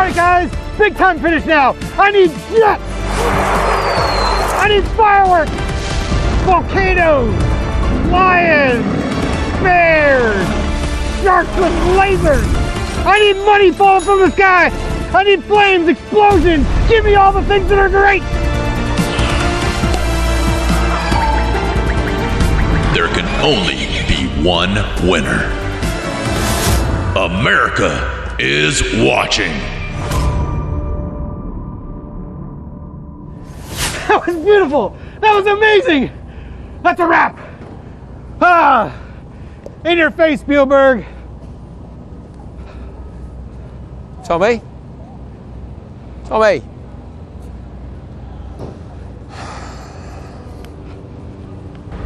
right, guys, big time finish now. I need jets. I need fireworks, volcanoes, lions, bears, sharks with lasers. I need money falling from the sky. I need flames, explosions. Give me all the things that are great. There can only be one winner. America is watching. That was beautiful. That was amazing. That's a wrap. In your face, Spielberg. Tommy? Tommy?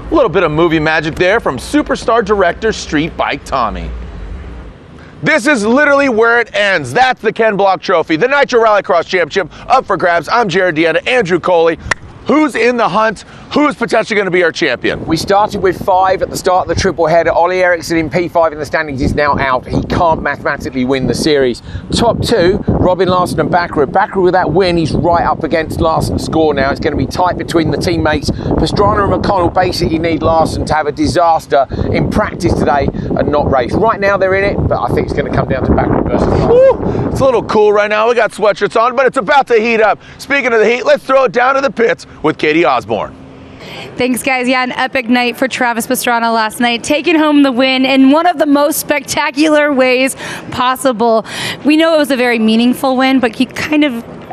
A little bit of movie magic there from superstar director Street Bike Tommy. This is literally where it ends. That's the Ken Block Trophy, the Nitro Rallycross Championship up for grabs. I'm Jared Deanna, Andrew Coley. Who's in the hunt? Who's potentially going to be our champion? We started with 5 at the start of the triple header. Ollie Eriksson in P5 in the standings is now out. He can't mathematically win the series. Top 2, Robin Larson and Bakkerud. Bakkerud with that win, he's right up against Larson's score now. It's going to be tight between the teammates. Pastrana and McConnell basically need Larson to have a disaster in practice today and not race. Right now they're in it, but I think it's going to come down to Bakkerud versus Larson. It's a little cool right now. We got sweatshirts on, but it's about to heat up. Speaking of the heat, let's throw it down to the pits with Katie Osborne. Thanks, guys. Yeah, an epic night for Travis Pastrana last night, taking home the win in one of the most spectacular ways possible. We know it was a very meaningful win, but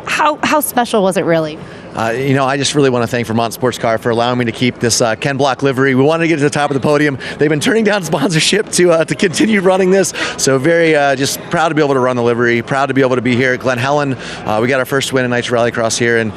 how special was it really? I just really want to thank Vermont Sports Car for allowing me to keep this Ken Block livery. We wanted to get to the top of the podium. They've been turning down sponsorship to continue running this. So very just proud to be able to run the livery, proud to be able to be here at Glen Helen. We got our first win in Nitro Rallycross here, and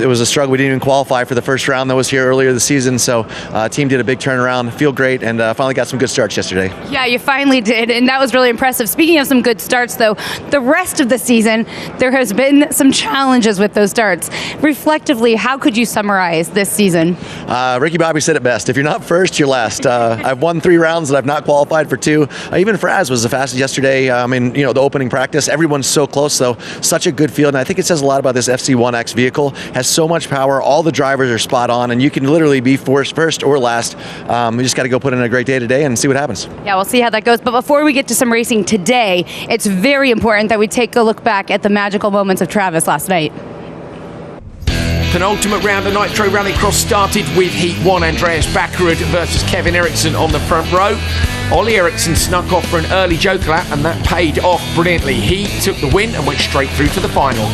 it was a struggle. We didn't even qualify for the first round that was here earlier this season. So team did a big turnaround, feel great, and finally got some good starts yesterday. Yeah, you finally did, and that was really impressive. Speaking of some good starts, though, the rest of the season, there has been some challenges with those starts. Reflectively, how could you summarize this season? Ricky Bobby said it best. If you're not first, you're last. I've won 3 rounds and I've not qualified for 2. Even Fraz was the fastest yesterday. The opening practice, everyone's so close though. Such a good field, and I think it says a lot about this FC1X vehicle. Has so much power. All the drivers are spot on, and you can literally be first or last. We just got to go put in a great day today and see what happens. Yeah, we'll see how that goes. But before we get to some racing today, it's very important that we take a look back at the magical moments of Travis last night. Penultimate round of Nitro Rallycross started with Heat 1, Andreas Bakkerud versus Kevin Eriksson on the front row. Ollie Eriksson snuck off for an early joker lap, and that paid off brilliantly. He took the win and went straight through to the final.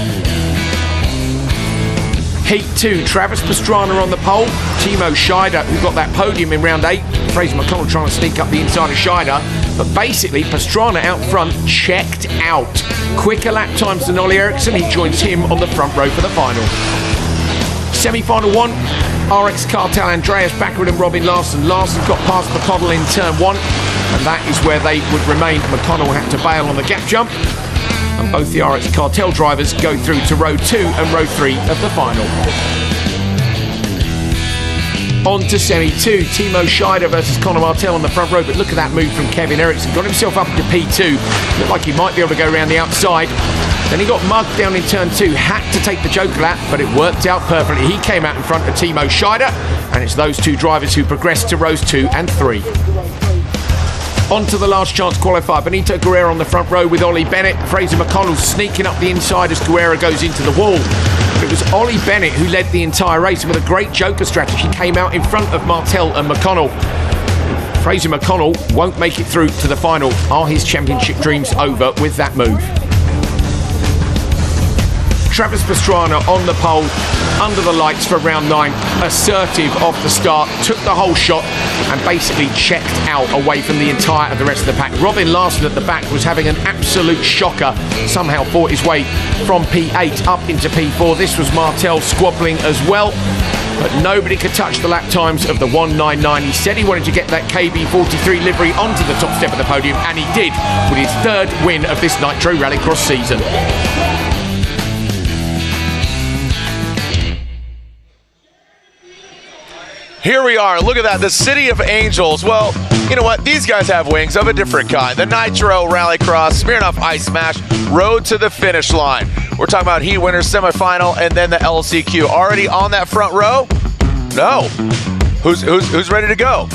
Heat 2, Travis Pastrana on the pole. Timo Scheider, who got that podium in round 8. Fraser McConnell trying to sneak up the inside of Scheider. But basically, Pastrana out front checked out. Quicker lap times than Ollie Eriksson. He joins him on the front row for the final. Semi-final 1, RX Cartel, Andreas Bakkerud and Robin Larson. Larson got past McConnell in turn 1, and that is where they would remain. McConnell had to bail on the gap jump, and both the RX Cartel drivers go through to row 2 and row 3 of the final. On to semi-2, Timo Scheider versus Conor Martel on the front row, but look at that move from Kevin Eriksson. Got himself up into P2, looked like he might be able to go around the outside. Then he got mugged down in turn 2, had to take the joker lap, but it worked out perfectly. He came out in front of Timo Scheider, and it's those 2 drivers who progressed to rows 2 and 3. On to the last chance qualifier. Benito Guerrero on the front row with Ollie Bennett. Fraser McConnell sneaking up the inside as Guerrero goes into the wall. It was Ollie Bennett who led the entire race with a great joker strategy. Came out in front of Martel and McConnell. Fraser McConnell won't make it through to the final. Are his championship dreams over with that move? Travis Pastrana on the pole, under the lights for round 9, assertive off the start, took the whole shot and basically checked out away from the entire of the rest of the pack. Robin Larson at the back was having an absolute shocker, somehow fought his way from P8 up into P4. This was Martel squabbling as well, but nobody could touch the lap times of the 199. He said he wanted to get that KB43 livery onto the top step of the podium, and he did with his 3rd win of this Nitro Rallycross season. Here we are. Look at that. The City of Angels. Well, You know what? These guys have wings of a different kind. The Nitro Rallycross, Smirnoff Ice Smash, road to the finish line. We're talking about heat winners semifinal and then the LCQ. Already on that front row? No. Who's ready to go?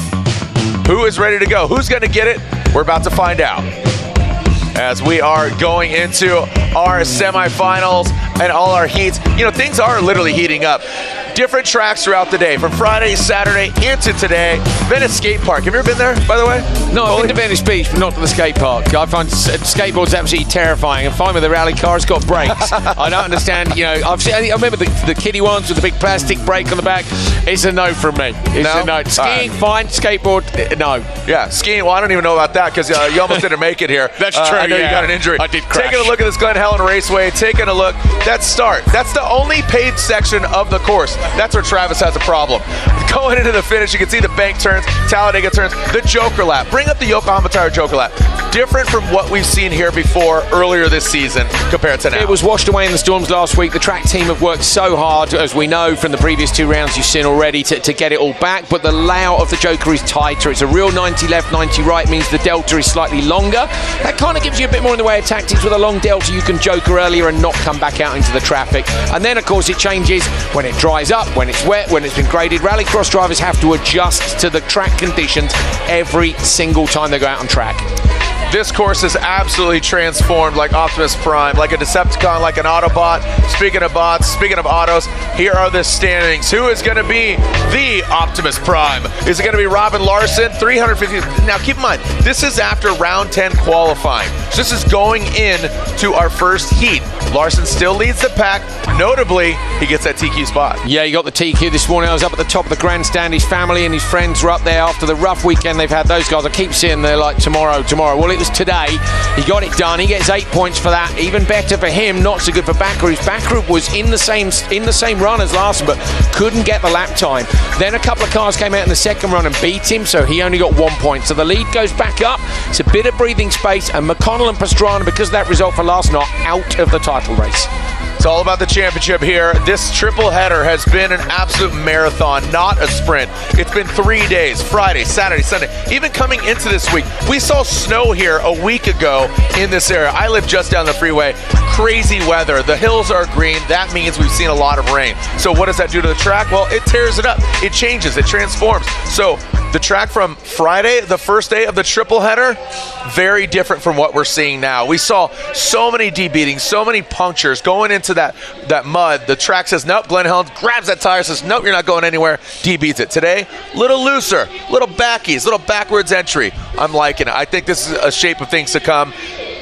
Who is ready to go? Who's going to get it? We're about to find out. As we are going into our semifinals and all our heats. You know, things are literally heating up. Different tracks throughout the day, from Friday, Saturday, into today. Venice Skate Park. Have you ever been there, by the way? No, I've been to Venice Beach, but not to the skate park. I find skateboards absolutely terrifying. And fine with the rally car, it's got brakes. I don't understand, you know, I remember the kiddie ones with the big plastic brake on the back. It's a no from me. It's a no. Skiing, fine. Skateboard, no. Yeah, skiing, well, I don't even know about that because you almost didn't make it here. That's true, I know you got an injury. I did crash. Taking a look at this Glen Helen Raceway, taking a look. That's start. That's the only paved section of the course. That's where Travis has a problem. Going into the finish, you can see the bank turns, Talladega turns, the Joker lap. Bring up the Yokohama Tire Joker lap. Different from what we've seen here before earlier this season compared to now. It was washed away in the storms last week. The track team have worked so hard, as we know from the previous 2 rounds you've seen already, to get it all back. But the layout of the Joker is tighter. It's a real 90 left, 90 right, means the delta is slightly longer. That kind of gives you a bit more in the way of tactics. With a long delta, you can Joker earlier and not come back out into the traffic. And then, of course, it changes when it dries up, when it's wet, when it's been graded. Rallycross drivers have to adjust to the track conditions every single time they go out on track. This course is absolutely transformed, like Optimus Prime, like a Decepticon, like an Autobot. Speaking of bots, speaking of autos, here are the standings. Who is going to be the Optimus Prime? Is it going to be Robin Larson? 350. Now, keep in mind, this is after round 10 qualifying. So this is going in to our first heat. Larson still leads the pack. Notably, he gets that TQ spot. Yeah, he got the TQ this morning. I was up at the top of the grandstand. His family and his friends were up there after the rough weekend they've had. Those guys, I keep seeing they're like tomorrow. Well, it was today. He got it done. He gets 8 points for that. Even better for him. Not so good for Bakru. His Bakru was in the same run as Larson, but couldn't get the lap time. Then a couple of cars came out in the second run and beat him, so he only got 1 point. So the lead goes back up. It's a bit of breathing space, and McConnell and Pastrana, because of that result for Larson, are out of the title race. It's all about the championship here. This triple header has been an absolute marathon, not a sprint. It's been 3 days, Friday, Saturday, Sunday. Even coming into this week, we saw snow here a week ago in this area. I live just down the freeway. Crazy weather. The hills are green. That means we've seen a lot of rain. So what does that do to the track? Well, it tears it up. It changes. It transforms. So the track from Friday, the first day of the triple header, very different from what we're seeing now. We saw so many debeatings, so many punctures going into that mud. The track says, nope. Glen Helen grabs that tire, says, nope, you're not going anywhere. Debeats it. Today, little looser, little backies, little backwards entry. I'm liking it. I think this is a shape of things to come.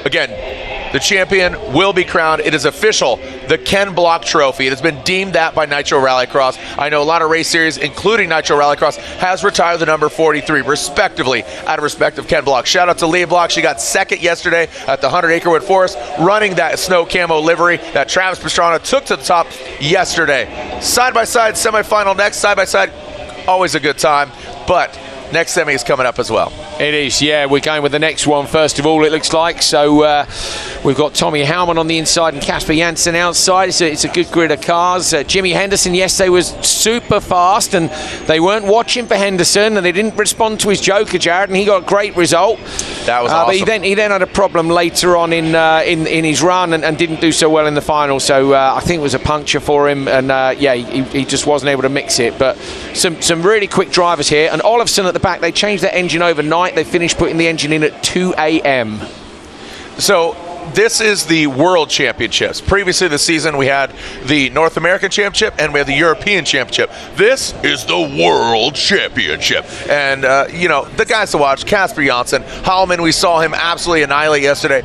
Again, the champion will be crowned. It is official, the Ken Block Trophy. It has been deemed that by Nitro Rallycross. I know a lot of race series, including Nitro Rallycross, has retired the number 43, respectively, out of respect of Ken Block. Shout out to Leah Block. She got second yesterday at the 100 Acrewood Forest, running that snow camo livery that Travis Pastrana took to the top yesterday. Side-by-side, semifinal next, side-by-side, always a good time, but next semi is coming up as well. It is, yeah. We're going with the next one first of all, it looks like. So we've got Tommy Howman on the inside and Casper Janssen outside. It's a good grid of cars. Jimmy Henderson yesterday was super fast, and they weren't watching for Henderson, and they didn't respond to his Joker, Jared, and he got a great result. That was awesome. But he then had a problem later on in his run and didn't do so well in the final. So I think it was a puncture for him, and he just wasn't able to mix it. But some really quick drivers here, and Olofsson at the back, they changed their engine overnight. They finished putting the engine in at 2 a.m. So this is the World Championships. Previously this season we had the North American Championship and we had the European Championship. This is the World Championship. And, you know, the guys to watch, Casper Janssen, Howman, we saw him absolutely annihilate yesterday.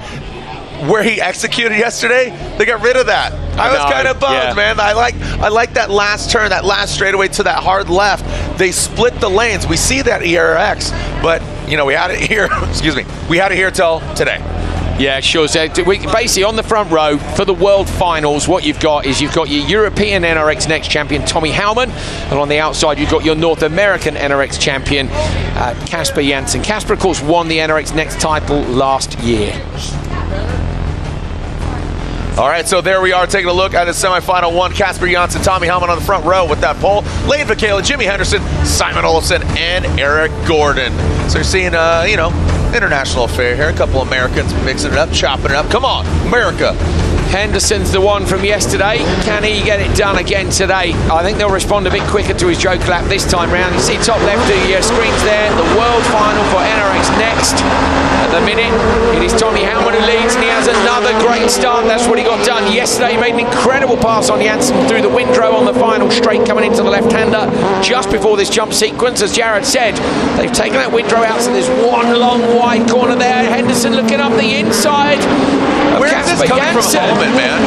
Where he executed yesterday, they got rid of that. I was kind of bummed, man. I like that last turn, that last straightaway to that hard left. They split the lanes. We see that ERX, but you know we had it here. Excuse me. We had it here till today. Yeah, sure. So basically on the front row for the World Finals, what you've got is you've got your European NRX Next champion Tommy Howman, and on the outside you've got your North American NRX champion Casper Janssen. Casper, of course, won the NRX Next title last year. All right, so there we are taking a look at his semifinal one. Casper Janssen, Tommy Hellman on the front row with that pole. Lane Vakela, Jimmy Henderson, Simon Olafson, and Eric Gordon. So you're seeing, you know, international affair here. A couple Americans mixing it up, chopping it up. Come on, America. Henderson's the one from yesterday. Can he get it done again today? I think they'll respond a bit quicker to his joke lap this time round. You see top left of your screens there, the world final for NRX Next. At the minute, it is Tommy Hellman who leads, and he has another great start. That's what he got done yesterday. He made an incredible pass on Janssen through the windrow on the final straight, coming into the left-hander just before this jump sequence. As Jared said, they've taken that windrow out, so there's one long wide corner there. Henderson looking up the inside. Where is this coming from Hellman, man?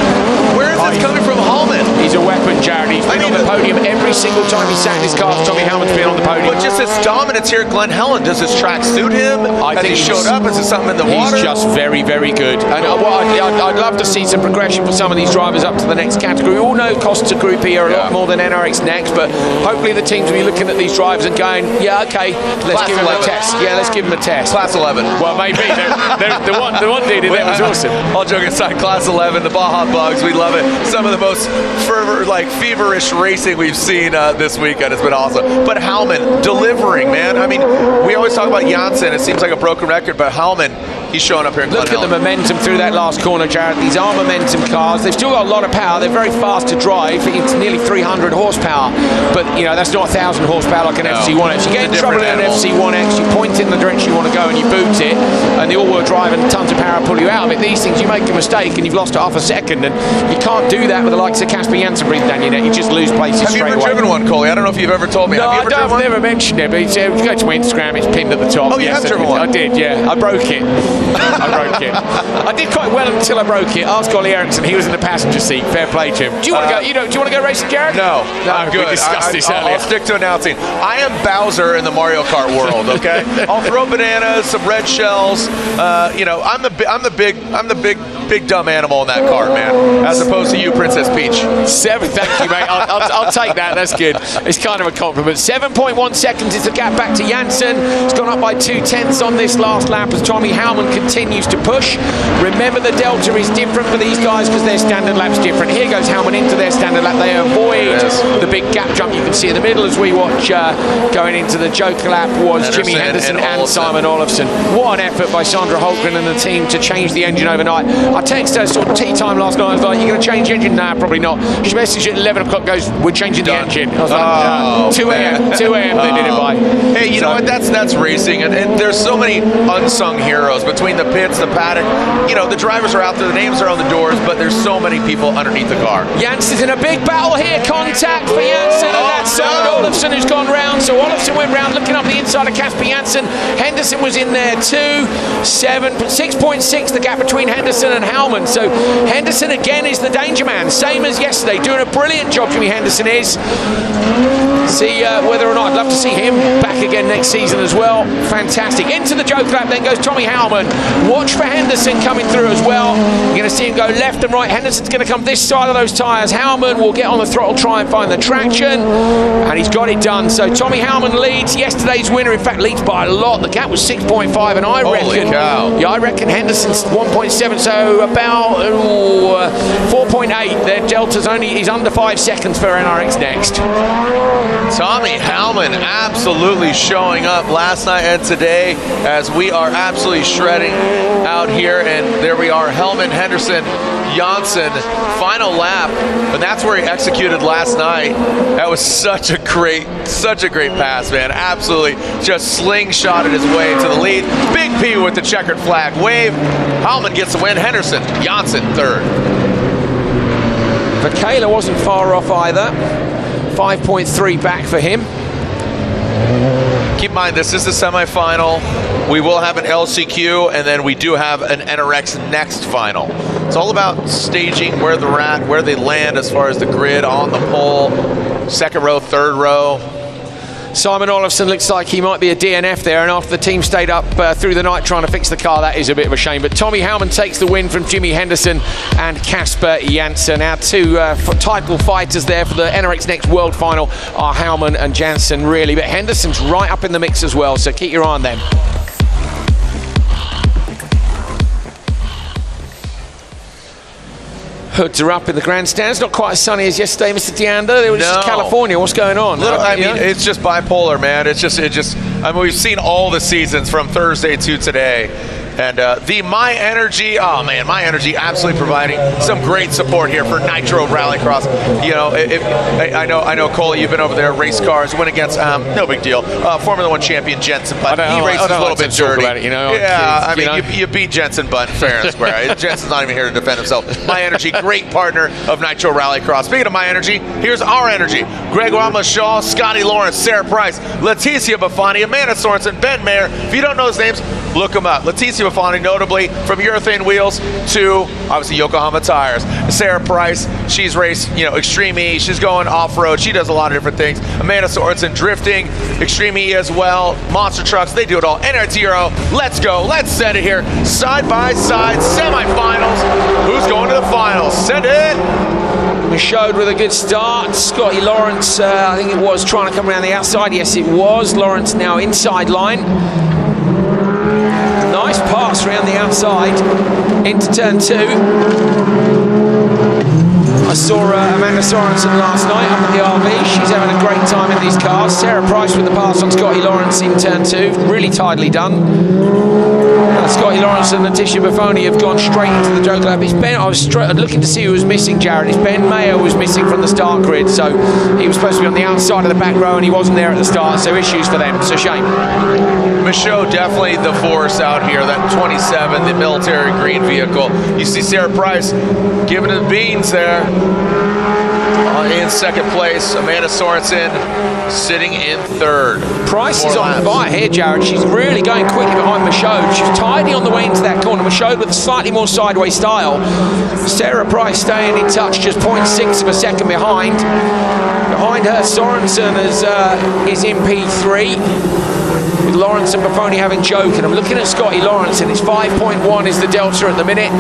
Where is this coming from Hellman? He's a weapon, Jared. He's been on the podium every single time he sat in his car. Tommy Hellman's been on the podium. But just his dominance here at Glen Helen, does his track suit him? I think he showed up? Is it something in the water? He's just very, very good. And I'd love to see some progression for some of these drivers up to the next category. We all know costs a Group E are a lot more than NRX Next, but hopefully the teams will be looking at these drivers and going, yeah, okay, let's give him a test. Yeah, let's give him a test. Class 11. Well, maybe. the one dude in there was awesome. All joking aside, Class 11, the Baja Bugs, we love it. Some of the most feverish racing we've seen this weekend. It's been awesome. But Hellman delivering, man. I mean, we always talk about Janssen. It seems like a broken record, but Hellman, he's showing up here in Glen Helen. Look at the momentum through that last corner, Jared. These are momentum cars. They've still got a lot of power. They're very fast to drive. It's nearly 300 horsepower. But, you know, that's not 1,000 horsepower like an FC1X. You get in trouble in an FC1X, you point in the direction you want to go and you boot it, and the all-wheel drive and tons of power pull you out of it. These things, you make a mistake and you've lost half a second, and you can't do that with the likes of Casper Janssen breathing down your neck. You just lose places straight away. Have you ever driven one, Coley? I don't know if you've ever told me. No, Have you ever I've never mentioned it, but if you go to my Instagram, it's pinned at the top. Oh, you have driven one? I did, yeah. I broke it. I did quite well until I broke it. Ask Ollie Eriksson, he was in the passenger seat. Fair play to him. Do you want to go? Do you want to go racing, Jared? No, I'm good. We discussed this earlier. I'll stick to announcing. I am Bowser in the Mario Kart world. Okay, I'll throw bananas, some red shells. You know, I'm the big dumb animal in that cart, man. As opposed to you, Princess Peach. Thank you, mate. I'll take that. That's good. It's kind of a compliment. 7.1 seconds is the gap back to Janssen. It's gone up by 2/10 on this last lap as Tommy Hellman continues to push. Remember, the delta is different for these guys because their standard lap's different. Here goes Hellman into their standard lap. They avoid the big gap jump you can see in the middle as we watch going into the Joker lap was Jimmy Henderson and Simon Olafson. What an effort by Sandra Holmgren and the team to change the engine overnight. I texted her sort of tea time last night. I was like, you going to change the engine? Nah, probably not. She messaged at 11 o'clock, goes, we're changing the engine. I was like, 2 a.m. they did it by. Hey, you know what? That's racing, and there's so many unsung heroes between the pits, the paddock. You know, the drivers are out there, the names are on the doors, but there's so many people underneath the car. Janssen's in a big battle here. Contact for Janssen, and that's Simon Olafson who's gone round. So Olafson went round looking up the inside of Casper Janssen. Henderson was in there too. 6.6 the gap between Henderson and Hellman. So Henderson again is the danger man, same as yesterday, doing a brilliant job. Jimmy Henderson is. See whether or not I'd love to see him back again next season as well. Fantastic. Into the joke lap, then goes Tommy Hellman. Watch for Henderson coming through as well. You're going to see him go left and right. Henderson's going to come this side of those tyres. Hellman will get on the throttle, try and find the traction, and he's got it done. So Tommy Hellman leads yesterday's winner. In fact, leads by a lot. The gap was 6.5, and I reckon Henderson's 1.7, so about 4.8. Their delta's he's under 5 seconds for NRX Next. Tommy Hellman absolutely showing up last night and today as we are absolutely shredding out here, and there we are, Hellman, Henderson, Janssen, final lap, and that's where he executed last night. That was such a great pass, man. Absolutely just slingshotted his way to the lead. Big P with the checkered flag wave. Hellman gets the win. Henderson, Janssen third. Vakela wasn't far off either. 5.3 back for him. Keep in mind, this is the semifinal. We will have an LCQ, and then we do have an NRX Next final. It's all about staging where they're at, where they land as far as the grid, on the pole, second row, third row. Simon Olafson looks like he might be a DNF there, and after the team stayed up through the night trying to fix the car, that is a bit of a shame. But Tommy Hellman takes the win from Jimmy Henderson and Casper Janssen. Our two title fighters there for the NRX Next World Final are Hellman and Janssen, really. But Henderson's right up in the mix as well, so keep your eye on them. Hoods are up in the grandstands. Not quite as sunny as yesterday, Mr. DeAnder. It was just California. What's going on? I mean, it's just bipolar, man. It just. I mean, we've seen all the seasons from Thursday to today. And the My Energy, oh man, My Energy absolutely providing some great support here for Nitro Rallycross. You know, I know, Cole, you've been over there, race cars, went against, no big deal, Formula One champion Jensen Button. He races a little bit dirty. About it, you know, yeah, I mean, you beat Jensen Button fair and square. Jensen's not even here to defend himself. My Energy, great partner of Nitro Rallycross. Speaking of My Energy, here's our energy. Gregoire Shaw, Scotty Lawrence, Sarah Price, Leticia Buffoni, Amanda Sorensen, Ben Mayer. If you don't know his names, look them up. Leticia Buffoni, notably from Urethane Wheels to obviously Yokohama Tires. Sarah Price, she's raced, you know, Extreme E. She's going off-road. She does a lot of different things. Amanda Sorensen, drifting, Extreme E as well. Monster trucks, they do it all. NRX, let's go. Let's set it here. Side by side, semifinals. Who's going to the finals? Send it. Michaud with a good start. Scotty Lawrence, I think it was trying to come around the outside. Yes, it was. Lawrence now inside line. Nice pass around the outside into turn 2. I saw Amanda Sorensen last night up at the RV. She's having a great time in these cars. Sarah Price with the pass on Scotty Lawrence in turn 2. Really tidily done. Scotty Lawrence and Leticia Buffoni have gone straight into the Joker Lab. I was looking to see who was missing, Jared. It's Ben Mayer was missing from the start grid, so he was supposed to be on the outside of the back row and he wasn't there at the start, so issues for them. It's a shame. Michaud definitely the force out here, that 27, the military green vehicle. You see Sarah Price giving it the beans there. In second place, Amanda Sorensen sitting in third. Price is on fire here, Jared. She's really going quickly behind Michaud. She's tidy on the way into that corner. Michaud with a slightly more sideways style. Sarah Price staying in touch, just 0.6 of a second behind. Behind her, Sorensen is in P3. With Lawrence and Buffoni having choke, and I'm looking at Scotty Lawrence, and it's 5.1 is the delta at the minute.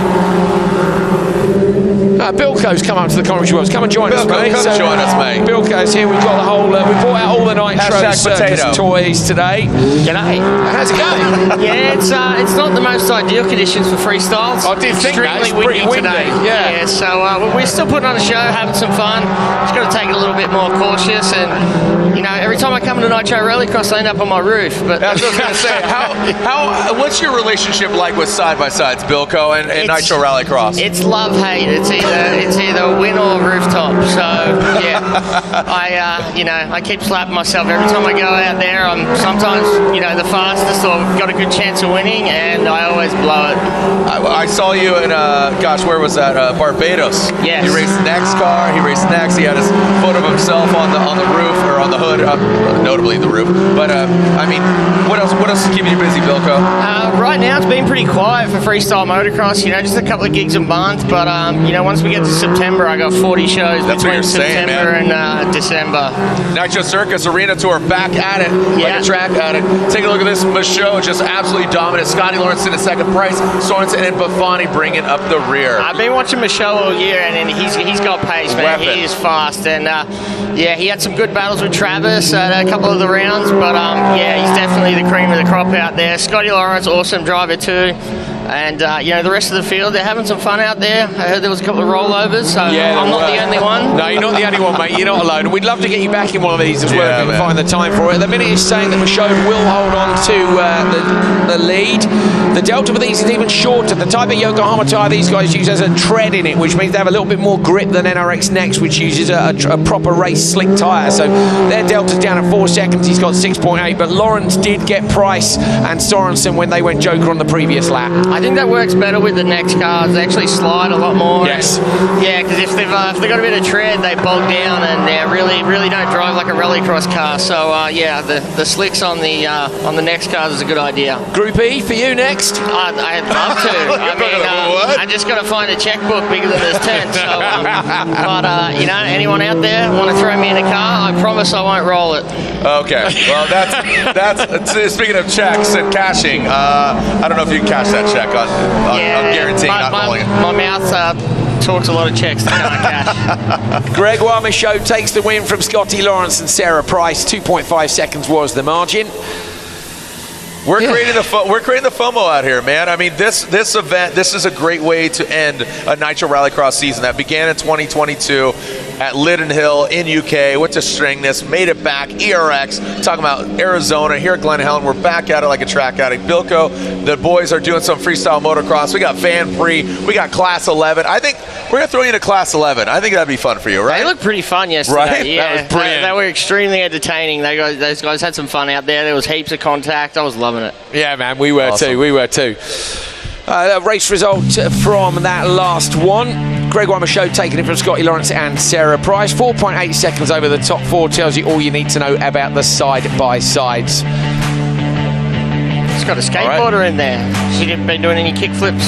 Bilko's come up to the commentary works. Come and join us, mate. Come join us, mate. Bilko's here. We've got the whole. We brought out all the Nitro Circus toys today. G'day. How's it going? Yeah, it's not the most ideal conditions for freestyles. I did think that. It's windy today. Yeah. So we're still putting on a show, having some fun. Just got to take it a little bit more cautious, and you know, every time I come to Nitro Rallycross, I end up on my roof. But that's what I was going to say. What's your relationship like with side-by-sides, Bilko and Nitro Rallycross? It's love-hate. It's either win or rooftop. So yeah, I keep slapping myself every time I go out there. I'm sometimes the fastest or got a good chance of winning, and I always blow it. I saw you in where was that? Barbados. Yes. You raced Next car. He raced Next. He had his photo of himself on the roof or on the hood, notably the roof. But I mean, what else is keeping you busy, Bilko? Right now it's been pretty quiet for freestyle motocross. Just a couple of gigs a month. But once we get to September, I got 40 shows between September and December. Nitro Circus Arena Tour back at it, like a track at it. Take a look at this. Michaud just absolutely dominant. Scotty Lawrence in a second. Price, Sorensen, and Buffoni bringing up the rear. I've been watching Michaud all year, and he's got pace, man. Weapon. He is fast, and he had some good battles with Travis at a couple of the rounds, but he's definitely the cream of the crop out there. Scotty Lawrence, awesome driver too. And, the rest of the field, they're having some fun out there. I heard there was a couple of rollovers, so I'm not the only one. No, you're not the only one, mate. You're not alone. We'd love to get you back in one of these as well if you can find the time for it. At the minute, it's saying that Michaud will hold on to the lead. The delta for these is even shorter. The type of Yokohama tyre these guys use has a tread in it, which means they have a little bit more grip than NRX Next, which uses a proper race slick tyre. So their delta's down at 4 seconds. He's got 6.8, but Lawrence did get Price and Sorensen when they went Joker on the previous lap. I think that works better with the Next cars. They actually slide a lot more. Yes. Because if they've got a bit of tread, they bog down and they really don't drive like a rallycross car. So the slicks on the Next cars is a good idea. Group E for you next. I'd love to. I just got to find a checkbook bigger than this tent. So, anyone out there want to throw me in a car? I promise I won't roll it. Okay. Well, that's speaking of checks and cashing. I don't know if you can cash that check. I'm guaranteeing not rolling it. My mouth talks a lot of checks that can't cash. Gregoire Michaud takes the win from Scotty Lawrence and Sarah Price. 2.5 seconds was the margin. We're creating the FOMO out here, man. I mean, this event, this is a great way to end a Nitro Rallycross season that began in 2022 at Linden Hill in UK. Went to Strängnäs, made it back. ERX, talking about Arizona here at Glen Helen. We're back at it like a track addict. Bilko, the boys are doing some freestyle motocross. We got Van Prix. We got Class 11. I think we're gonna throw you into Class 11. I think that'd be fun for you, right? They looked pretty fun yesterday. Right? Yeah, that was brilliant. They were extremely entertaining. Those guys had some fun out there. There was heaps of contact. I was loving it. Yeah, man, we were too. We were too. Race result from that last one. Greg Show taking it from Scotty Lawrence and Sarah Price. 4.8 seconds over the top four tells you all you need to know about the side-by-sides. It's got a skateboarder in there. She didn't been doing any kick flips.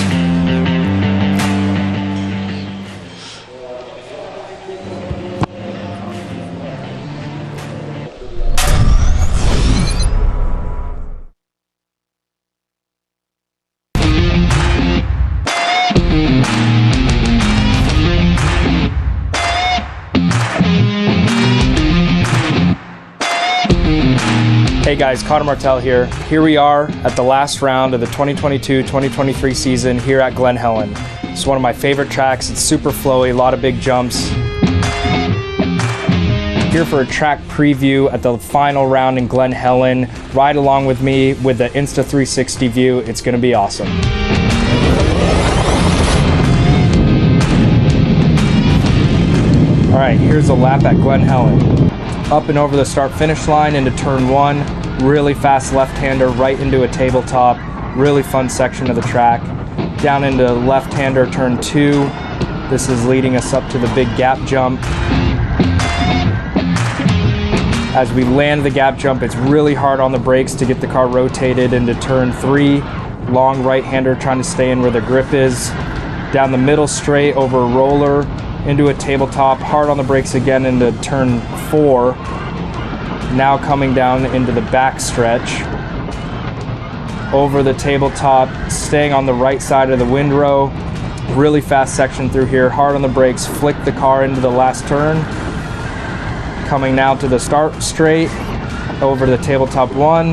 Hey guys, Connor Martell here. Here we are at the last round of the 2022-2023 season here at Glen Helen. It's one of my favorite tracks. It's super flowy, a lot of big jumps. Here for a track preview at the final round in Glen Helen. Ride along with me with the Insta 360 view. It's gonna be awesome. All right, here's a lap at Glen Helen. Up and over the start-finish line into turn one. Really fast left-hander right into a tabletop. Really fun section of the track. Down into left-hander turn two. This is leading us up to the big gap jump. As we land the gap jump, it's really hard on the brakes to get the car rotated into turn three. Long right-hander trying to stay in where the grip is. Down the middle straight over a roller into a tabletop, hard on the brakes again into turn four. Now coming down into the back stretch. Over the tabletop, staying on the right side of the windrow. Really fast section through here, hard on the brakes, flick the car into the last turn. Coming now to the start straight, over the tabletop one,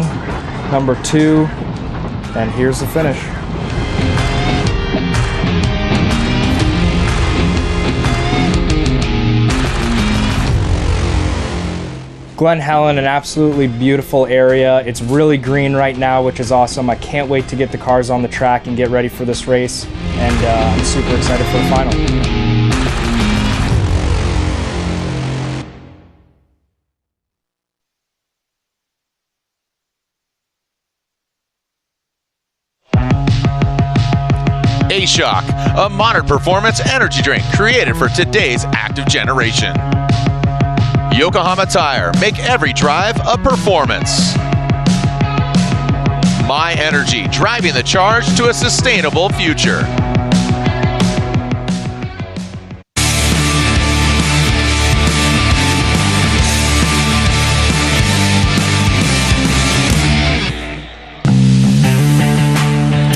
number two, and here's the finish. Glen Helen, an absolutely beautiful area. It's really green right now, which is awesome. I can't wait to get the cars on the track and get ready for this race. And I'm super excited for the final. A-Shock, a modern performance energy drink created for today's active generation. Yokohama Tire, make every drive a performance. My Energy, driving the charge to a sustainable future.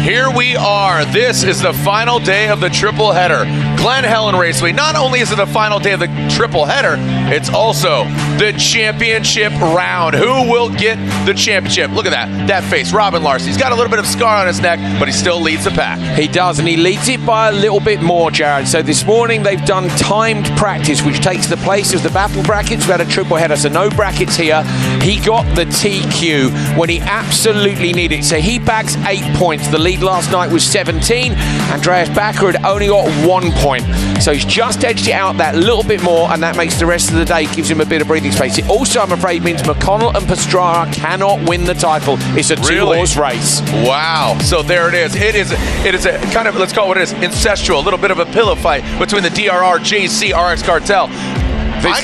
Here we are. This is the final day of the triple header. Glen Helen Raceway. Not only is it the final day of the triple header, it's also the championship round. Who will get the championship? Look at that face. Robin Larson. He's got a little bit of scar on his neck, but he still leads the pack. He does, and he leads it by a little bit more, Jared. So this morning they've done timed practice, which takes the place of the battle brackets. We had a triple header, so no brackets here. He got the TQ when he absolutely needed it. So he bags 8 points. The lead last night was 17. Andreas Backer had only got 1 point. So he's just edged it out that little bit more, and that makes the rest of the day, gives him a bit of breathing space. It also, I'm afraid, means McConnell and Pastrana cannot win the title. It's a two-horse race. Wow. So there it is. It is a kind of, let's call it what it is, incestual, a little bit of a pillow fight between the DRR, JC, RX Cartel. I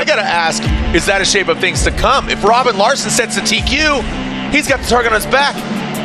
gotta ask, is that a shape of things to come? If Robin Larson sets the TQ, he's got the target on his back.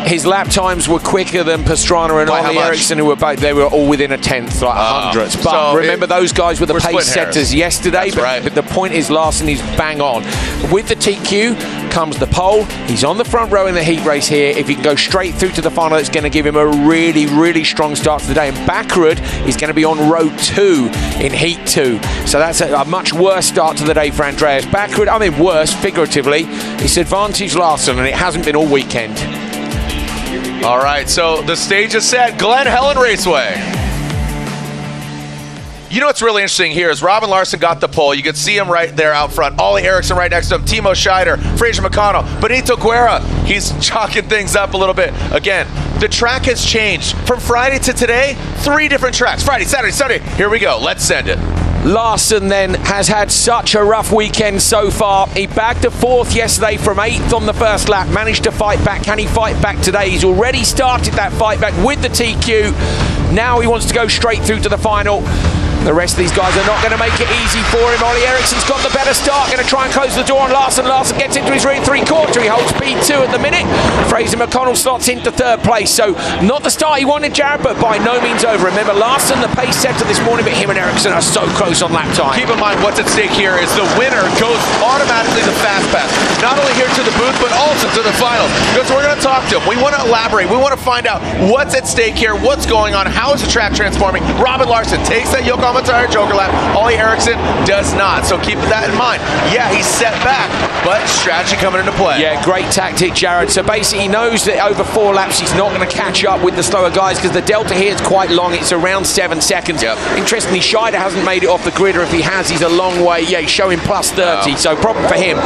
His lap times were quicker than Pastrana and Ollie Eriksson, who were both, they were all within a tenth, like hundredths. But so remember, those guys were the pace setters yesterday. But the point is, Larson is bang on. With the TQ comes the pole. He's on the front row in the heat race here. If he can go straight through to the final, it's going to give him a really, really strong start to the day. And Backerud is going to be on row 2 in heat 2. So that's a much worse start to the day for Andreas Backerud. I mean, worse, figuratively. It's advantage Larson, and it hasn't been all weekend. All right, so the stage is set. Glen Helen Raceway. You know what's really interesting here is Robin Larson got the pole. You can see him right there out front. Ollie Erickson right next to him. Timo Scheider, Fraser McConnell, Benito Guerra. He's chalking things up a little bit. Again, the track has changed. From Friday to today, 3 different tracks. Friday, Saturday, Sunday. Here we go. Let's send it. Larson then has had such a rough weekend so far. He bagged a 4th yesterday from 8th on the first lap, managed to fight back. Can he fight back today? He's already started that fight back with the TQ. Now he wants to go straight through to the final. The rest of these guys are not going to make it easy for him. Ollie Ericsson's got the better start, going to try and close the door on Larson. Larson gets into his rear 3/4. He holds P2 at the minute. Fraser McConnell slots into 3rd place. So not the start he wanted, Jared, but by no means over. Remember, Larson, the pace setter this morning, but him and Ericsson are so close on lap time. Keep in mind what's at stake here is the winner goes automatically to Fast Pass. Not only here to the booth, but also to the finals. Because we're going to talk to him. We want to elaborate. We want to find out what's at stake here, what's going on, how is the track transforming. Robin Larson takes that Yokohama Tire Joker lap. Ollie Erickson does not. So keep that in mind. Yeah, he's set back, but strategy coming into play. Yeah, great tactic, Jared. So basically he knows that over 4 laps he's not going to catch up with the slower guys because the delta here is quite long. It's around 7 seconds. Yep. Interestingly, Scheider hasn't made it off the grid, or if he has, he's a long way. Yeah, he's showing plus 30, so problem for him.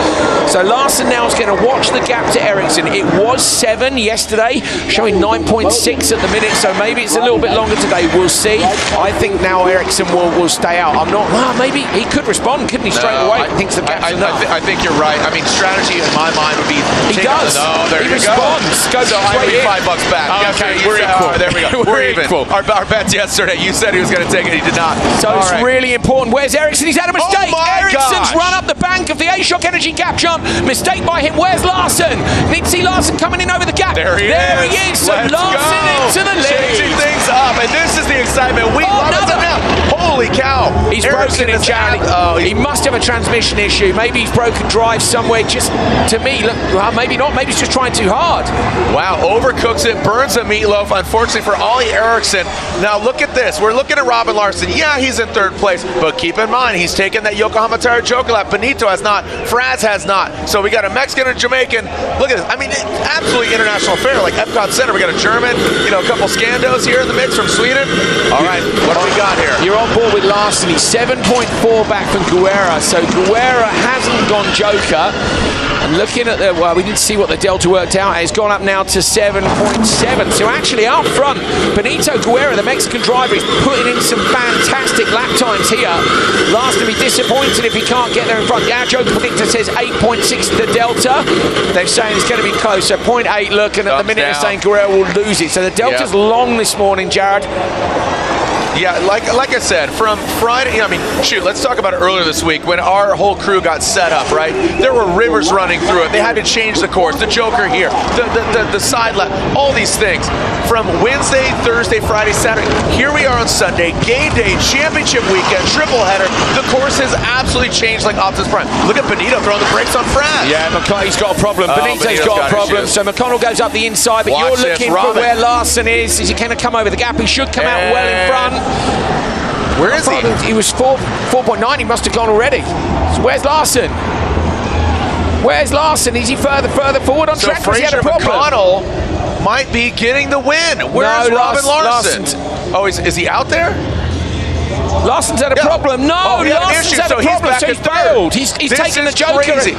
So Larson now is going to watch the gap to Ericsson. It was 7 yesterday, showing 9.6 at the minute, so maybe it's a little bit longer today. We'll see. I think now Ericsson will stay out. I'm not, well, maybe he could respond, couldn't he, straight away? I think you're right. I mean, strategy in my mind would be... He does. No, there he you responds. go. So I need $5 back. Okay, yes, we're equal. There we go. We're even. Equal. Our bets yesterday, you said he was going to take it. He did not. So it's really important. Where's Ericsson? He's had a mistake. Ericsson's run up the bank of the A-Shock Energy gap jump. Mistake by him. Where's Larson? Need to see Larson coming in over the gap. There he is. So Larson into the lead. Changing things up. And this is the excitement. We love it now. Holy cow. He's broken in Charlie. He must have a transmission issue. Maybe he's broken drive somewhere. Just to me, look, well, maybe not. Maybe he's just trying too hard. Wow, overcooks it, burns a meatloaf, unfortunately for Ollie Erickson. Now look at this. We're looking at Robin Larson. Yeah, he's in 3rd place, but keep in mind, he's taken that Yokohama Tire Joker lap. Benito has not. Fraz has not. So we got a Mexican and Jamaican. Look at this. I mean, absolutely international affair, like Epcot Center. We got a German, a couple Scandos here in the mix from Sweden. All right, what do we got here? You're on board with Larson. He's 7.4 back from Guerra. So Guerra hasn't gone Joker. And looking at the, well, we didn't see what the delta worked out. It's gone up now to 7.7. So actually up front, Benito Guerra, the Mexican driver, is putting in some fantastic lap times here. Larson will be disappointed if he can't get there in front. Our Joker predictor says 8.6 the delta. They're saying it's going to be close. So 0.8, look, and at the minute they're saying Guerra will lose it. So the delta's long this morning, Jared. Yeah, like I said, from Friday, I mean, shoot, let's talk about it earlier this week when our whole crew got set up, right? There were rivers running through it. They had to change the course, the Joker here, the side lap, all these things. From Wednesday, Thursday, Friday, Saturday, here we are on Sunday, game day, championship weekend, triple header. The course has absolutely changed like Optimus Prime. Look at Benito throwing the brakes on Fraz. Yeah, McConnell's got a problem. Benito's got a problem. So McConnell goes up the inside, but you're looking for where Larson is. Is he going to come over the gap? He should come out well in front. Where is he? He was 4.9. He must have gone already. So where's Larson? Where's Larson? Is he further forward on track? Fraser McConnell might be getting the win. Where's Robin Larson? Oh, is he out there? Larson's had a problem. No, Larson's had a problem. So he's failed. He's taking the Joker. Crazy.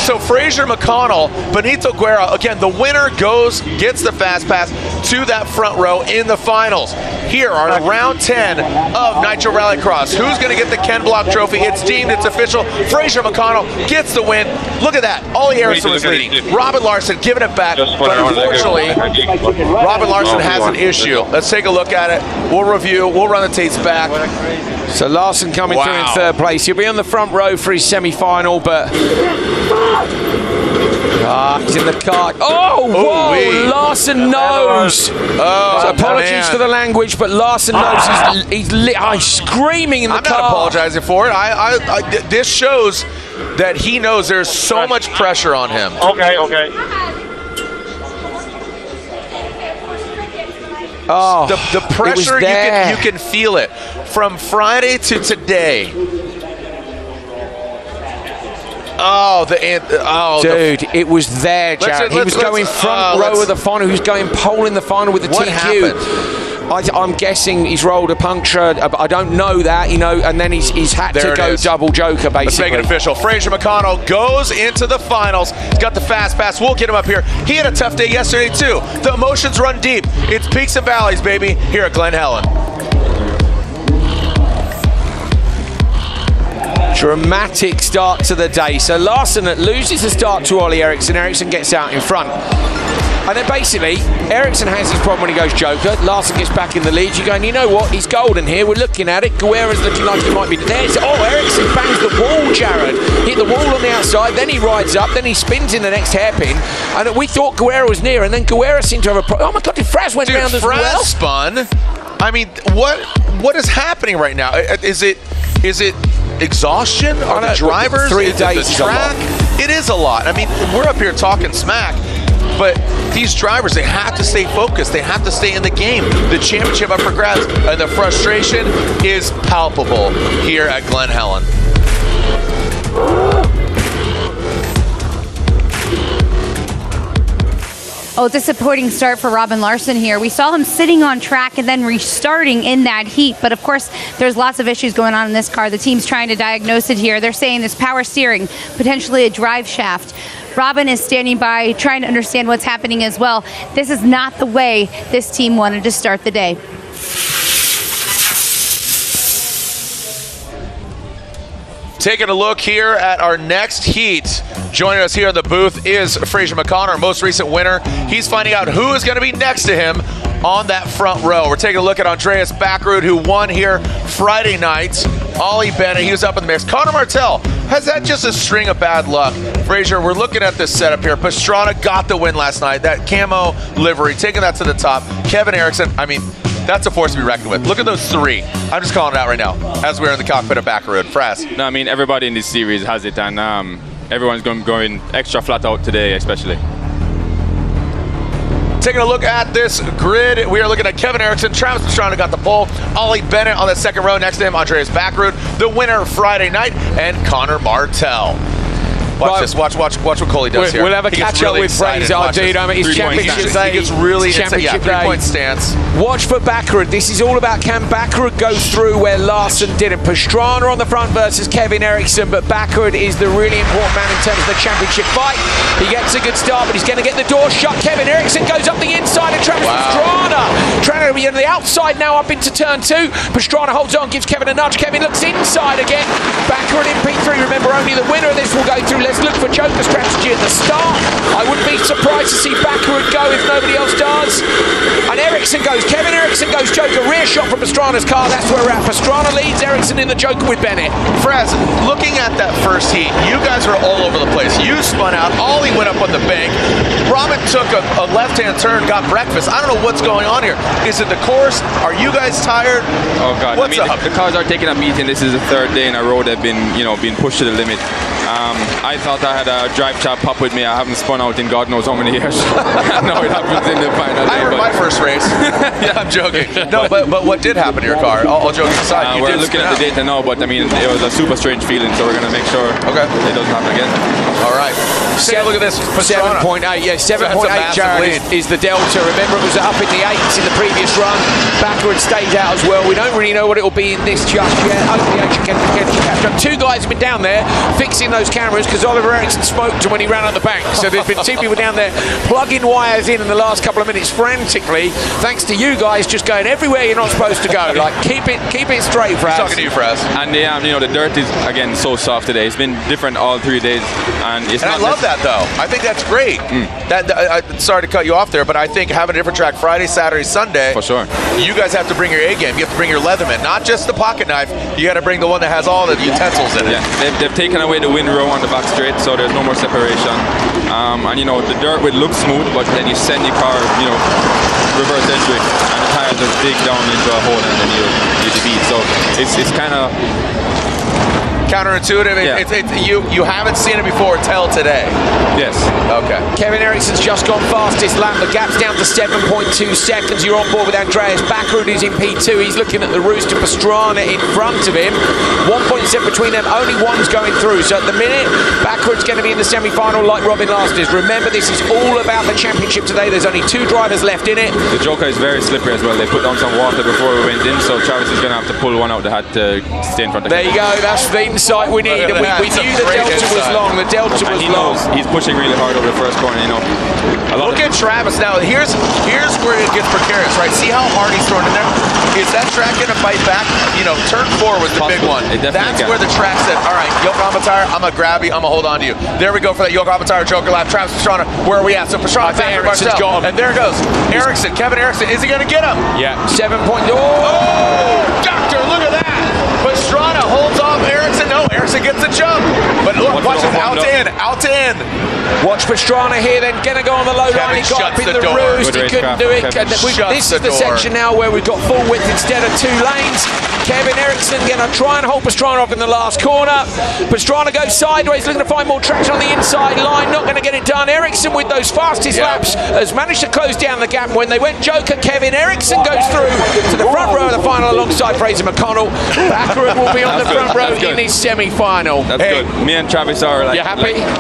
So Fraser McConnell, Benito Guerra, again, the winner gets the fast pass to that front row in the finals. Here are round 10 of Nitro Rallycross. Who's going to get the Ken Block Trophy? It's deemed, it's official. Fraser McConnell gets the win. Look at that. Ollie Erickson was leading. Robin Larson giving it back. But unfortunately, Robin Larson has an issue. Let's take a look at it. We'll review. We'll run the tapes back. So Larson coming through in 3rd place. He'll be on the front row for his semi-final, but he's in the car. Oh, whoa! Larson knows. So apologies for the language, but Larson knows he's screaming in the car. I'm not apologizing for it. This shows that he knows there's so much pressure on him. Okay. Oh, the pressure, you can feel it from Friday to today. Dude, it was there, Jared. He was going front row of the final. He was going pole in the final with the TQ. What happened? I'm guessing he's rolled a puncture. I don't know that, you know, and then he's had to go double joker, basically. Let's make it official. Fraser McConnell goes into the finals. He's got the fast pass. We'll get him up here. He had a tough day yesterday, too. The emotions run deep. It's peaks and valleys, baby, here at Glen Helen. Dramatic start to the day. So Larson loses the start to Ollie Eriksson. Eriksson gets out in front. And then basically, Eriksson has his problem when he goes joker. Larson gets back in the lead. You're going, you know what? He's golden here. We're looking at it. Guerra's looking like he might be there. Eriksson bangs the wall, Jared. Hit the wall on the outside. Then he rides up. Then he spins in the next hairpin. And we thought Guerra was near. And then Guerra seemed to have a problem. Oh my God, did Fraz went around as well? Fraz spun. I mean, what is happening right now? Is it exhaustion? Are the drivers? 3 is days it the track? It is a lot. I mean, we're up here talking smack, but these drivers, they have to stay focused. They have to stay in the game. The championship up for grabs, and the frustration is palpable here at Glen Helen. Oh, disappointing start for Robin Larson here. We saw him sitting on track and then restarting in that heat. But of course, there's lots of issues going on in this car. The team's trying to diagnose it here. They're saying this power steering, potentially a drive shaft. Robin is standing by, trying to understand what's happening as well. This is not the way this team wanted to start the day. Taking a look here at our next heat. Joining us here in the booth is Fraser McConnell, our most recent winner. He's finding out who is going to be next to him on that front row. We're taking a look at Andreas Backrud, who won here Friday night. Ollie Bennett, he was up in the mix. Connor Martell has had just a string of bad luck. Fraser, we're looking at this setup here. Pastrana got the win last night. That camo livery, taking that to the top. Kevin Eriksson, I mean, that's a force to be reckoned with. Look at those 3. I'm just calling it out right now as we're in the cockpit of Backrud. Fraz. No, I mean, everybody in this series has it, and everyone's going extra flat out today, especially. Taking a look at this grid, we are looking at Kevin Eriksson. Travis Pastrana got the pole. Ollie Bennett on that second row. Next to him, Andreas Backrud, the winner Friday night, and Connor Martell. Watch this. Watch what Coley does here. We'll have a catch-up with Fraser. Dude, I mean, it's championship day. He gets really championship day. 3-point stance. Watch for Backrud. This is all about can Backrud go through where Larson didn't. Pastrana on the front versus Kevin Eriksson, but Backrud is the really important man in terms of the championship fight. He gets a good start, but he's going to get the door shut. Kevin Eriksson goes up the inside and Travis Pastrana. Trying to be on the outside now up into turn 2. Pastrana holds on, gives Kevin a nudge. Kevin looks inside again. Backrud in P3. Remember, only the winner of this will go through. Let's look for joker strategy at the start. I wouldn't be surprised to see Backrud go if nobody else does. And Eriksson goes. Kevin Eriksson goes joker. Rear shot from Pastrana's car. That's where we're at. Pastrana leads. Eriksson in the joker with Bennett. Fraz, looking at that first heat, you guys were all over the place. You spun out. Ollie went up on the bank. Robin took a left-hand turn, got breakfast. I don't know what's going on here. Is it the course? Are you guys tired? Oh God! What's up? The cars are taking a beating. This is the 3rd day in a row they've been, being pushed to the limit. I thought I had a drive shaft pop with me. I haven't spun out in God knows how many years. No, it happens in the final day. I remember my first race. Yeah, I'm joking. No, but what did happen to your car? All joking aside, we're looking at the data now, but I mean, it was a super strange feeling, so we're going to make sure it doesn't happen again. All right. Take a look at this. 7.8, yeah, 7.8, Jared, is the delta. Remember, it was up in the 8s in the previous run. Backward stayed out as well. We don't really know what it will be in this just yet. Hopefully, actually can catch up. 2 guys have been down there fixing those cameras because Oliver Eriksson smoked when he ran on the bank. So there's been 2 people down there plugging wires in the last couple of minutes frantically, thanks to you guys just going everywhere you're not supposed to go. Like, keep it straight, Fraz. Talking to you, Fraz. And the dirt is, again, so soft today. It's been different all 3 days. And I love that, though. I think that's great. Sorry to cut you off there, but I think having a different track Friday, Saturday, Sunday. For sure. You guys have to bring your A game. You have to bring your Leatherman, not just the pocket knife. You got to bring the one that has all the utensils in it. Yeah, they've taken away the wind row on the back straight, so there's no more separation. And the dirt would look smooth, but then you send your car, reverse entry, and the tires just dig down into a hole, and then you beat. So it's kind of Counterintuitive. You haven't seen it before till today. Yes. Okay. Kevin Eriksson's just gone fastest lap. The gap's down to 7.2 seconds. You're on board with Andreas Backrud, who's in P2. He's looking at the Rooster Pastrana in front of him. 1.7 between them. Only one's going through. So at the minute, Backrud's going to be in the semi-final like Robin last is. Remember, this is all about the championship today. There's only 2 drivers left in it. The Joker is very slippery as well. They put down some water before we went in, so Travis is going to have to pull one out the hat to stay in front of him. There you go. That's the insight we need. And we knew the delta was long. The delta was long. He's pushing really hard over the first corner, you know. Look at Travis now. Here's where it gets precarious, right? See how hard he's throwing in there? Is that track going to bite back? You know, turn 4 was the big one. That's where the track said, all right, Yokohama tire, I'm going to grab you, I'm going to hold on to you. There we go for that Yokohama tire Joker lap. Travis Pastrana, where are we at? So Pastrana, Eriksson's got him. And there goes Ericsson, Kevin Eriksson. Is he going to get him? Yeah. 7 point. Oh, doctor, look at that. Pastrana holds off Ericsson. No, Ericsson gets the jump. But look, watch him out to in. Watch Pastrana here, then going to go on the low line. He got up in the roost. He couldn't do it. This is the section now where we've got full width instead of 2 lanes. Kevin Eriksson going to try and hold Pastrana off in the last corner. Pastrana goes sideways, looking to find more traction on the inside line. Not going to get it done. Eriksson, with those fastest laps, has managed to close down the gap. When they went Joker, Kevin Eriksson goes through to the front row of the final alongside Fraser McConnell. Backrud will be on the front row in his semi-final. That's good. Me and Travis are like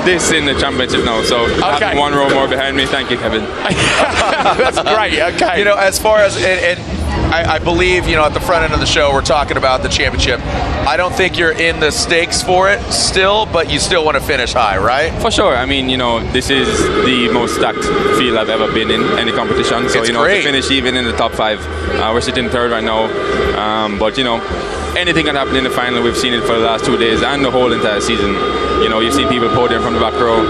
this in the championship now, so having 1 row more behind me. Thank you, Kevin. That's great. Okay. You know, as far as I believe, you know, at the front end of the show, we're talking about the championship. I don't think you're in the stakes for it still, but you still want to finish high, right? For sure. I mean, you know, this is the most stacked field I've ever been in any competition. So, it's you know, great. to finish even in the top 5, we're sitting 3rd right now. But, you know, anything can happen in the final. We've seen it for the last 2 days and the whole entire season. You know, you've seen people podium from the back row,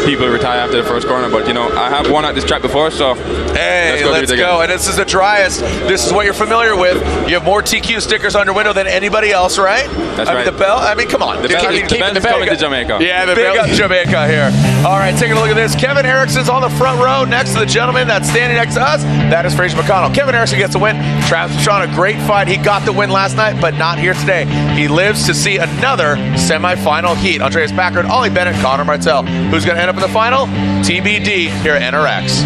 people retire after the first corner, but you know, I have won at this track before, so hey, let's go. And this is the driest. This is what you're familiar with. You have more TQ stickers on your window than anybody else, right? That's right. right. The bell. I mean, come on. The bell is coming to Jamaica. Yeah, the bell is Jamaica here. All right, taking a look at this. Kevin Eriksson's on the front row next to the gentleman that's standing next to us. That is Fraser McConnell. Kevin Eriksson gets the win. Travis Pastrana, a great fight. He got the win last night, but not here today. He lives to see another semifinal heat. Andreas Backrud, Ollie Bennett, Connor Martell. Who's going to end up in the final? TBD here at NRX.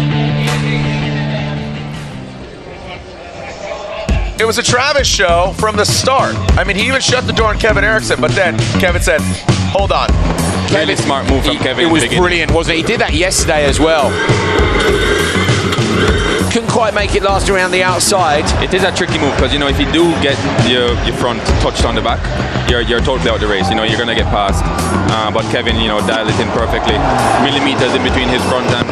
It was a Travis show from the start. I mean, he even shut the door on Kevin Eriksson, but then Kevin said, hold on. Really smart move from Kevin. It was brilliant, wasn't it? He did that yesterday as well. Couldn't quite make it last around the outside. It is a tricky move because, you know, if you do get your front touched on the back, you're totally out the race. You know, you're going to get past. But Kevin, you know, dialed it in perfectly. Millimeters in between his front and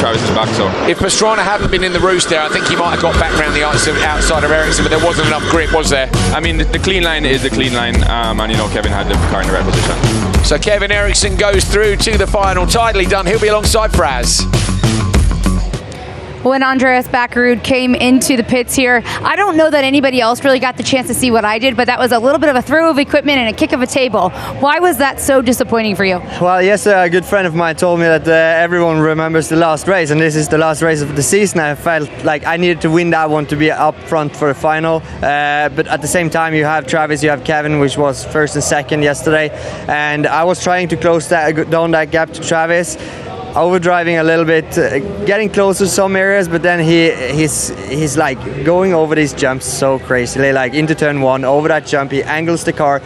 Travis's back. So if Pastrana hadn't been in the roost there, I think he might have got back around the outside of Eriksson, but there wasn't enough grip, was there? I mean, the clean line is the clean line, and, you know, Kevin had the car in the right position. So Kevin Eriksson goes through to the final. Tidily done. He'll be alongside Fraz. When Andreas Backrud came into the pits here, I don't know that anybody else really got the chance to see what I did, but that was a little bit of a throw of equipment and a kick of a table. Why was that so disappointing for you? Well, yes, a good friend of mine told me that everyone remembers the last race, and this is the last race of the season. I felt like I needed to win that one to be up front for the final, but at the same time you have Travis, you have Kevin, which was 1st and 2nd yesterday, and I was trying to close down that gap to Travis. Overdriving a little bit, getting closer to some areas, but then he's like going over these jumps so crazily, like into turn 1, over that jump, he angles the car,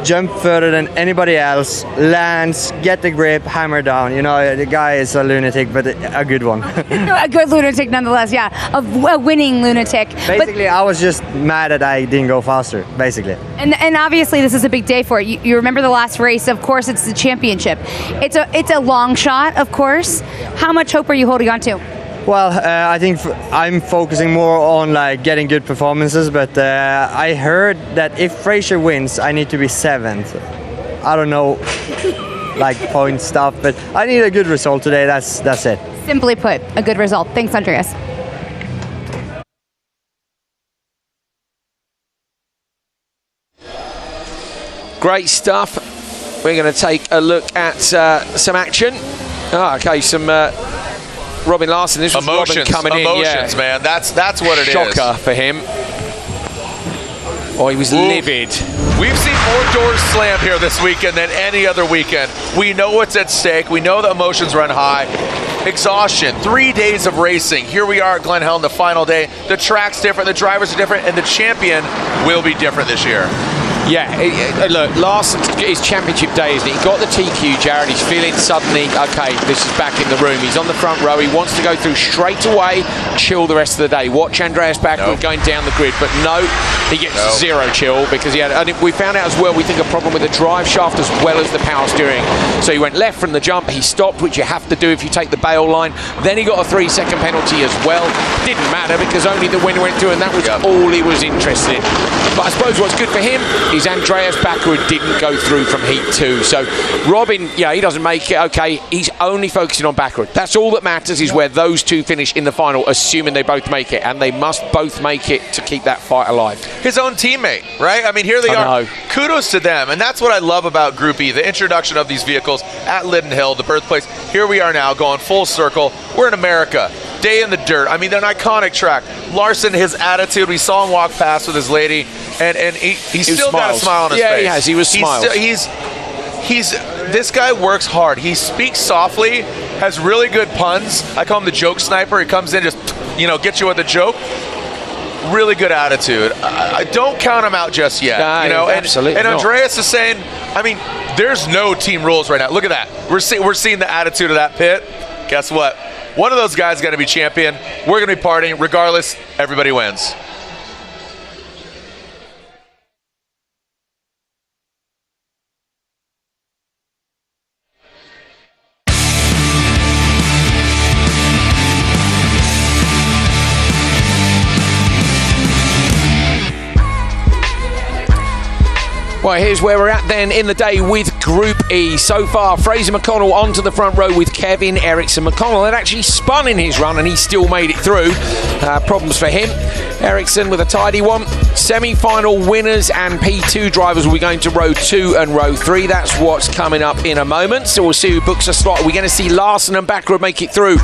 jump further than anybody else, lands, get the grip, hammer down. You know, the guy is a lunatic, but a good one. A good lunatic nonetheless, yeah. A winning lunatic. Basically, I was just mad that I didn't go faster, basically. And obviously this is a big day for it. You remember the last race, of course it's the championship. It's a long shot, of course. How much hope are you holding on to? Well, I think I'm focusing more on like getting good performances, but I heard that if Fraser wins, I need to be 7th. I don't know, like point stuff, but I need a good result today. That's it. Simply put, a good result. Thanks, Andreas. Great stuff. We're going to take a look at some action. Okay, some Robin Larson. This was emotions, Robin coming in. Emotions, man. That's what it is. Shocker for him. Oh, he was livid. We've seen more doors slam here this weekend than any other weekend. We know what's at stake. We know the emotions run high. Exhaustion, 3 days of racing. Here we are at Glen Helen, the final day. The track's different, the drivers are different, and the champion will be different this year. Yeah, look, last is championship day, isn't it? He got the TQ, Jared. He's feeling suddenly, okay, this is back in the room. He's on the front row. He wants to go through straight away, chill the rest of the day. Watch Andreas Backward going down the grid, but no, he gets zero chill because he had, and we found out as well, we think a problem with the drive shaft as well as the power steering. So he went left from the jump. He stopped, which you have to do if you take the bail line. Then he got a 3-second penalty as well. Didn't matter because only the winner went through, and that was all he was interested in. But I suppose what's good for him is Andreas Backward didn't go through from Heat 2. So Robin, yeah, he doesn't make it, okay. He's only focusing on Backward. That's all that matters is where those two finish in the final, assuming they both make it. And they must both make it to keep that fight alive. His own teammate, right? I mean, here they are. Kudos to them. And that's what I love about Group E, the introduction of these vehicles at Linden Hill, the birthplace. Here we are now going full circle. We're in America. Day in the dirt. I mean, they're an iconic track. Larson, his attitude, we saw him walk past with his lady, and he still got a smile on his face. Yeah, he has. He was smiles. This guy works hard. He speaks softly, has really good puns. I call him the joke sniper. He comes in, just, gets you with a joke. Really good attitude. I don't count him out just yet. Absolutely. And Andreas is saying, I mean, there's no team rules right now. Look at that. We're seeing the attitude of that pit. Guess what? One of those guys is going to be champion. We're going to be partying. Regardless, everybody wins. Well, here's where we're at then in the day with Group E. So far, Fraser McConnell onto the front row with Kevin Eriksson. McConnell had actually spun in his run and he still made it through. Problems for him. Eriksson with a tidy one. Semi-final winners and P2 drivers will be going to row 2 and row 3. That's what's coming up in a moment. So we'll see who books a slot. We're going to see Larson and Backward make it through.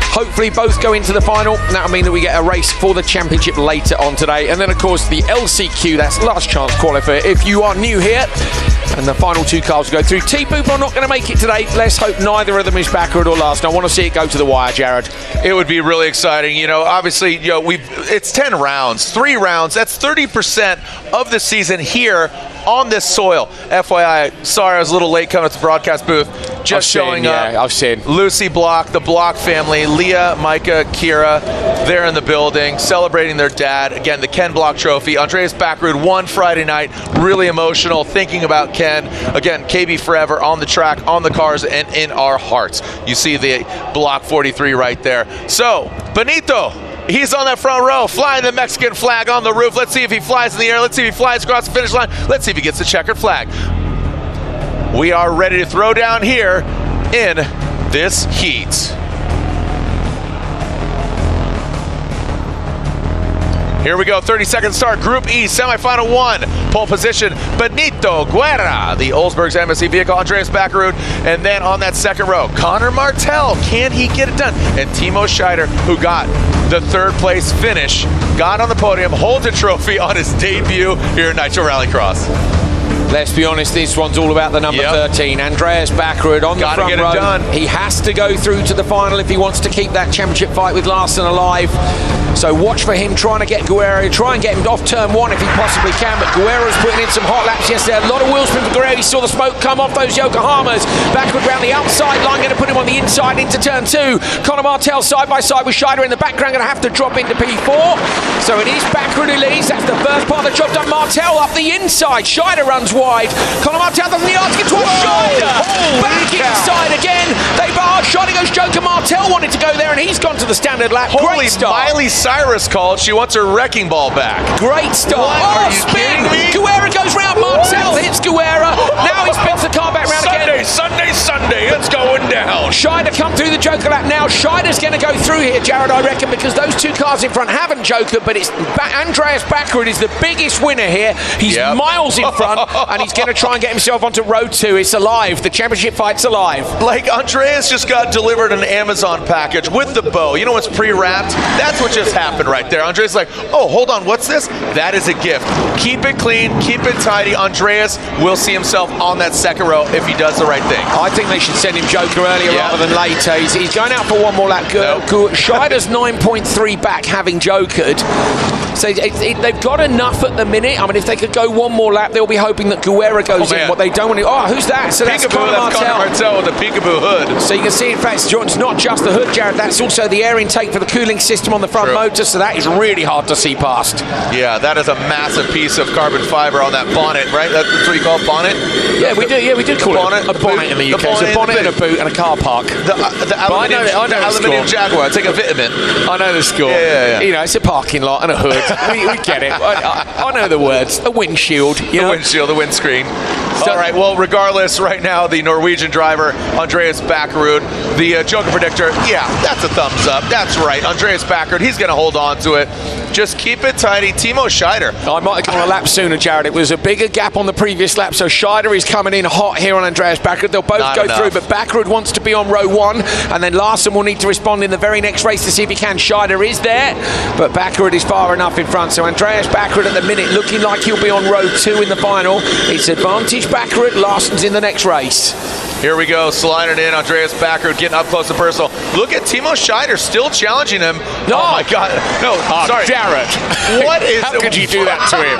Hopefully both go into the final. That'll mean that we get a race for the championship later on today. And then, of course, the LCQ, that's last chance qualifier. If you are new here, and the final 2 cars will go through. T-Boop are not going to make it today. Let's hope neither of them is Backward or Larson. I want to see it go to the wire, Jared. It would be really exciting. Obviously, it's 10 rounds, 3 rounds. That's 30% of the season here on this soil. FYI, sorry I was a little late coming to the broadcast booth. Just showing up. I've seen Lucy Block, the Block family, Leah, Micah, Kira, they're in the building celebrating their dad. Again, the Ken Block Trophy. Andreas Backward won Friday night. Really emotional, thinking about Ken. Again, KB forever on the track, on the cars, and in our hearts. You see the Block 43 right there. So, Benito, he's on that front row, flying the Mexican flag on the roof. Let's see if he flies in the air. Let's see if he flies across the finish line. Let's see if he gets the checkered flag. We are ready to throw down here in this heat. Here we go, 30-second start, Group E, semifinal 1. Pole position, Benito Guerra, the Olsberg's MSC vehicle, Andreas Backward, and then on that second row, Connor Martell, can he get it done? And Timo Scheider, who got the 3rd place finish, got on the podium, holds a trophy on his debut here at Nitro Rallycross. Let's be honest, this one's all about the number 13. Andreas Backward on the front row. He has to go through to the final if he wants to keep that championship fight with Larson alive. So watch for him trying to get Guerra, try and get him off turn 1 if he possibly can. But Guerra's putting in some hot laps yesterday. A lot of wheel spin for Guerra. He saw the smoke come off those Yokohamas. Backward round the outside line, going to put him on the inside into turn 2. Conor Martell side by side with Scheider in the background, going to have to drop into P4. So it is Backward who leads. That's the first part of the job done. Martell up the inside. Scheider runs wide. Conor Martell doesn't the arts, gets towards Scheider. Back inside again. They bar. Scheider goes Joker. Martell wanted to go there and he's gone to the standard lap. Holy Great start. Miley Cyrus called. She wants her wrecking ball back. Great start. What? Are you kidding me? Guerra goes round. Martell hits Guerra. Now he spins the car back round again. Sunday, it's going down. Scheider come through the Joker lap now. Scheider's going to go through here, Jared, I reckon, because those two cars in front haven't Joker, but it's Andreas Backerud is the biggest winner here. He's miles in front, and he's going to try and get himself onto row 2. It's alive. The championship fight's alive. Like, Andreas just got delivered an Amazon package with the bow. You know what's pre-wrapped? That's what just happened right there. Andreas like, oh, hold on, what's this? That is a gift. Keep it clean, keep it tidy. Andreas will see himself on that second row if he does the right thing. I think they should send him Joker earlier rather than later. He's going out for one more lap. Scheider's 9.3 back, having Jokered. So they've got enough at the minute. I mean, if they could go one more lap, they'll be hoping that Guerra goes in. What they don't want to... Oh, who's that? So that's Connor Martel with a peekaboo hood. So you can see, in fact, it's not just the hood, Jared. That's also the air intake for the cooling system on the front motor. So that is really hard to see past. Yeah, that is a massive piece of carbon fiber on that bonnet, right? That's what you call it, bonnet? Yeah, we do. Yeah, we do call it a bonnet in the UK. It's a bonnet and a boot and a car park. The aluminium Jaguar. It's like a vitamin. I know the score. Yeah. You know, it's a parking lot and a hood. we get it. I know the words. A windshield. The windscreen. All right, well, regardless, right now, the Norwegian driver, Andreas Backerud, the Joker predictor, that's a thumbs up. That's right. Andreas Backerud, he's going to hold on to it. Just keep it tidy. Timo Scheider. I might have gone a lap sooner, Jared. It was a bigger gap on the previous lap, so Scheider is coming in hot here on Andreas Backerud. They'll both go through, but Backerud wants to be on row 1, and then Larson will need to respond in the very next race to see if he can. Scheider is there, but Backerud is far enough in front, so Andreas Backerud at the minute looking like he'll be on row 2 in the final. It's advantage Backerud. Larson's in the next race. Here we go, sliding in. Andreas Backerud getting up close and personal. Look at Timo Scheider still challenging him. No. Oh my God. No, sorry. Jared. What is... How could you do that to him?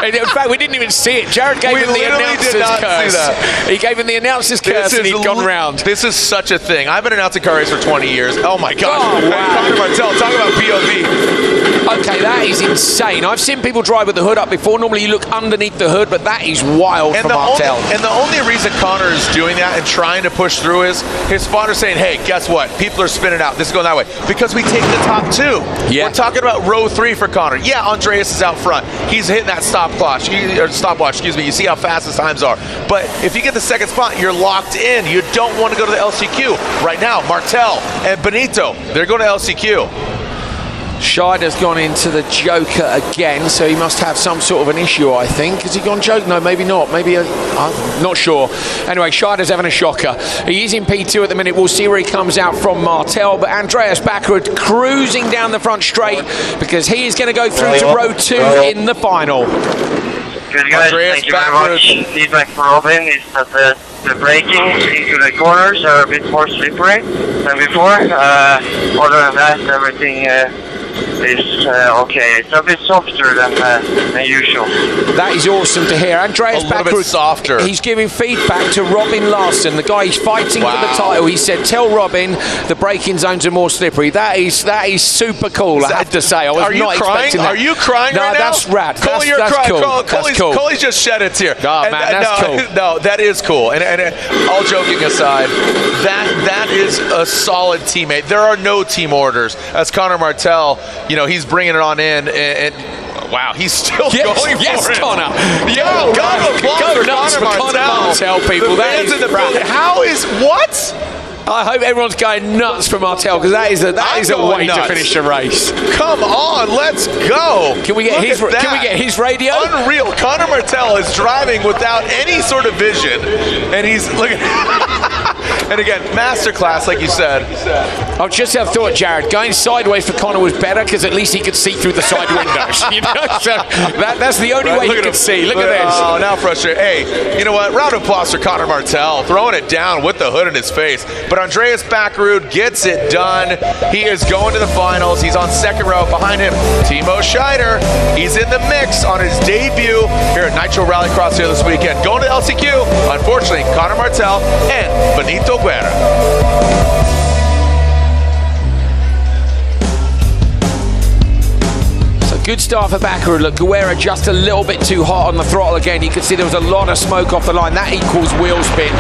And in fact, we didn't even see it. Jared gave him the announcer's curse. He gave him the announcer's curse and he'd gone round. This is such a thing. I've been announcing car race for 20 years. Oh my gosh. Oh, wow. Connor Martel, talk about POV. Okay, that is insane. I've seen people drive with the hood up before. Normally you look underneath the hood, but that is wild from Martel. And the only reason Connor is doing that and trying to push through is his spotter's saying, hey, guess what? People are spinning out. This is going that way. Because we take the top 2. Yeah. We're talking about row 3 for Connor. Yeah, Andreas is out front. He's hitting that stopwatch, You see how fast his times are. But if you get the second spot, you're locked in. You don't want to go to the LCQ. Right now, Martel and Benito, they're going to LCQ. Scheider's gone into the Joker again, so he must have some sort of an issue, I think. Has he gone Joker? No, maybe not. Maybe I'm not sure. Anyway, Scheider's having a shocker. He is in P2 at the minute. We'll see where he comes out from Martel, but Andreas Backerud cruising down the front straight because he is going to go through to row 2 in the final. Good guys, thank you very much. Feedback for Robin is that the braking into the corners are a bit more slippery than before. Other than that, everything is okay. It's a bit softer than usual. That is awesome to hear. Andreas Backerud, softer. He's giving feedback to Robin Larson, the guy he's fighting for the title. He said, tell Robin the braking zones are more slippery. That is super cool, I have to say. I was not expecting that. Are you crying right now? No, that's rad. Cole, you're that's crying. Cool. That's cool. Coley's just shed a tear. Oh, man, that's cool. No, that is cool. And all joking aside, that is a solid teammate. There are no team orders. As Connor Martel, he's bringing it on in, and wow, he's still going for it. Yes, Connor. Yo, go nuts for Connor Martel, people. That is in the building. How is what? I hope everyone's going nuts for Martel because that is a way to finish a race. Come on, let's go. Can we get his radio? Unreal. Connor Martel is driving without any sort of vision, and he's looking. And again, masterclass, like you said. I just have thought, Jared, going sideways for Connor was better because at least he could see through the side windows. So that's the only way he could see. Look at this. Oh, now frustrated. Hey, you know what? Round of applause for Connor Martel, throwing it down with the hood in his face. But Andreas Backerud gets it done. He is going to the finals. He's on second row. Behind him, Timo Scheider. He's in the mix on his debut here at Nitro Rallycross here this weekend. Going to LCQ, unfortunately, Connor Martel and Benito Guerra. Good start for Backerud. Look, Guerra just a little bit too hot on the throttle again. You can see there was a lot of smoke off the line. That equals wheel spin.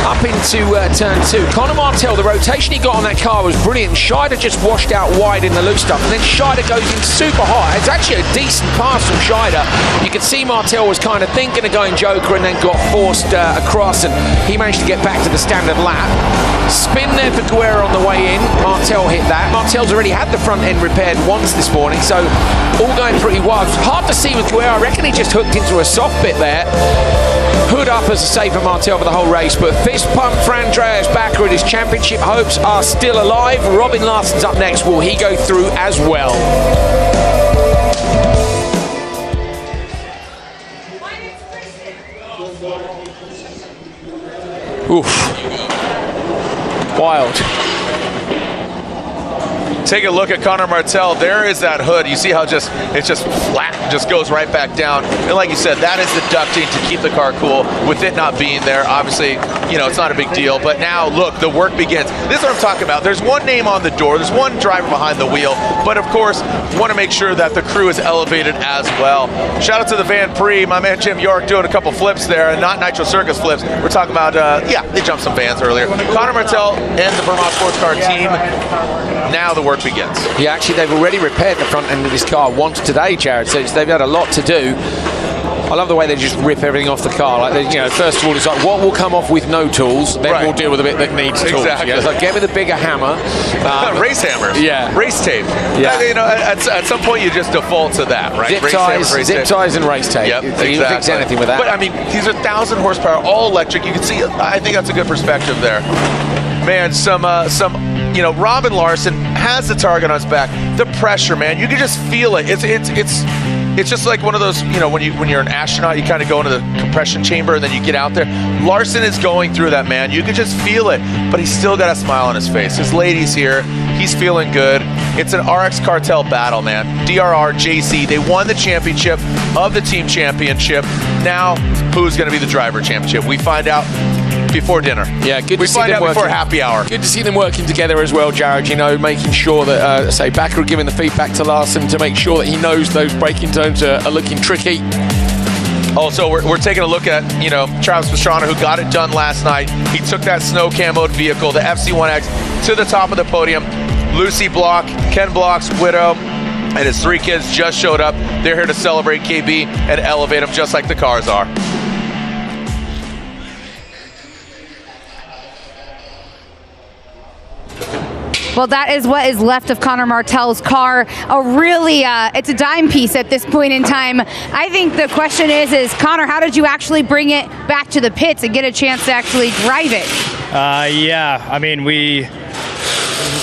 up into turn 2. Conor Martell, the rotation he got on that car was brilliant. Scheider just washed out wide in the loose stuff, and then Scheider goes in super high. It's actually a decent pass from Scheider. You could see Martell was kind of thinking of going Joker and then got forced across, and he managed to get back to the standard lap. Spin there for Guerra on the way in. Martell hit that. Martell's already had the front end repaired once this morning, so all going pretty well. It's hard to see with Guerra. I reckon he just hooked into a soft bit there. Hood up, as I say, for Martell for the whole race, but fist pump for Andreas Backer and his championship hopes are still alive. Robin Larson's up next. Will he go through as well? Oof. Wild. Take a look at Conor Martell. There is that hood. You see how it's just flat, just goes right back down. And like you said, that is the ducting to keep the car cool. With it not being there, obviously, you know, it's not a big deal. But now, look, the work begins. This is what I'm talking about. There's one name on the door. There's one driver behind the wheel. But of course, want to make sure that the crew is elevated as well. Shout out to the Van Prix, my man Jim York doing a couple flips there, and not Nitro Circus flips. We're talking about, yeah, they jumped some vans earlier. Conor Martell and the Vermont Sports Car team. Now the work begins. Yeah, actually, they've already repaired the front end of this car once today, Jared, so they've had a lot to do. I love the way they just rip everything off the car. Like, you know, first of all, it's like, what will come off with no tools? Then we'll deal with a bit that needs tools. Exactly. Yeah, it's like, get me the bigger hammer. Race hammers. Yeah. Race tape. Yeah. You know, at some point, you just default to that, right? Zip race ties, hammers, zip ties and race tape. Yep, You can fix anything with that. But, I mean, these are 1,000 horsepower, all electric. You can see, I think that's a good perspective there. Man, you know, Robin Larson has the target on his back. The pressure, man, you can just feel it. It's just like one of those, you know, when you're an astronaut, you kind of go into the compression chamber and then you get out there. Larson is going through that, man. You can just feel it, but he's still got a smile on his face. His lady's here. He's feeling good. It's an RX Cartel battle, man. DRR, JC, they won the championship of the team championship. Now, who's going to be the driver championship? We find out before dinner. Yeah, good to see them working. We find out before happy hour. Good to see them working together as well, Jared. You know, making sure that, say, Backer giving the feedback to Larson to make sure that he knows those braking zones are looking tricky. Also, we're taking a look at, you know, Travis Pastrana, who got it done last night. He took that snow camoed vehicle, the FC1X, to the top of the podium. Lucy Block, Ken Block's widow, and his 3 kids just showed up. They're here to celebrate KB and elevate him just like the cars are. Well, that is what is left of Conor Martell's car. It's a dime piece at this point in time. I think the question is Conor, how did you actually bring it back to the pits and get a chance to actually drive it? Yeah, I mean,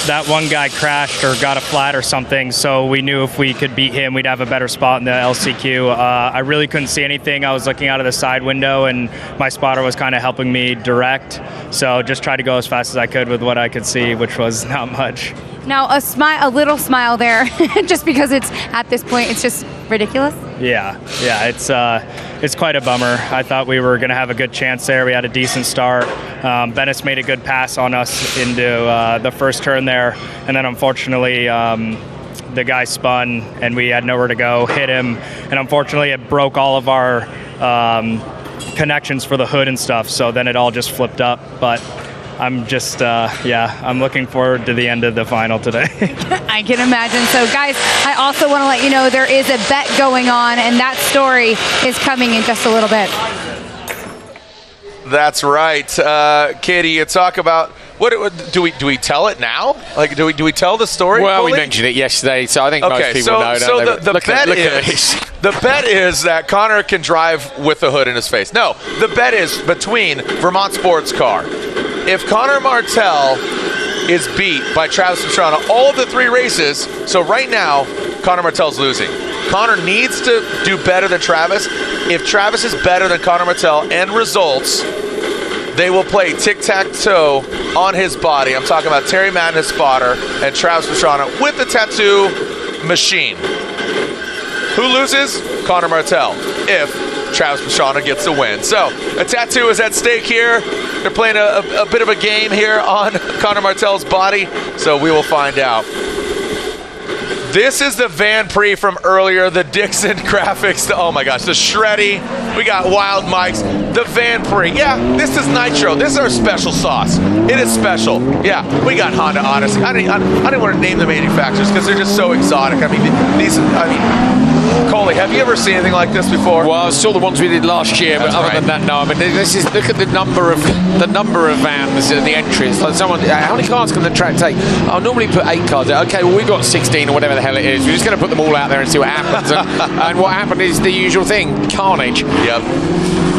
that one guy crashed or got a flat or something, so we knew if we could beat him, we'd have a better spot in the LCQ. I really couldn't see anything. I was looking out of the side window, and my spotter was kind of helping me direct, so just tried to go as fast as I could with what I could see, which was not much. Now, a little smile there, just because it's at this point, it's just ridiculous. Yeah, it's quite a bummer. I thought we were going to have a good chance there. We had a decent start. Bennis made a good pass on us into the first turn there, and then unfortunately the guy spun and we had nowhere to go, hit him, and unfortunately it broke all of our connections for the hood and stuff, so then it all just flipped up. But I'm just, I'm looking forward to the end of the final today. I can imagine. So, guys, I also want to let you know there is a bet going on, and that story is coming in just a little bit. That's right. Katie, you talk about, do we tell it now? Like, do we tell the story? Well, fully? we mentioned it yesterday, so I think most people know. So the bet is that Conor can drive with the hood in his face. No, the bet is between Vermont Sports Car. If Conor Martell is beat by Travis Pastrana all of the 3 races, so right now, Conor Martell's losing. Conor needs to do better than Travis. If Travis is better than Conor Martell and results, they will play tic-tac-toe on his body. I'm talking about Terry Madden, his spotter, and Travis Pastrana with the tattoo machine. Who loses? Conor Martell. If Travis Pastrana gets the win. So a tattoo is at stake here. They're playing a bit of a game here on Conor Martell's body, so we will find out. This is the Van Prix from earlier, the Dixon graphics, oh my gosh, the Shreddy, we got Wild Mikes, the Van Prix. Yeah, this is Nitro. This is our special sauce. It is special. Yeah, we got Honda Odyssey. I didn't want to name the manufacturers because they're just so exotic. I mean, Coley, have you ever seen anything like this before? Well, I saw the ones we did last year, but other than that, no. I mean, this is, look at the number of vans and the entries. Like how many cars can the track take? I'll normally put 8 cars out. Okay, well, we've got 16 or whatever the hell it is. We're just going to put them all out there and see what happens. And what happened is the usual thing, carnage. Yep.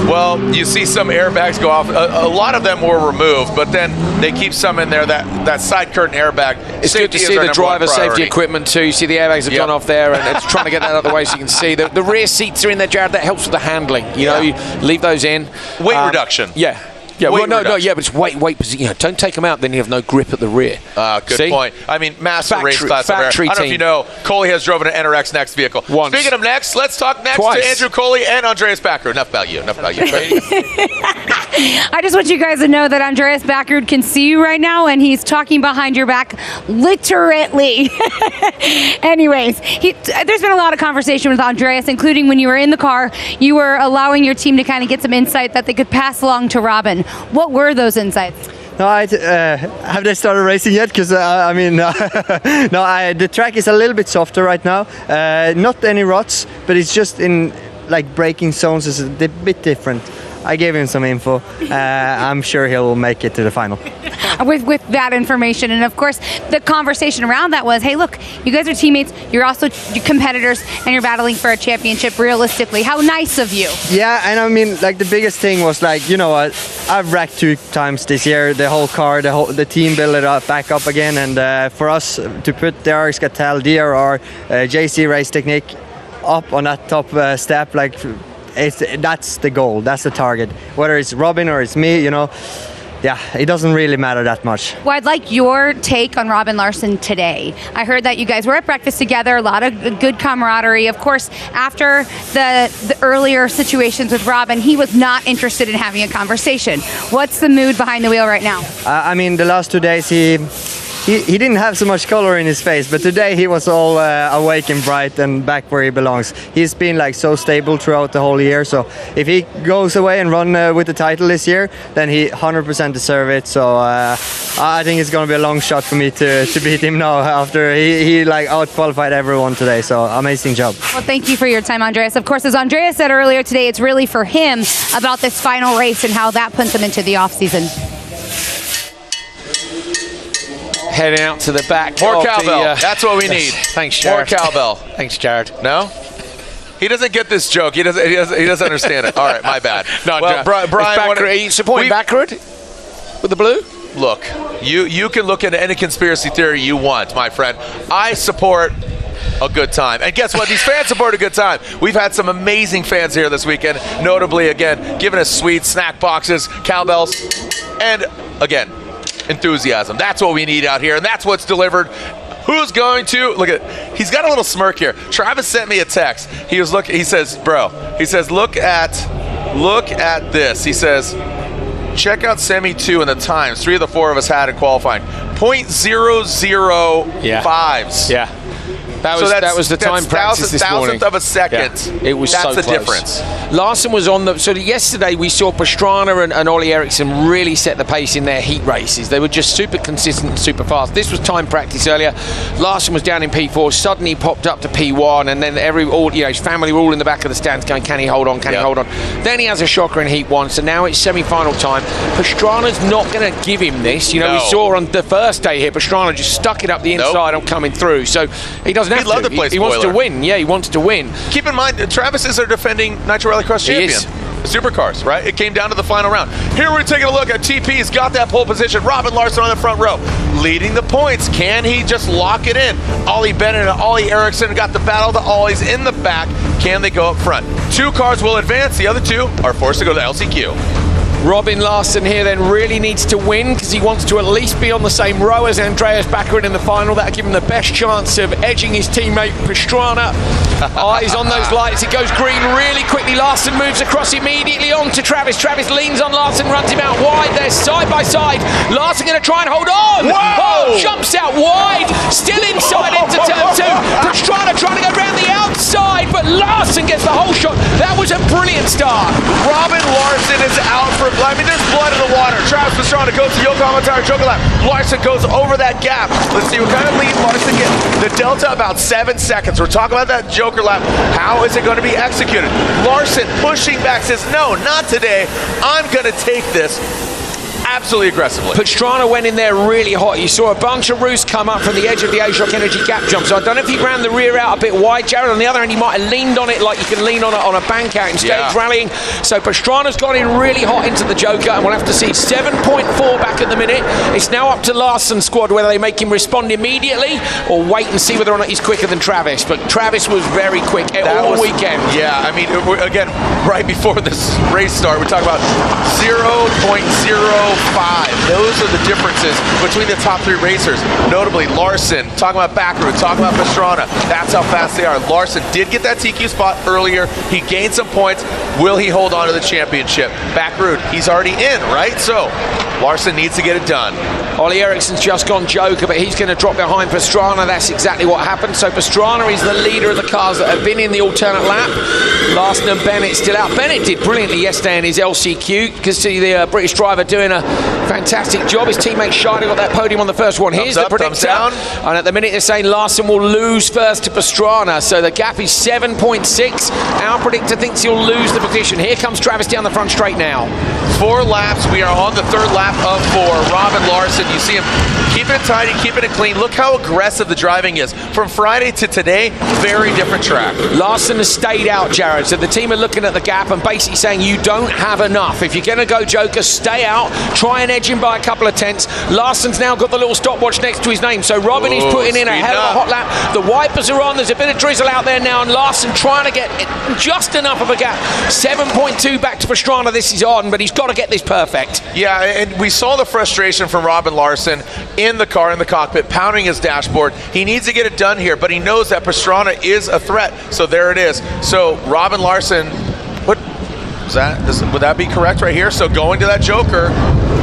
Well, you see some airbags go off. A lot of them were removed, but then they keep some in there. That side curtain airbag. It's good to see the driver safety equipment too. You see the airbags have gone off there, and it's trying to get that out of the way so you can see. The rear seats are in there, Jared. That helps with the handling. You know, you leave those in. Weight reduction. Yeah. Yeah, well, no, but it's weight position. You know, don't take them out, then you have no grip at the rear. Good point. I mean, massive race class over there. I don't know if you know, Coley has driven an NRX Next vehicle. Once. Speaking of Next, let's talk next Twice. to Andrew Coley and Andreas Backer. Enough about you. I just want you guys to know that Andreas Backer can see you right now, and he's talking behind your back, literally. Anyways, there's been a lot of conversation with Andreas, including when you were in the car, you were allowing your team to kind of get some insight that they could pass along to Robin. What were those insights? No, have they started racing yet? Because the track is a little bit softer right now. Not any ruts, but it's just in like braking zones is a bit different. I gave him some info. I'm sure he'll make it to the final. With that information, and of course, the conversation around that was, hey, look, you guys are teammates, you're also competitors, and you're battling for a championship realistically. How nice of you. Yeah, and I mean, like, the biggest thing was, like, you know what, I've wrecked 2 times this year, the whole car, the team built it back up again, and for us to put the RX Catel, DRR, JC Race Technique up on that top step, like, that's the goal, that's the target. Whether it's Robin or it's me, you know, yeah, it doesn't really matter that much. Well, I'd like your take on Robin Larsson today. I heard that you guys were at breakfast together, a lot of good camaraderie. Of course, after the earlier situations with Robin, he was not interested in having a conversation. What's the mood behind the wheel right now? I mean, the last 2 days he didn't have so much color in his face, but today he was all awake and bright and back where he belongs. He's been like so stable throughout the whole year, so if he goes away and run with the title this year, then he 100% deserves it. So I think it's going to be a long shot for me to beat him now after he like out-qualified everyone today, so amazing job. Well, thank you for your time, Andreas. Of course, as Andreas said earlier today, it's really for him about this final race and how that puts him into the off-season. Heading out to the back. More cowbell. That's what we need. Thanks, Jared. More cowbell. Thanks, Jared. No? He doesn't get this joke. He doesn't understand it. All right, my bad. No, well, Brian, are you supporting backward with the blue? Look, you can look into any conspiracy theory you want, my friend. I support a good time. And guess what? These fans support a good time. We've had some amazing fans here this weekend, notably, again, giving us sweets, snack boxes, cowbells, and, again, enthusiasm. That's what we need out here, and that's what's delivered. Who's going to look at? He's got a little smirk here. Travis sent me a text. He was looking. He says, "Bro," he says, "Look at this." He says, "Check out Semi 2 and the times 3 of the 4 of us had in qualifying. 0.005s. Yeah. That was the time practice this morning. Thousandth of a second. Yeah. It was That's so the close. difference. Larson was on the. So yesterday we saw Pastrana and Ollie Eriksson really set the pace in their heat races. They were just super consistent and super fast. This was time practice earlier. Larson was down in P4. Suddenly popped up to P1, and then his family were all in the back of the stands going, "Can he hold on? Can he hold on?" Then he has a shocker in Heat 1. So now it's semi-final time. Pastrana's not going to give him this. You know, we saw on the first day here, Pastrana just stuck it up the inside on coming through. So he doesn't. He'd love to play he wants to win. Yeah, he wants to win. Keep in mind, Travis is our defending Nitro Rallycross champion. He is. Supercars, right? It came down to the final round. Here we're taking a look at TP's got that pole position. Robin Larsson on the front row, leading the points. Can he just lock it in? Ollie Bennett and Ollie Eriksson got the battle. The Ollies in the back. Can they go up front? 2 cars will advance. The other 2 are forced to go to the LCQ. Robin Larson here then really needs to win because he wants to at least be on the same row as Andreas Baccarin in the final. That'll give him the best chance of edging his teammate Pastrana. Eyes on those lights. It goes green really quickly. Larson moves across immediately on to Travis. Travis leans on Larson, runs him out wide. They're side by side. Larson going to try and hold on. Whoa! Oh, jumps out wide. Still inside into turn 2. Pastrana trying to go round the outside, but Larson gets the whole shot. That was a brilliant start. Robin Larson is out for, I mean, there's blood in the water. Travis Pastrana goes to Yokohama Tire Joker lap. Larson goes over that gap. Let's see what kind of lead Larson gets. The delta about 7 seconds. We're talking about that Joker lap. How is it going to be executed? Larson pushing back says, no, not today. I'm going to take this absolutely aggressively. Pastrana went in there really hot. You saw a bunch of roosts come up from the edge of the A-Shock Energy gap jump. So I don't know if he ran the rear out a bit wide, Jared. On the other hand, he might have leaned on it like you can lean on a bank out in stage rallying. So Pastrana's got in really hot into the Joker, and we'll have to see 7.4 back at the minute. It's now up to Larson's squad whether they make him respond immediately or wait and see whether or not he's quicker than Travis. But Travis was very quick all weekend. Yeah, I mean, again, right before this race start, we talk about 0.05. Those are the differences between the top 3 racers. Notably, Larson, talking about Baccarin, talking about Pastrana. That's how fast they are. Larson did get that TQ spot earlier. He gained some points. Will he hold on to the championship? Baccarin, he's already in, right? So Larson needs to get it done. Ollie Eriksson's just gone Joker, but he's going to drop behind Pastrana. That's exactly what happened. So Pastrana is the leader of the cars that have been in the alternate lap. Larson and Bennett still out. Bennett did brilliantly yesterday in his LCQ. You can see the British driver doing a fantastic job. His teammate Scheider got that podium on the first one. Here's the predictor. And at the minute they're saying Larson will lose first to Pastrana. So the gap is 7.6. Our predictor thinks he'll lose the position. Here comes Travis down the front straight now. 4 laps. We are on the 3rd lap of 4. Robin Larson, you see him keeping it tidy, keeping it clean. Look how aggressive the driving is. From Friday to today, very different track. Larson has stayed out, Jared. So the team are looking at the gap and basically saying you don't have enough. If you're going to go Joker, stay out. Try and edge him by a couple of tenths. Larson's now got the little stopwatch next to his name. So Robin is putting in a hell of a hot lap. The wipers are on. There's a bit of drizzle out there now. And Larson trying to get just enough of a gap. 7.2 back to Pastrana. This is on, but he's got to get this perfect. Yeah, and we saw the frustration from Robin Larson in the car, in the cockpit, pounding his dashboard. He needs to get it done here, but he knows that Pastrana is a threat. So there it is. So Robin Larson, would that be correct right here? So going to that Joker.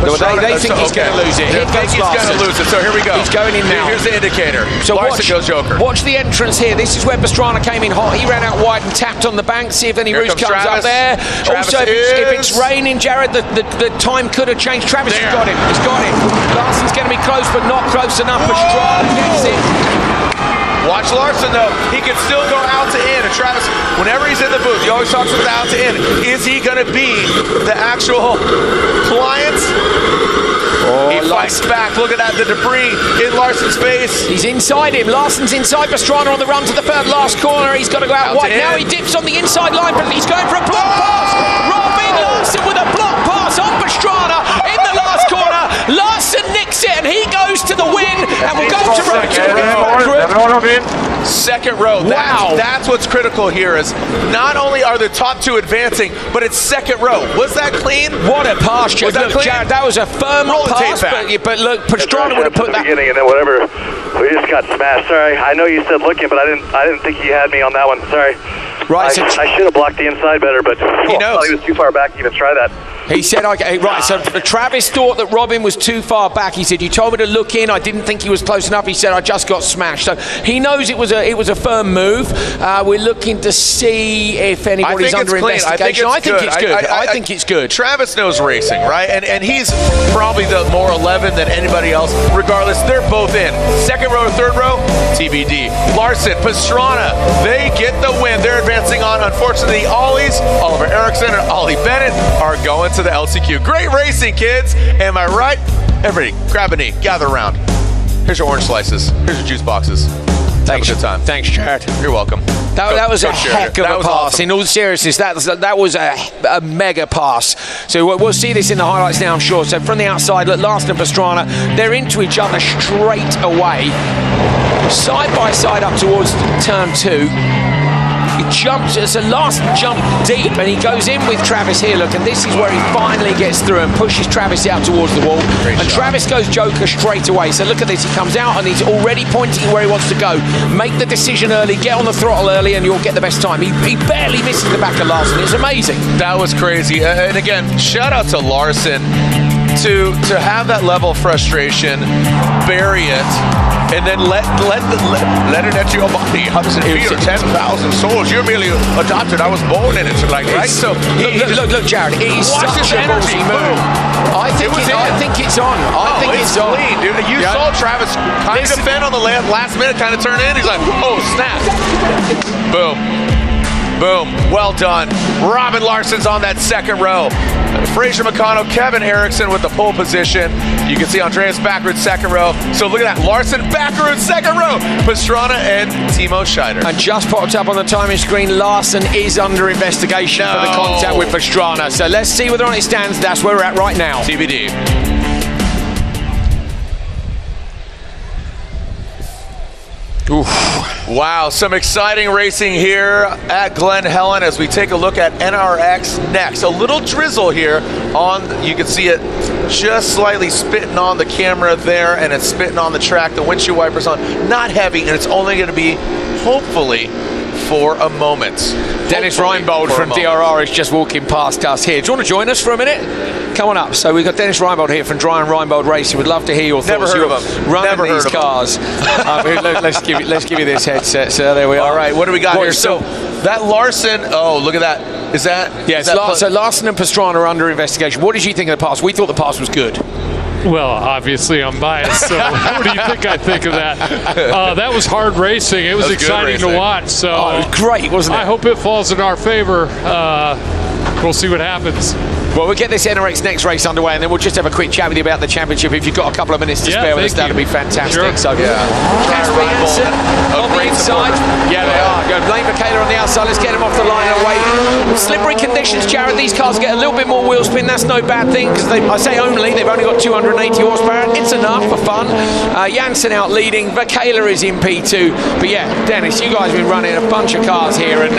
They think he's going to lose it. They think he's going to lose it. So here we go. He's going in now. Here's the indicator. So Larson goes Joker. Watch the entrance here. This is where Pastrana came in hot. He ran out wide and tapped on the bank. See if any roost comes up there. Travis also, if it's raining, Jared, the time could have changed. Travis has got him. He's got him. Larson's going to be close, but not close enough. Pastrana gets it. Watch Larson, though. He can still go out to in. And Travis, whenever he's in the booth, he always talks about out to in. Is he going to be the actual client? He fights back. Look at that, the debris in Larson's face. He's inside him. Larson's inside Pastrana on the run to the third last corner. He's got to go out wide. Now he dips on the inside line, but he's going for a block pass. Robin Larson with a block pass on Pastrana in the last corner. Larson nicks it and he goes to the win and will go to second row. Wow. That's what's critical here is not only are the top 2 advancing, but it's second row. Was that clean? What a pass, Jared. Look, Jared, that was a firm pass, but look, Pastrana would have put that. Beginning and then whatever, we just got smashed. Sorry, I know you said looking, but I didn't think he had me on that one. Sorry. Right, I should have blocked the inside better, but he knows. I thought he was too far back to even try that. He said, okay, right, so Travis thought that Robin was too far back. He said, you told me to look in. I didn't think he was close enough. He said, I just got smashed. So he knows it was a firm move. We're looking to see if anybody's under investigation. I think it's good. I think it's good. Travis knows racing, right? And he's probably the more 11 than anybody else. Regardless, they're both in. Second row or third row, TBD. Larson, Pastrana, they get the win. They're advancing on. Unfortunately, the Ollies, Oliver Eriksson and Ollie Bennett, are going to the LCQ. Great racing, kids. Am I right? Everybody, grab a knee, gather around. Here's your orange slices. Here's your juice boxes. Thanks. Have a good time. Thanks, Jared. You're welcome. That was a heck of a pass. Awesome. In all seriousness, that was a mega pass. So we'll see this in the highlights now, I'm sure. So from the outside, look, Larson and Pastrana, they're into each other straight away. Side by side up towards turn 2. You jumps, it's a last jump deep, and he goes in with Travis here, look, and this is where he finally gets through and pushes Travis out towards the wall. And Travis goes Joker straight away. So look at this, he comes out and he's already pointing where he wants to go. Make the decision early, get on the throttle early, and you'll get the best time. He barely misses the back of Larson. It's amazing. That was crazy. And again, shout out to Larson to have that level of frustration, bury it, and then let it at your body. 100 feet or 10,000 souls. You're merely adopted. I was born in it, right? So look, Jared. It is such a ballsy move. I think it's on. I think it's on. Clean, dude. You saw Travis kind of defend on the last minute, kind of turn in. He's like, oh snap! Boom. Boom. Well done. Robin Larson's on that second row. Fraser McConnell, Kevin Erickson with the pole position. You can see Andreas Backrud second row. So look at that. Larson, Backrud second row. Pastrana and Timo Scheider. And just popped up on the timing screen, Larson is under investigation for the contact with Pastrana. So let's see whether or not it stands. That's where we're at right now. TBD. Oof. Wow, some exciting racing here at Glen Helen as we take a look at NRX Next. A little drizzle here on, you can see it just slightly spitting on the camera there, and it's spitting on the track. The windshield wipers on, not heavy, and it's only going to be, hopefully, for a moment. Dennis Reinbold from DRR is just walking past us here. Do you want to join us for a minute? Come on up. So we've got Dennis Reinbold here from Dry and Reinbold Racing. We'd love to hear your thoughts. Never heard of him. Running these cars. Let's give you this headset. So there we are. All right, what do we got here? So that Larson, oh, look at that. Is that? Yeah, so Larson and Pastrana are under investigation. What did you think of the pass? We thought the pass was good. Well, obviously I'm biased, so what do you think I think of that? That was hard racing. It was exciting to watch. So it was great, wasn't it? I hope it falls in our favor. We'll see what happens. Well, we'll get this NRX Next race underway, and then we'll just have a quick chat with you about the championship. If you've got a couple of minutes to spare with us, that'd be fantastic. Sure. So, Casper Janssen on the inside. Yeah, they are. Go Blaine Michaela on the outside. Let's get him off the line and away. Slippery conditions, Jared. These cars get a little bit more wheel spin. That's no bad thing, because I say only, they've only got 280 horsepower. It's enough for fun. Janssen out leading. Michaela is in P2. But yeah, Dennis, you guys have been running a bunch of cars here, and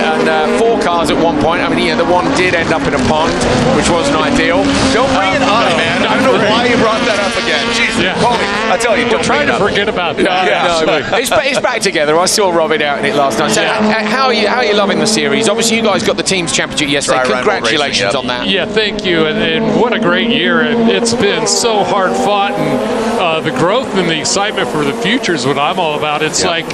4 cars at one point. I mean, yeah, the one did end up in a pond, which wasn't ideal. Don't bring it up, man. I don't know why you brought that up again. Jesus, I tell you, don't try to forget about that. It's back together. I saw Robin out in it last night. So how are you loving the series? Obviously, you guys got the team's championship yesterday. Congratulations on that. Yeah, thank you. And what a great year. And it's been so hard fought, and the growth and the excitement for the future is what I'm all about. It's like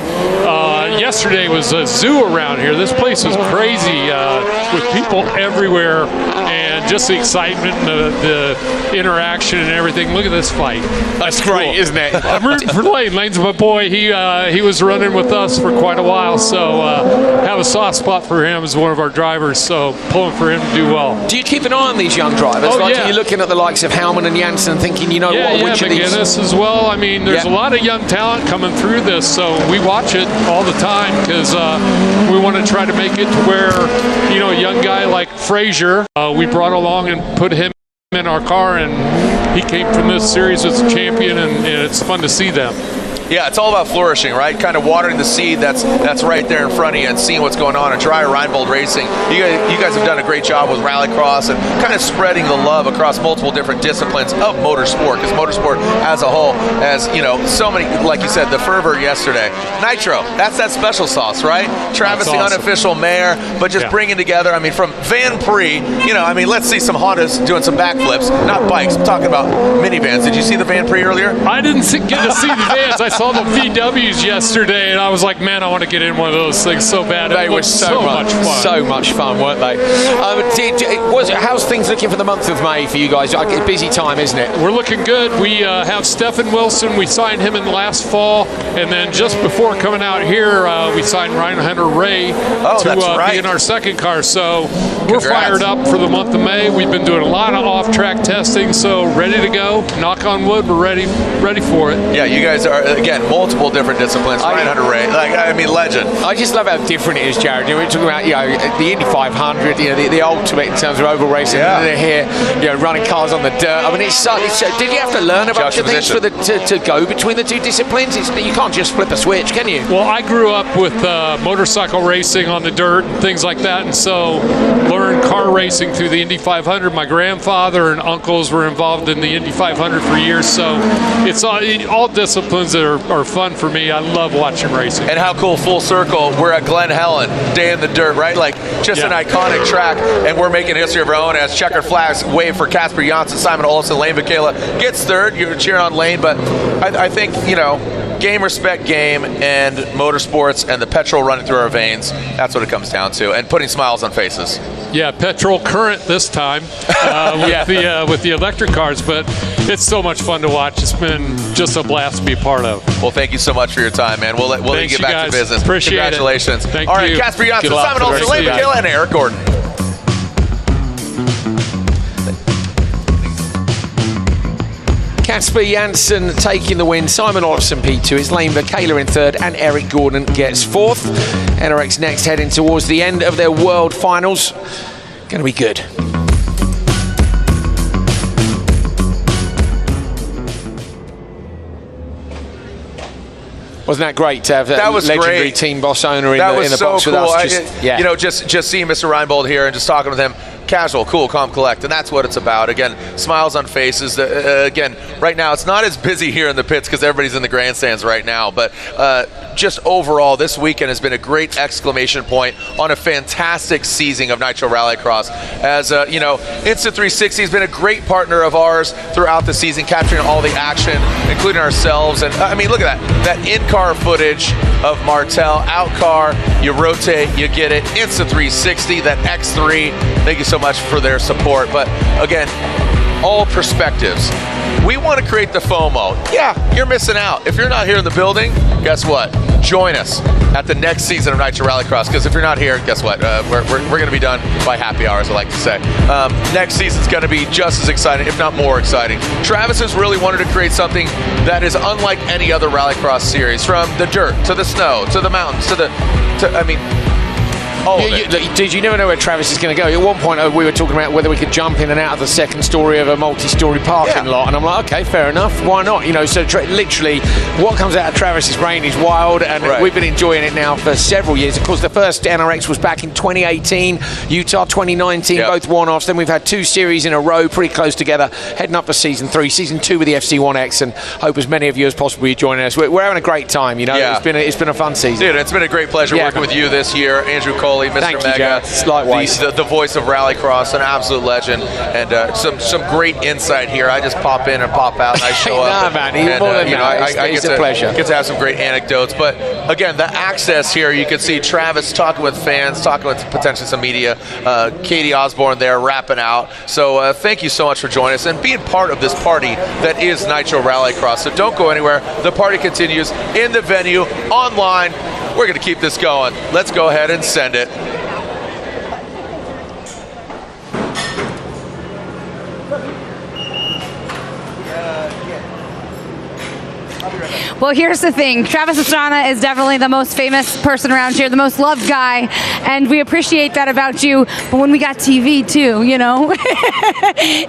yesterday was a zoo around here. This place was crazy with people everywhere, and just the excitement and the interaction and everything. Look at this fight. That's great, isn't it? I'm rooting for Lane. Lane's my boy. He was running with us for quite a while, so have a soft spot for him as one of our drivers, so pulling for him to do well. Do you keep an eye on these young drivers? Are you looking at the likes of Hellman and Janssen thinking, which of these? McGinnis as well. I mean, there's a lot of young talent coming through this, so we watch it all the time because we want to try to make it to where, a young guy like Frazier, we brought along and put him in our car, and he came from this series as a champion, and it's fun to see them. Yeah, it's all about flourishing, right? Kind of watering the seed that's right there in front of you and seeing what's going on at Dry Reinbold Racing. You guys have done a great job with Rallycross and kind of spreading the love across multiple different disciplines of motorsport, because motorsport as a whole has, so many, like you said, the fervor yesterday. Nitro, that's that special sauce, right? Travis, the unofficial mayor, but just bringing together, I mean, from Van Prix, let's see some Hondas doing some backflips, not bikes. I'm talking about minivans. Did you see the Van Prix earlier? I didn't get to see the vans. I saw the VWs yesterday, and I was like, man, I want to get in one of those things so bad. They were so much fun. So much fun, weren't they? How's things looking for the month of May for you guys? A busy time, isn't it? We're looking good. We have Stephen Wilson. We signed him in last fall, and then just before coming out here, we signed Ryan Hunter Ray to be in our second car. So we're fired up for the month of May. We've been doing a lot of off-track testing, so ready to go. Knock on wood, we're ready for it. Yeah, you guys are, again, again, multiple different disciplines. 900 race, I mean, legend. I just love how different it is, Jared. We're talking about, the Indy 500, the ultimate in terms of oval racing. And they're here, running cars on the dirt. I mean, it's did you have to learn a bunch of things to go between the two disciplines? You can't just flip a switch, can you? Well, I grew up with motorcycle racing on the dirt and things like that, and so learned car racing through the Indy 500. My grandfather and uncles were involved in the Indy 500 for years, so it's all disciplines that are fun for me. I love watching racing. And how cool, full circle, we're at Glen Helen, Day in the Dirt, right? Like, just an iconic track, and we're making history of our own as checkered flags wave for Casper Janssen, Simon Olsen, Lane Michaela gets third. You're cheering on Lane, but I think, game, respect game, and motorsports and the petrol running through our veins, that's what it comes down to, and putting smiles on faces. Yeah, petrol current this time with the electric cars, but it's so much fun to watch. It's been just a blast to be a part of. Well, thank you so much for your time, man. We'll get back to business. Appreciate Congratulations. it. Thank All right, you. Casper Janssen, Simon Olsen, Lane Michaela, and Eric Gordon. Casper Janssen taking the win, Simon Olsen P2, it's Lane Michaela in third, and Eric Gordon gets fourth. NRX Next heading towards the end of their World Finals. Going to be good. Wasn't that great to have that legendary great. Team boss owner in the so box cool. with us? Just seeing Mr. Reinbold here and just talking with him, casual, cool, calm, collect, and that's what it's about. Again, smiles on faces. Again, right now it's not as busy here in the pits because everybody's in the grandstands right now, but just overall, this weekend has been a great exclamation point on a fantastic season of Nitro Rallycross. As Instant 360 has been a great partner of ours throughout the season, capturing all the action, including ourselves. And I mean, look at that in-car footage of Martel, out-car, you rotate, you get it. Instant 360, that X3. Thank you so much for their support. But again, all perspectives. We want to create the FOMO. Yeah, you're missing out. If you're not here in the building, guess what? Join us at the next season of Nitro Rallycross, because if you're not here, guess what? We're going to be done by happy hours, I like to say. Next season's going to be just as exciting, if not more exciting. Travis has really wanted to create something that is unlike any other Rallycross series, from the dirt, to the snow, to the mountains, Dude, you never know where Travis is going to go. At one point, we were talking about whether we could jump in and out of the second story of a multi-story parking lot, and I'm like, okay, fair enough. Why not? So literally, what comes out of Travis's brain is wild, and we've been enjoying it now for several years. Of course, the first NRX was back in 2018, Utah 2019, both one-offs. Then we've had two series in a row, pretty close together, heading up for season 3, season 2 with the FC1X, and hope as many of you as possible are joining us. We're having a great time. It's been a fun season. Dude, it's been a great pleasure working with you this year, Andrew Cole, Mr. Mega, the voice of Rallycross, an absolute legend, and some great insight here. I just pop in and pop out, and I show up. It's a pleasure. Get to have some great anecdotes. But again, the access here, you can see Travis talking with fans, talking with potentially some media, Katie Osborne there wrapping out. So thank you so much for joining us and being part of this party that is Nitro Rallycross. So don't go anywhere. The party continues in the venue, online. We're going to keep this going. Let's go ahead and send it. Well, here's the thing. Travis Pastrana is definitely the most famous person around here, the most loved guy, and we appreciate that about you. But when we got TV too,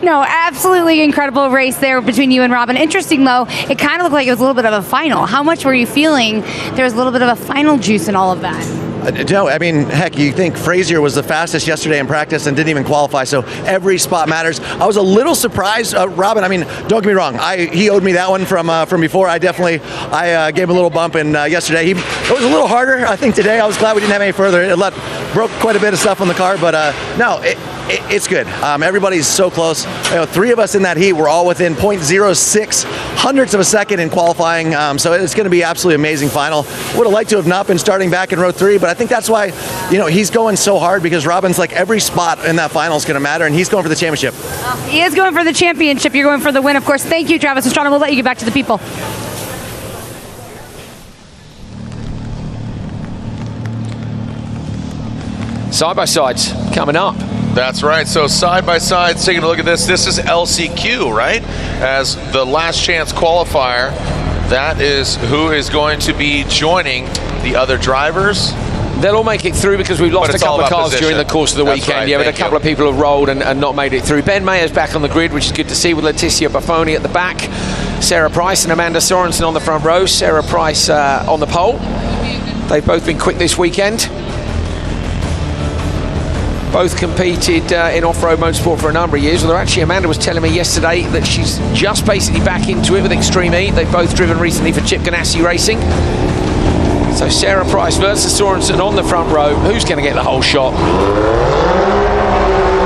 No, absolutely incredible race there between you and Robin. Interesting, though, it kind of looked like it was a little bit of a final. How much were you feeling there was a little bit of a final juice in all of that? No, I mean, heck, you think Frazier was the fastest yesterday in practice and didn't even qualify, so every spot matters. I was a little surprised, Robin, I mean, don't get me wrong, he owed me that one from before. I gave him a little bump, and yesterday, it was a little harder. I think today, I was glad we didn't have any further. It broke quite a bit of stuff on the car, but no, it's good. Everybody's so close. 3 of us in that heat were all within 0.06 hundredths of a second in qualifying, so it's going to be absolutely amazing final. Would have liked to have not been starting back in row 3, but I think that's why he's going so hard, because Robin's like every spot in that final is going to matter, and he's going for the championship. He is going for the championship. You're going for the win, of course. Thank you, Travis Pastrana. We'll let you get back to the people. Side-by-sides coming up. That's right. So side-by-sides, taking a look at this. This is LCQ, right? As the last chance qualifier that is who is going to be joining the other drivers. They'll all make it through because we've lost a couple of cars during the course of the weekend. But a couple of people have rolled and not made it through. Ben Mayer's back on the grid, which is good to see, with Leticia Buffoni at the back, Sarah Price and Amanda Sorensen on the front row. Sarah Price on the pole. They've both been quick this weekend. Both competed in off-road motorsport for a number of years. Although actually Amanda was telling me yesterday that she's just basically back into it with Extreme E. They've both driven recently for Chip Ganassi Racing. So Sarah Price versus Sorensen on the front row. Who's going to get the whole shot?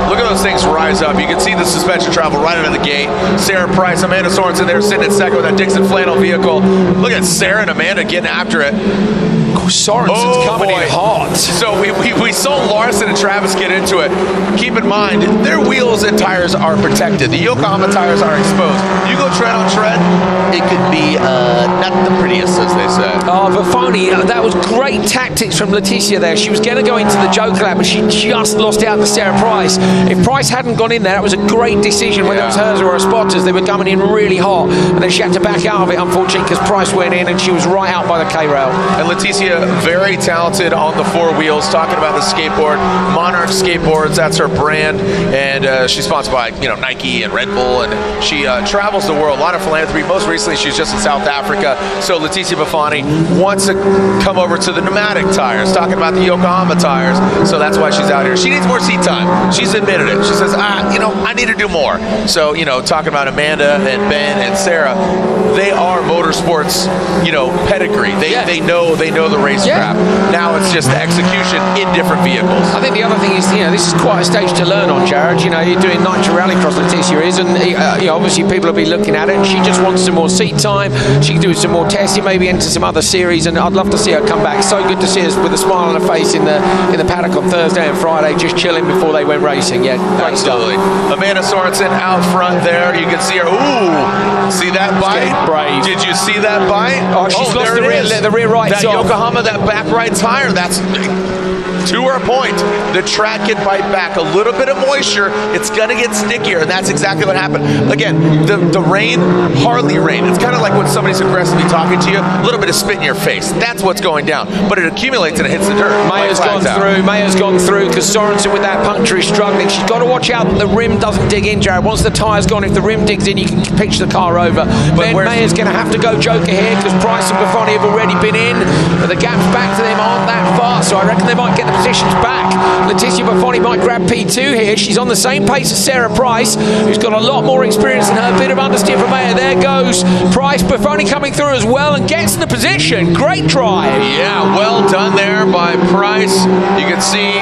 Look at those things rise up. You can see the suspension travel right out of the gate. Sarah Price, Amanda Sorensen there sitting in second with that Dixon flannel vehicle. Look at Sarah and Amanda getting after it. Sorensen's coming in hot. So we saw Larson and Travis get into it. Keep in mind, their wheels and tires are protected. The Yokohama tires are exposed. You go tread on tread, it could be not the prettiest, as they say. Oh, but funny, that was great tactics from Leticia there. She was going to go into the Joker lap, but she just lost out to Sarah Price. If Price hadn't gone in there, that was a great decision, whether it was hers or her spotters. They were coming in really hot, and then she had to back out of it, unfortunately, because Price went in and she was right out by the K-rail. And Leticia, very talented on the four wheels, talking about the skateboard. Monarch Skateboards, that's her brand, and she's sponsored by Nike and Red Bull, and she travels the world, a lot of philanthropy. Most recently, she's just in South Africa. So Leticia Buffoni wants to come over to the pneumatic tires, talking about the Yokohama tires, so that's why she's out here. She needs more seat time. She's admitted it. She says, I need to do more. So, talking about Amanda and Ben and Sarah, they are motorsports, pedigree. They know the racecraft. Now it's just the execution in different vehicles. I think the other thing is, this is quite a stage to learn on, Jared. You're doing Nitro Rallycross, Leticia is, and obviously people will be looking at it, and she just wants some more seat time. She can do some more testing, maybe enter some other series, and I'd love to see her come back. So good to see us with a smile on her face in the paddock on Thursday and Friday, just chilling before they went racing. Absolutely. Amanda Sorensen out front there. You can see her. Ooh, see that bite? Brave. Did you see that bite? Oh, she's lost the rear right that off. Yokohama, that back right tire. That's to her point. The track can bite back. A little bit of moisture, it's going to get stickier, and that's exactly what happened. Again, the rain, hardly rain. It's kind of like when somebody's aggressively talking to you, a little bit of spit in your face. That's what's going down. But it accumulates and it hits the dirt. Maya's gone through because Sorensen with that puncture is struggling. She's got to watch out that the rim doesn't dig in, Jared. Once the tire's gone, if the rim digs in, you can pitch the car over. But Maya's going to have to go Joker here because Price and Buffoni have already been in, but the gaps back to them aren't that far, so I reckon they might get the positions back. Leticia Buffoni might grab P2 here. She's on the same pace as Sarah Price, who's got a lot more experience than her. Bit of understeer from Maya. There goes Price. Buffoni coming through as well and gets in the position. Great drive. Yeah, well done there by Price. You can see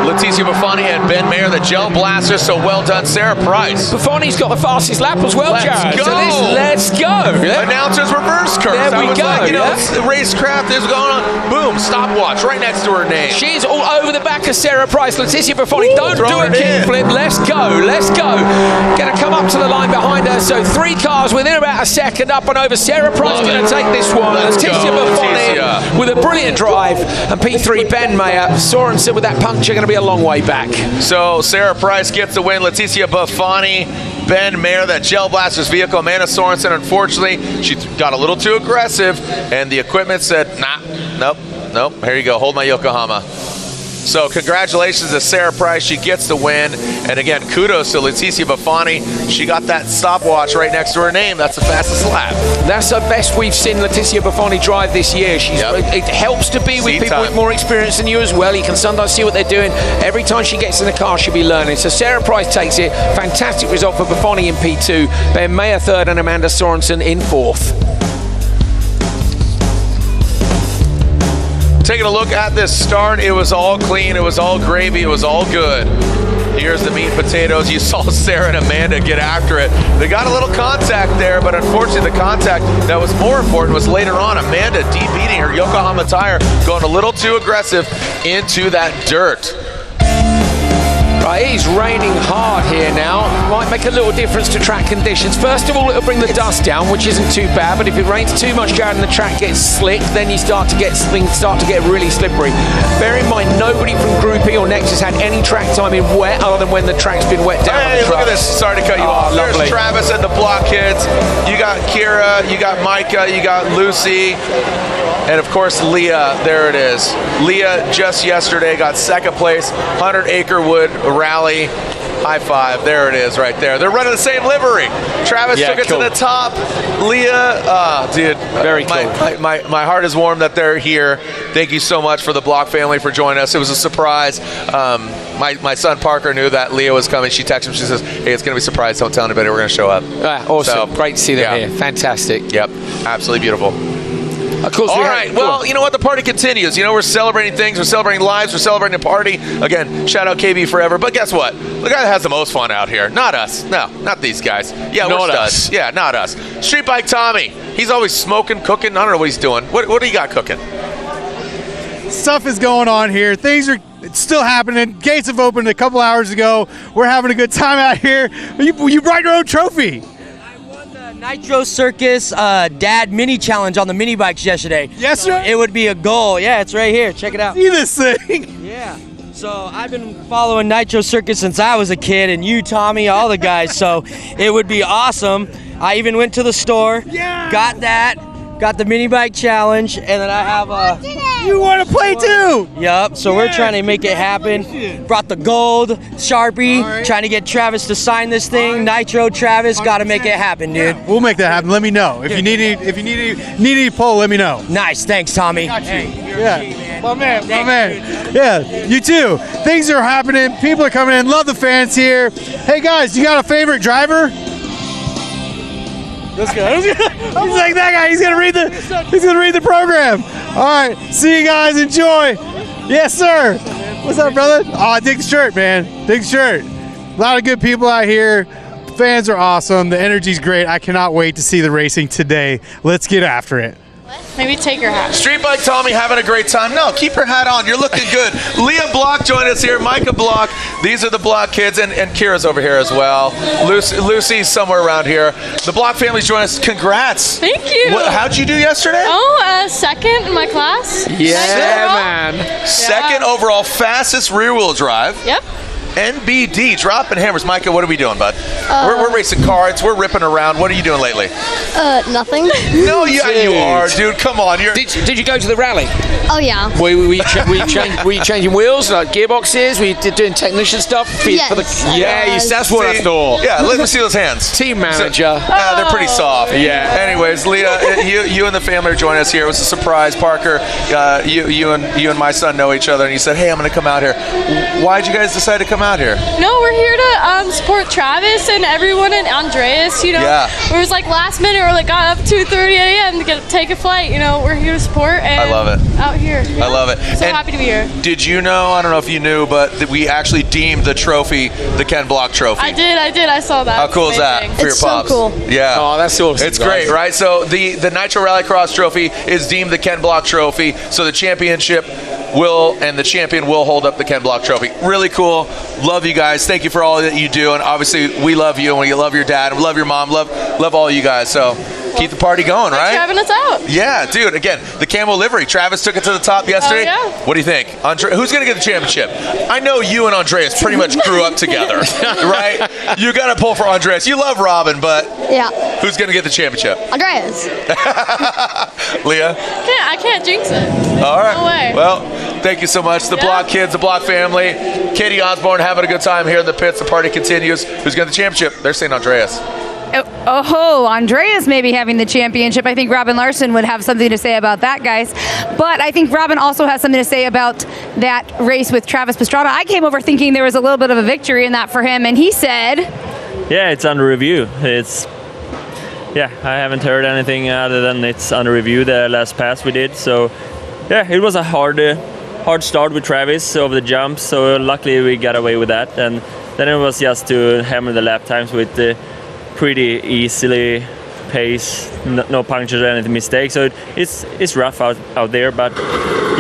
Leticia Buffoni and Ben Mayer, the gel blaster, so well done, Sarah Price. Buffoni's got the fastest lap as well, Jared. Let's go. Announcers reverse curse. There we go. The racecraft is going on. Boom, stopwatch right next to her name. She's all over the back of Sarah Price. Leticia Buffoni, don't do a kickflip. Let's go. Going to come up to the line behind her. So 3 cars within about a second up and over. Sarah Price going to take this one. Leticia Buffoni with a brilliant drive. And P3 Ben Mayer. Sorensen with that puncture going to be a long way back. So Sarah Price gets the win. Leticia Buffoni, Ben Mayer, that Gel Blasters vehicle. Amanda Sorensen, unfortunately, she got a little too aggressive, and the equipment said, nope, here you go, hold my Yokohama. So congratulations to Sarah Price. She gets the win. And again, kudos to Leticia Buffoni. She got that stopwatch right next to her name. That's the fastest lap. That's the best we've seen Leticia Buffoni drive this year. It helps to be with people with more experience than you as well. You can sometimes see what they're doing. Every time she gets in the car, she'll be learning. So Sarah Price takes it. Fantastic result for Buffoni in P2. Ben Mayer third and Amanda Sorensen in fourth. Taking a look at this start, it was all clean, it was all gravy, it was all good. Here's the meat and potatoes. You saw Sarah and Amanda get after it. They got a little contact there, but unfortunately the contact that was more important was later on. Amanda deep-beating her Yokohama tire, going a little too aggressive into that dirt. Right, it is raining hard here now. Might make a little difference to track conditions. First of all, it'll bring the dust down, which isn't too bad, but if it rains too much out and the track gets slick, then you things start to get really slippery. Bear in mind, nobody from Group E or Next has had any track time in wet other than when the track's been wet down. Hey, look at this. Sorry to cut you off. Lovely. There's Travis and the block kids. You got Kira, you got Micah, you got Lucy, and of course Leah. There it is. Leah just yesterday got second place, 100 Acre Wood Rally. High five. There it is right there. They're running the same livery. Travis took it to the top. Leah, dude. Very cool. My heart is warm that they're here. Thank you so much for the Block family for joining us. It was a surprise. My son Parker knew that Leah was coming. She texted me. She says, hey, it's going to be a surprise. Don't tell anybody we're going to show up. Awesome. So, great to see them here. Fantastic. Yep. Absolutely beautiful. Of course. All right. Well, you know what? The party continues. You know, we're celebrating things. We're celebrating lives. We're celebrating the party. Again, shout out KB forever. But guess what? The guy that has the most fun out here. Not us. No, not these guys. Yeah, we're studs. Yeah, not us. Street Bike Tommy. He's always smoking, cooking. I don't know what he's doing. What do you got cooking? Stuff is going on here. Things are still happening. Gates have opened a couple hours ago. We're having a good time out here. You brought your own trophy. Nitro Circus Dad Mini Challenge on the mini bikes yesterday. Yes, sir. It would be a goal. Yeah, it's right here. Check it out. See this thing? Yeah. So I've been following Nitro Circus since I was a kid, and you, Tommy, all the guys. So it would be awesome. I even went to the store, got that, got the mini bike challenge, and then I have a. You want to play too? Yep. So we're trying to make it happen. Brought the gold Sharpie, trying to get Travis to sign this thing. Nitro Travis, got to make it happen, dude. We'll make that happen. Let me know if you need any pull. Let me know. Nice. Thanks, Tommy. Yeah. My man. Yeah. You too. Things are happening. People are coming in. Love the fans here. Hey guys, you got a favorite driver? This guy. He's like that guy. He's gonna read the program. All right. See you guys. Enjoy. Yes, sir. What's up, brother? Oh, I dig the shirt, man. Dig the shirt. A lot of good people out here. Fans are awesome. The energy's great. I cannot wait to see the racing today. Let's get after it. Maybe take your hat. Street Bike Tommy having a great time. No, keep her hat on. You're looking good. Leah Block joined us here. Micah Block. These are the Block kids, and Kira's over here as well. Lucy's somewhere around here. The Block family's joining us. Congrats. Thank you. How'd you do yesterday? Oh, second in my class. Yeah, man. Second overall, fastest rear-wheel drive. Yep. NBD, dropping hammers. Micah, what are we doing, bud? We're racing carts. We're ripping around. What are you doing lately? Nothing. No, you are, dude. Come on. Did you go to the rally? Oh, yeah. Were you changing wheels, like gearboxes? Were you doing technician stuff? That's what I thought. Yeah, let me see those hands. Team manager. They're pretty soft. Yeah. Anyways, Leah, you and the family are joining us here. It was a surprise. Parker, you and my son know each other, and you said, hey, I'm going to come out here. Why'd you guys decide to come out here? No, we're here to support Travis and everyone and Andreas, you know. Yeah. It was like last minute, we're like got up 2:30 a.m. to take a flight, you know. We're here to support and I love it. Out here. I love it. So happy to be here. Did you know, I don't know if you knew, but that we actually deemed the trophy the Ken Block trophy. I did. I saw that. How cool is that for your pops? So cool. Yeah. Oh, that's awesome. It's great, right? So the Nitro Rallycross trophy is deemed the Ken Block trophy. So the championship and the champion will hold up the Ken Block trophy. Really cool. Love you guys. Thank you for all that you do. And obviously we love you and we love your dad and we love your mom. Love all you guys. So keep the party going, right? Thanks for having us out. Yeah, dude. Again, the camo livery. Travis took it to the top yesterday. Oh, yeah. What do you think? Who's going to get the championship? I know you and Andreas pretty much grew up together, right? You got to pull for Andreas. You love Robin, but who's going to get the championship? Andreas. Leah? I can't jinx it. All right. No way. Well, thank you so much. The Block kids, the Block family. Katie Osborne having a good time here in the pits. The party continues. Who's got the championship? They're saying Andreas. Andreas may be having the championship. I think Robin Larson would have something to say about that, guys. But I think Robin also has something to say about that race with Travis Pastrana. I came over thinking there was a little bit of a victory in that for him, and he said... Yeah, it's under review. I haven't heard anything other than it's under review, the last pass we did. So, yeah, it was a hard start with Travis over the jumps, so luckily we got away with that. And then it was just to hammer the lap times with the pretty easily pace, no punctures or any mistakes. So it's rough out there, but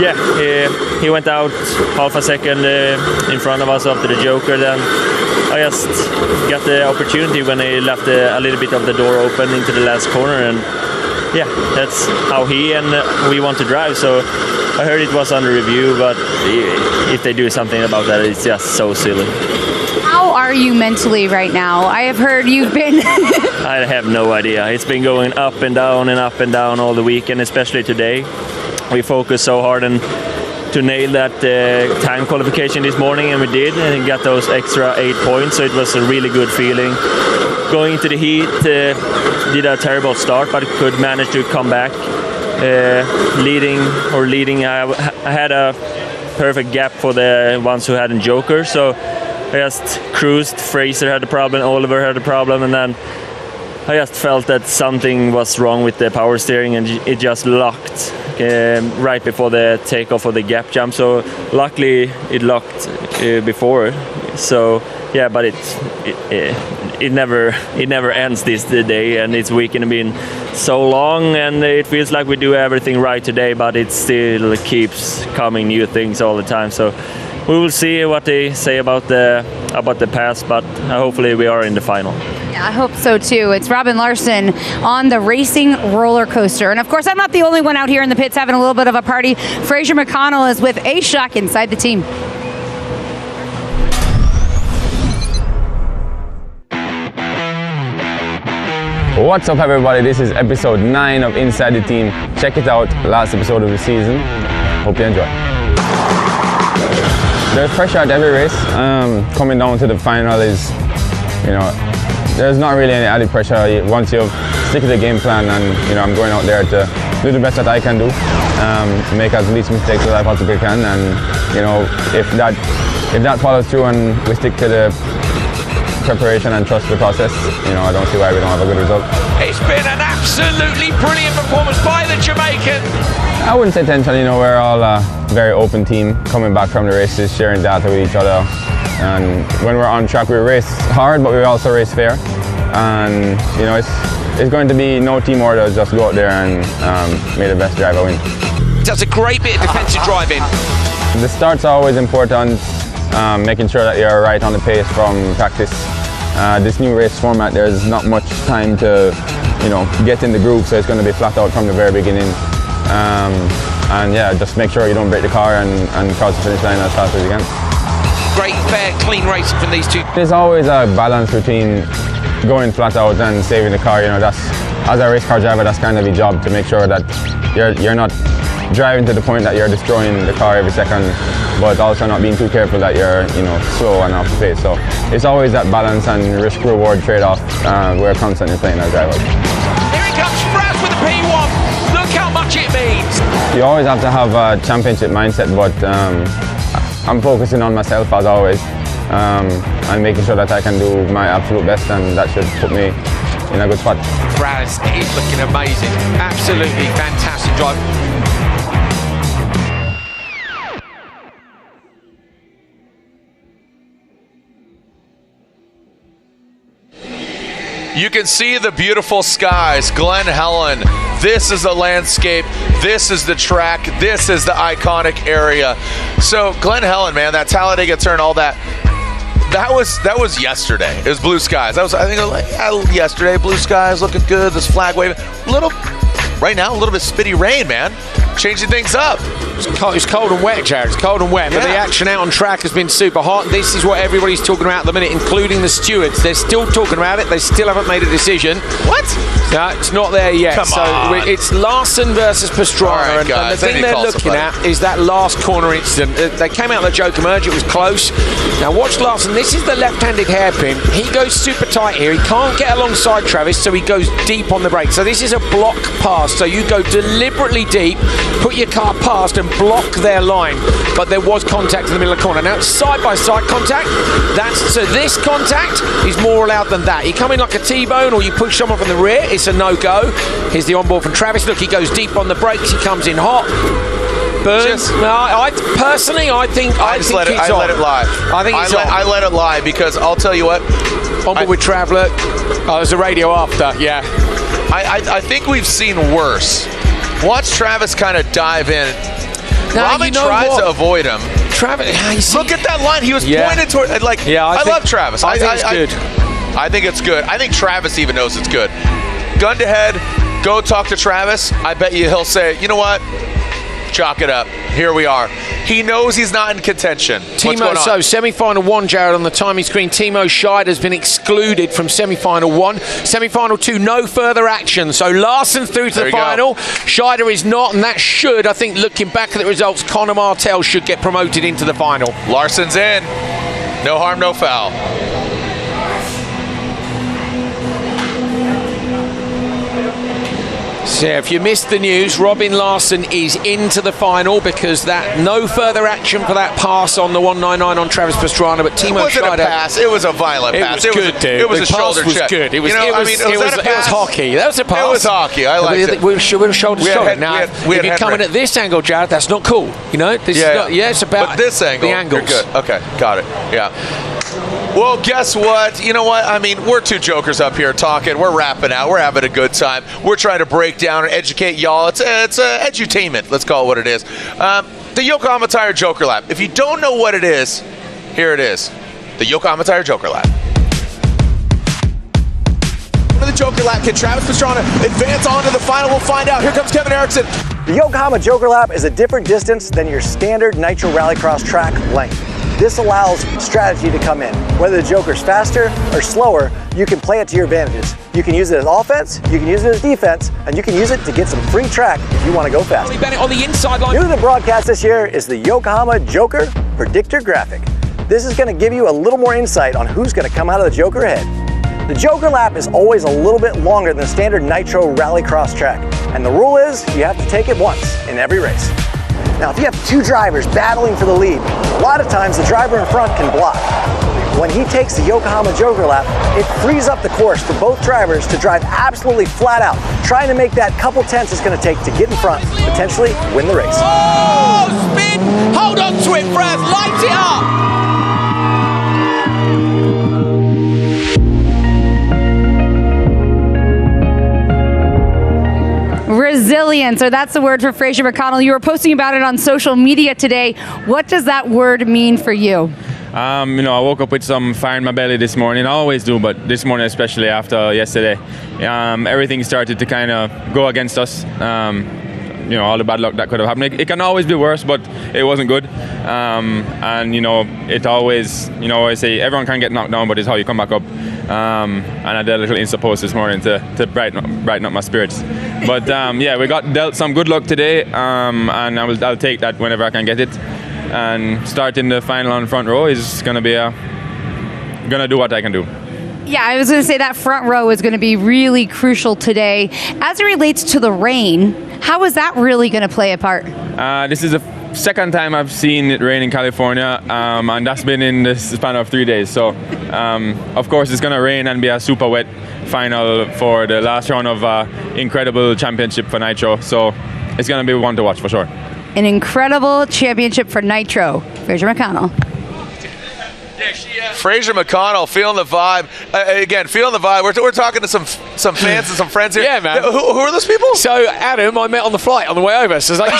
yeah, he went out half a second in front of us after the Joker. Then I just got the opportunity when he left a little bit of the door open into the last corner, and yeah, that's how he and we want to drive. So I heard it was under review, but if they do something about that, it's just so silly. How are you mentally right now? I have heard you've been... I have no idea. It's been going up and down and up and down all the weekend, especially today. We focused so hard and to nail that time qualification this morning, and we did, and got those extra 8 points, so it was a really good feeling. Going into the heat, did a terrible start, but could manage to come back. Leading, I had a perfect gap for the ones who hadn't Joker, so I just cruised. Fraser had a problem, Oliver had a problem, and then I just felt that something was wrong with the power steering, and it just locked right before the takeoff of the gap jump. So luckily it locked before. So yeah, but it never ends this day, and this weekend been so long, and it feels like we do everything right today, but it still keeps coming new things all the time. So we will see what they say about the past, but hopefully we are in the final. Yeah, I hope so too. It's Robin Larson on the racing roller coaster. And of course, I'm not the only one out here in the pits having a little bit of a party. Fraser McConnell is with A-Shock inside the team. What's up, everybody? This is episode 9 of Inside the Team. Check it out, last episode of the season. Hope you enjoy. There's pressure at every race. Coming down to the final is, you know, there's not really any added pressure once you stick to the game plan, and you know, I'm going out there to do the best that I can do, make as least mistakes as I possibly can, and you know, if that follows through and we stick to the preparation and trust the process, you know, I don't see why we don't have a good result. It's been an absolutely brilliant performance by the Jamaican. I wouldn't say tension, you know, we're all a very open team coming back from the races, sharing data with each other, and when we're on track we race hard, but we also race fair, and you know, it's going to be no team order, just go out there and make the best driver win. Does a great bit of defensive driving. The starts are always important, making sure that you're right on the pace from practice. This new race format, there's not much time to, you know, get in the groove, so it's going to be flat out from the very beginning. And yeah, just make sure you don't break the car and cross the finish line as fast as you can. Great, fair, clean racing from these two. There's always a balance between going flat out and saving the car. You know, that's, as a race car driver, that's kind of your job, to make sure that you're not driving to the point that you're destroying the car every second, but also not being too careful that you're, you know, slow and off the pace. So it's always that balance and risk-reward trade-off we're constantly playing as drivers. Here he comes, Spraz with the P1. Look how much it means. You always have to have a championship mindset, but I'm focusing on myself as always, and making sure that I can do my absolute best, and that should put me in a good spot. Spraz is looking amazing. Absolutely fantastic drive. You can see the beautiful skies, Glen Helen. This is the landscape, this is the track, this is the iconic area. So Glen Helen, man, that Talladega turn, all that was yesterday. It was blue skies. That was, I think, yesterday. Blue skies, looking good. This flag waving. Right now, a little bit spitty rain, man. Changing things up. It's cold and wet, Jared. It's cold and wet, but the action out on track has been super hot. This is what everybody's talking about at the minute, including the stewards. They're still talking about it. They still haven't made a decision. What? No, it's not there yet. Come on. It's Larson versus Pastrana, right, and the thing they're looking at is that last corner incident. They came out of the Joker merge. It was close. Now watch Larson. This is the left-handed hairpin. He goes super tight here. He can't get alongside Travis, so he goes deep on the brake. So this is a block pass. So you go deliberately deep, put your car past and block their line, but there was contact in the middle of the corner. Now it's side-by-side contact. So this contact is more allowed than that. You come in like a T-bone or you push someone from the rear, it's a no-go. Here's the onboard from Travis. Look, he goes deep on the brakes. He comes in hot. Burns. I think it's let it lie. I think it's on. I let it lie because I'll tell you what. Onboard with Traveller. Oh, there's a radio after. Yeah. I think we've seen worse. Watch Travis kind of dive in. Rahman tried to avoid him. Travis, look at that line. He was pointed toward, like, I love Travis. I think it's good. I think it's good. I think Travis even knows it's good. Gun to head, go talk to Travis. I bet you he'll say, you know what? Chalk it up. Here we are. He knows he's not in contention. Timo, so semi-final 1, Jared, on the timing screen. Timo Scheid has been excluded from semi-final 1. Semi-final 2, no further action. So Larson through to the final. Scheider is not, and that should, I think, looking back at the results, Connor Martell should get promoted into the final. Larson's in. No harm, no foul. So if you missed the news, Robin Larson is into the final because that no further action for that pass on the 199 on Travis Pastrana, but Timo Scheid. It wasn't a pass. It was a violent pass. It was good, dude. It was the a shoulder was check. Good. It was, you know, it was hockey. That was a pass. It was hockey. I liked it. We were shoulder to shoulder. Now, if you're coming at this angle, Jared, that's not cool. You know, this is not, it's about but this angle, the angles. You're good. Okay, got it. Yeah. Well, guess what? You know what? I mean, we're two jokers up here talking. We're rapping out. We're having a good time. We're trying to break down and educate y'all. It's edutainment. Let's call it what it is. The Yokohama Tire Joker Lap. If you don't know what it is, here it is. The Yokohama Tire Joker Lap. For the Joker Lap, can Travis Pastrana advance on to the final? We'll find out. Here comes Kevin Erickson. The Yokohama Joker Lap is a different distance than your standard Nitro Rallycross track length. This allows strategy to come in. Whether the Joker's faster or slower, you can play it to your advantages. You can use it as offense, you can use it as defense, and you can use it to get some free track if you want to go fast. On the inside line. New to the broadcast this year is the Yokohama Joker Predictor Graphic. This is going to give you a little more insight on who's going to come out of the Joker ahead. The Joker Lap is always a little bit longer than the standard Nitro Rallycross track, and the rule is you have to take it once in every race. Now, if you have two drivers battling for the lead, a lot of times the driver in front can block. When he takes the Yokohama Joker Lap, it frees up the course for both drivers to drive absolutely flat out, trying to make that couple tenths it's going to take to get in front, potentially win the race. Oh, spin! Hold on to it, Fraz! Light it up! Resilience, or that's the word for Fraser McConnell. You were posting about it on social media today. What does that word mean for you? I woke up with some fire in my belly this morning. I always do, but this morning especially after yesterday. Everything started to kind of go against us. All the bad luck that could have happened. It can always be worse, but it wasn't good. It always, I say everyone can get knocked down, but it's how you come back up. And I did a little Insta post this morning to brighten up my spirits. But we got dealt some good luck today, and I'll take that whenever I can get it. And starting the final on front row is going to be gonna do what I can do. Yeah, I was going to say that front row is going to be really crucial today. As it relates to the rain, how is that really going to play a part? This is the second time I've seen it rain in California, and that's been in the span of 3 days. So, of course, it's going to rain and be a super wet final for the last round of incredible championship for Nitro. So, it's going to be one to watch for sure. An incredible championship for Nitro. Fraser McConnell. Fraser McConnell, feeling the vibe. Again, feeling the vibe. We're talking to some fans and some friends here. Yeah, man. Who are those people? So, Adam, I met on the flight on the way over. So, I was like,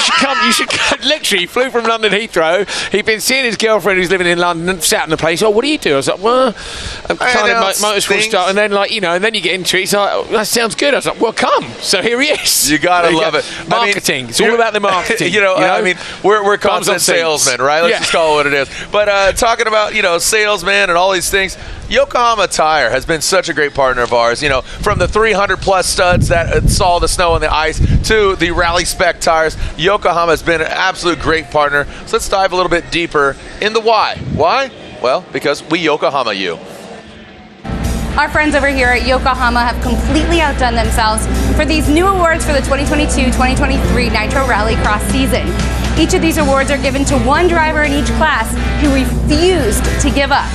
you should come. Literally, he flew from London Heathrow. He'd been seeing his girlfriend who's living in London, sat in the place. Oh, what do you do? I was like, well, I'm kind of motorsport stuff. And then, and then you get into it. He's like, oh, that sounds good. I was like, well, come. So, here he is. You got to love it. Marketing. It's all about the marketing. I mean, we're constant salesmen, right? Let's just call it what it is. But talking about, salesmen and all these things, Yokohama Tire has been such a great partner of ours. From the 300+ studs that saw the snow and the ice to the rally spec tires, Yokohama has been an absolute great partner. So let's dive a little bit deeper in the why. Why? Well, because we Yokohama you. Our friends over here at Yokohama have completely outdone themselves for these new awards for the 2022-2023 Nitro Rallycross season. Each of these awards are given to one driver in each class who refused to give up,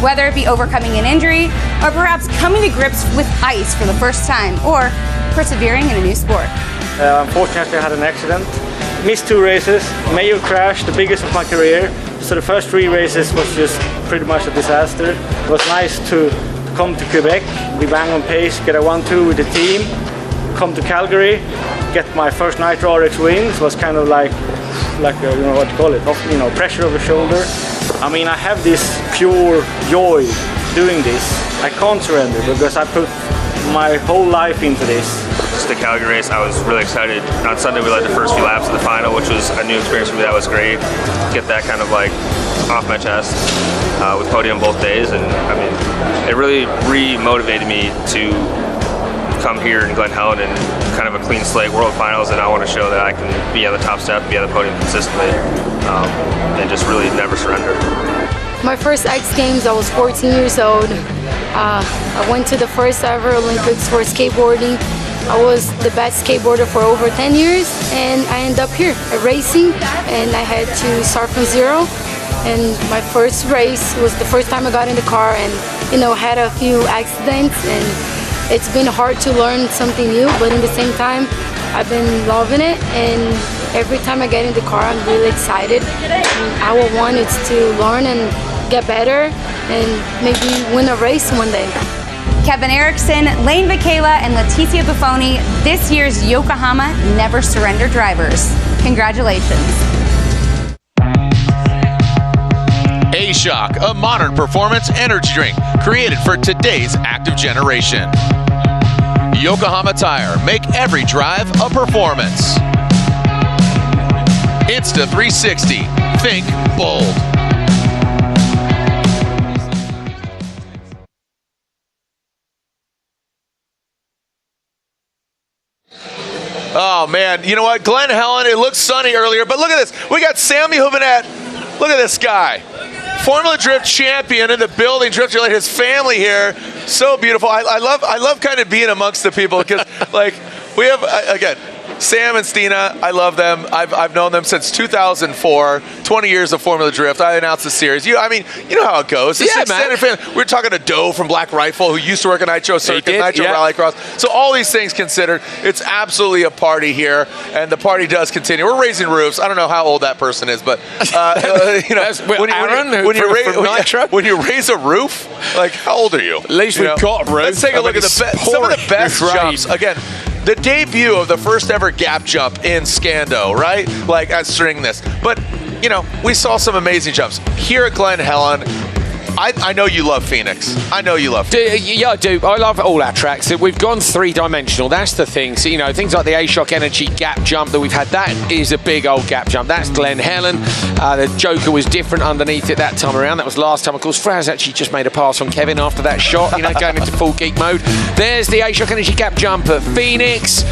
whether it be overcoming an injury or perhaps coming to grips with ice for the first time or persevering in a new sport. Unfortunately, I had an accident. Missed 2 races, major crash, the biggest of my career. So the first 3 races was just pretty much a disaster. It was nice to come to Quebec, be bang on pace, get a 1-2 with the team, come to Calgary, get my first Nitro RX wins. Was kind of like like a, you know what you call it, off, you know, pressure over shoulder. I mean, I have this pure joy doing this. I can't surrender because I put my whole life into this. Just the Calgary race, I was really excited. On Sunday we led the first few laps of the final, which was a new experience for me. That was great. Get that kind of like off my chest with podium both days, and I mean, it really re-motivated me to come here in Glen Helen and kind of a clean slate World Finals, and I want to show that I can be on the top step, be on the podium consistently, and just really never surrender. My first X Games, I was 14 years old. I went to the first ever Olympics for skateboarding. I was the best skateboarder for over 10 years, and I ended up here racing, and I had to start from zero. And my first race was the first time I got in the car, and you know, had a few accidents, and it's been hard to learn something new, but in the same time, I've been loving it, and every time I get in the car, I'm really excited. And our one is to learn and get better, and maybe win a race one day. Kevin Eriksson, Lane Michaela, and Leticia Buffoni, this year's Yokohama Never Surrender drivers. Congratulations. A-Shock, a modern performance energy drink created for today's active generation. Yokohama Tire, make every drive a performance. Insta360, think bold. Oh man, you know what? Glen Helen, it looked sunny earlier, but look at this. We got Sammy Houvenet. Look at this guy. Formula Drift champion in the building, drift related, his family here. So beautiful. I love kind of being amongst the people because like we have again, Sam and Stina, I love them. I've known them since 2004, 20 years of Formula Drift. I announced the series. I mean, you know how it goes. It's extended family. We were talking to Doe from Black Rifle, who used to work at Nitro Circuit, Nitro Rallycross. So all these things considered, it's absolutely a party here, and the party does continue. We're raising roofs. I don't know how old that person is, but you know, when you raise a roof, like how old are you? At least we've got a roof. Let's take a look at some of the best jumps. Again, the debut of the first ever gap jump in Scando, right? Like at String this. But, you know, we saw some amazing jumps. Here at Glen Helen, I know you love Phoenix. I know you love Phoenix. Yeah, I do. I love all our tracks. We've gone three-dimensional. That's the thing. So, you know, things like the A-Shock Energy gap jump that we've had, that is a big old gap jump. That's Glen Helen. The Joker was different underneath it that time around. That was last time. Of course, Fraz actually just made a pass on Kevin after that shot, you know, going into full geek mode. There's the A-Shock Energy gap jump at Phoenix.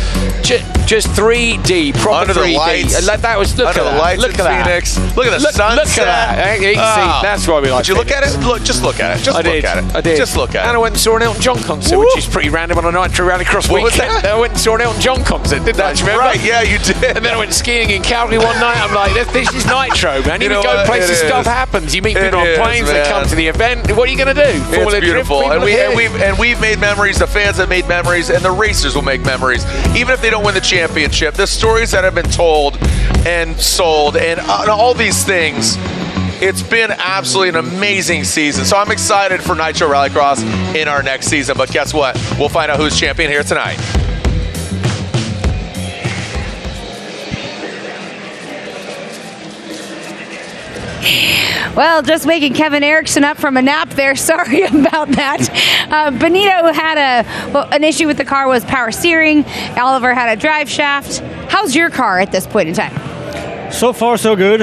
Just 3D, proper under 3D. The lights. That was, look under at the that. lights Look at at Phoenix. that. Look at the sunset. Look at that. You can see, that's why we like Did you look at it? Just look at it. Just look at it. I did. Just look at it. And I went and saw an Elton John concert, which is pretty random on a Nitro Rallycross weekend. What was that? I went and saw an Elton John concert, didn't I? That's right. Yeah, you did. And then I went skiing in Calgary one night. I'm like, this is Nitro, man. You go places, stuff happens. You meet people on planes, they come to the event. What are you going to do? It's beautiful. And we've made memories. The fans have made memories, and the racers will make memories, even if they don't win the championship. The stories that have been told and sold, and all these things. It's been absolutely an amazing season. So I'm excited for Nitro Rallycross in our next season. But guess what? We'll find out who's champion here tonight. Well, just waking Kevin Eriksson up from a nap there. Sorry about that. Benito had an issue with the car, was power steering. Oliver had a drive shaft. How's your car at this point in time? So far, so good.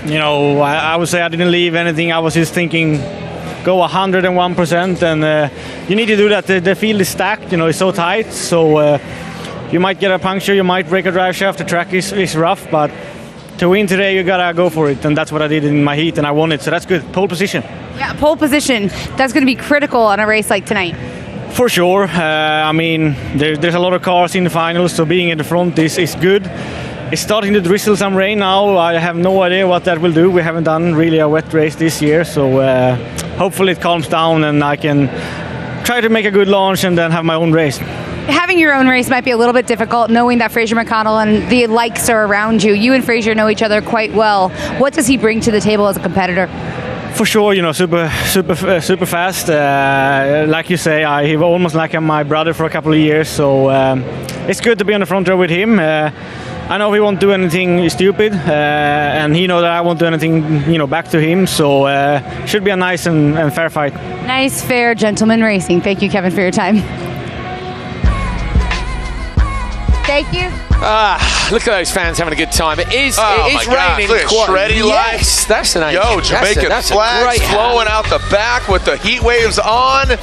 You know, I would say I didn't leave anything. I was just thinking, go 101%, and you need to do that. The field is stacked. You know, it's so tight. So you might get a puncture, you might break a drive shaft. The track is rough, but to win today, you gotta go for it, and that's what I did in my heat, and I won it. So that's good. Pole position. Yeah, pole position. That's going to be critical on a race like tonight. For sure. I mean, there's a lot of cars in the finals, so being in the front is good. It's starting to drizzle some rain now. I have no idea what that will do. We haven't done really a wet race this year, so hopefully it calms down and I can try to make a good launch and then have my own race. Having your own race might be a little bit difficult, knowing that Fraser McConnell and the likes are around you. You and Fraser know each other quite well. What does he bring to the table as a competitor? For sure, you know, super fast. Like you say, he was almost like my brother for a couple of years, so it's good to be on the front row with him. I know he won't do anything stupid, and he knows that I won't do anything, back to him. So should be a nice and fair fight. Nice, fair, gentleman racing. Thank you, Kevin, for your time. Thank you. Look at those fans having a good time. It is Look raining. at Shreddy Yes, that's an Yo, Jamaican flags flowing out the back with the heat waves on.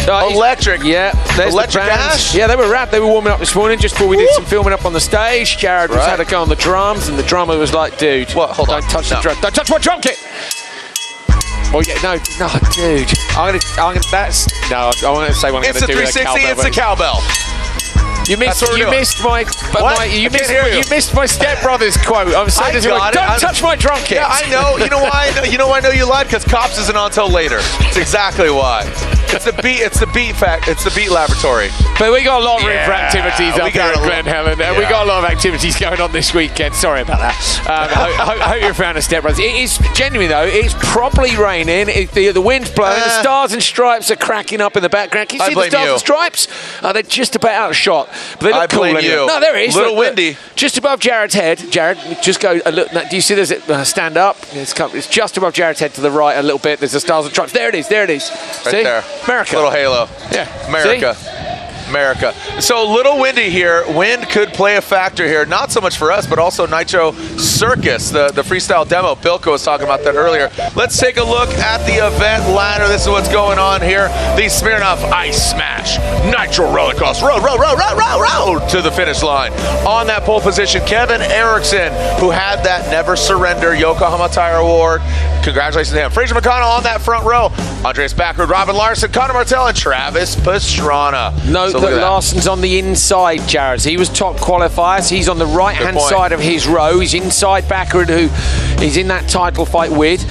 Electric. Yeah, there's Electric the bands. Ash. Yeah, they were warming up this morning just before we did some filming up on the stage. Jared was had a go on the drums, and the drummer was like, "Dude, what? Hold on, don't touch the drum. Don't touch my drum kit." Oh yeah, no, dude. I want to say what I'm going to do with a 360. It's a cowbell. You missed my stepbrother's quote. I'm so disappointed. Don't touch my drum kit. Yeah, I know. You know why? You know why I know you lied? Because Cops isn't on until later. It's exactly why. It's the beat. It's the beat fact. It's the beat laboratory. But we got a lot of room for activities up here at Glen Helen. Yeah. We got a lot of activities going on this weekend. Sorry about that. I hope you're a fan of Step Brothers. It is genuinely though. It's properly raining. The wind's blowing. The stars and stripes are cracking up in the background. Can you see the stars and stripes? They're just about out of shot. But they look cool anyway. No, there it is. Little windy. Just above Jared's head. Jared, just go a little. Do you see there's stand up? It's just above Jared's head to the right a little bit. There's the stars and stripes. There it is. There it is. Right see? there. America. Little halo. Yeah. America. See? America. So a little windy here. Wind could play a factor here. Not so much for us, but also Nitro Circus, the freestyle demo. Bilko was talking about that earlier. Let's take a look at the event ladder. This is what's going on here. The Smirnoff Ice Smash Nitro Rallycross road to the finish line. On that pole position, Kevin Erickson, who had that Never Surrender Yokohama Tire Award. Congratulations to him. Fraser McConnell on that front row. Andreas Backwood, Robin Larson, Connor Martell, and Travis Pastrana. No, So that Larson's on the inside, Jared. He was top qualifiers. He's on the right-hand side of his row. He's inside Backwood, who he's in that title fight with.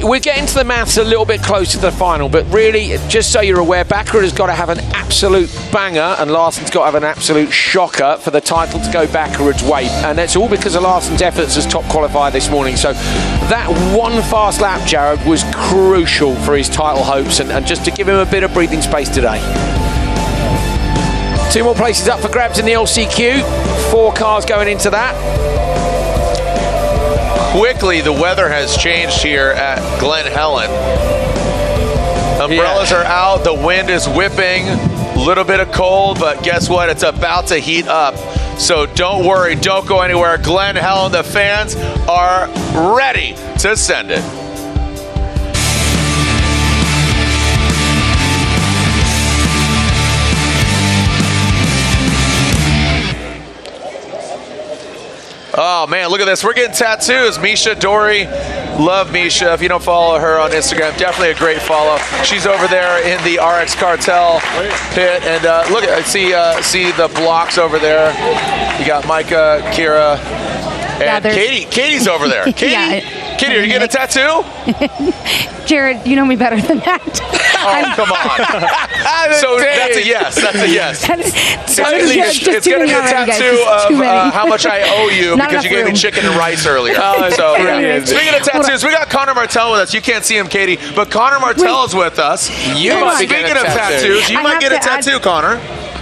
We're getting to the maths a little bit closer to the final, but really, just so you're aware, Backwood has got to have an absolute banger, and Larson's got to have an absolute shocker for the title to go Backwood's way. And that's all because of Larson's efforts as top qualifier this morning. So that one fast lap, Jared, was crucial for his title hopes, and just to give him a bit of breathing space today. 2 more places up for grabs in the LCQ. 4 cars going into that. Quickly, the weather has changed here at Glen Helen. Umbrellas are out, the wind is whipping, a little bit of cold, but guess what? It's about to heat up. So don't worry, don't go anywhere. Glen Helen, the fans are ready to send it. Oh man, look at this. We're getting tattoos. Misha Dory. Love Misha. If you don't follow her on Instagram, definitely a great follow. She's over there in the RX Cartel pit. And look at see the blocks over there. You got Micah, Kira, and Katie. Katie's over there. Katie, Katie, are you getting a tattoo? Jared, you know me better than that. Oh, come on. So that's a yes. That's a yes. It's going to be a tattoo of how much I owe you because you gave me chicken and rice earlier. So speaking of tattoos, we got Connor Martell with us. You can't see him, Katie, but Connor Martell is with us. You might be getting a tattoo. Tattoos, you might get a tattoo, Connor.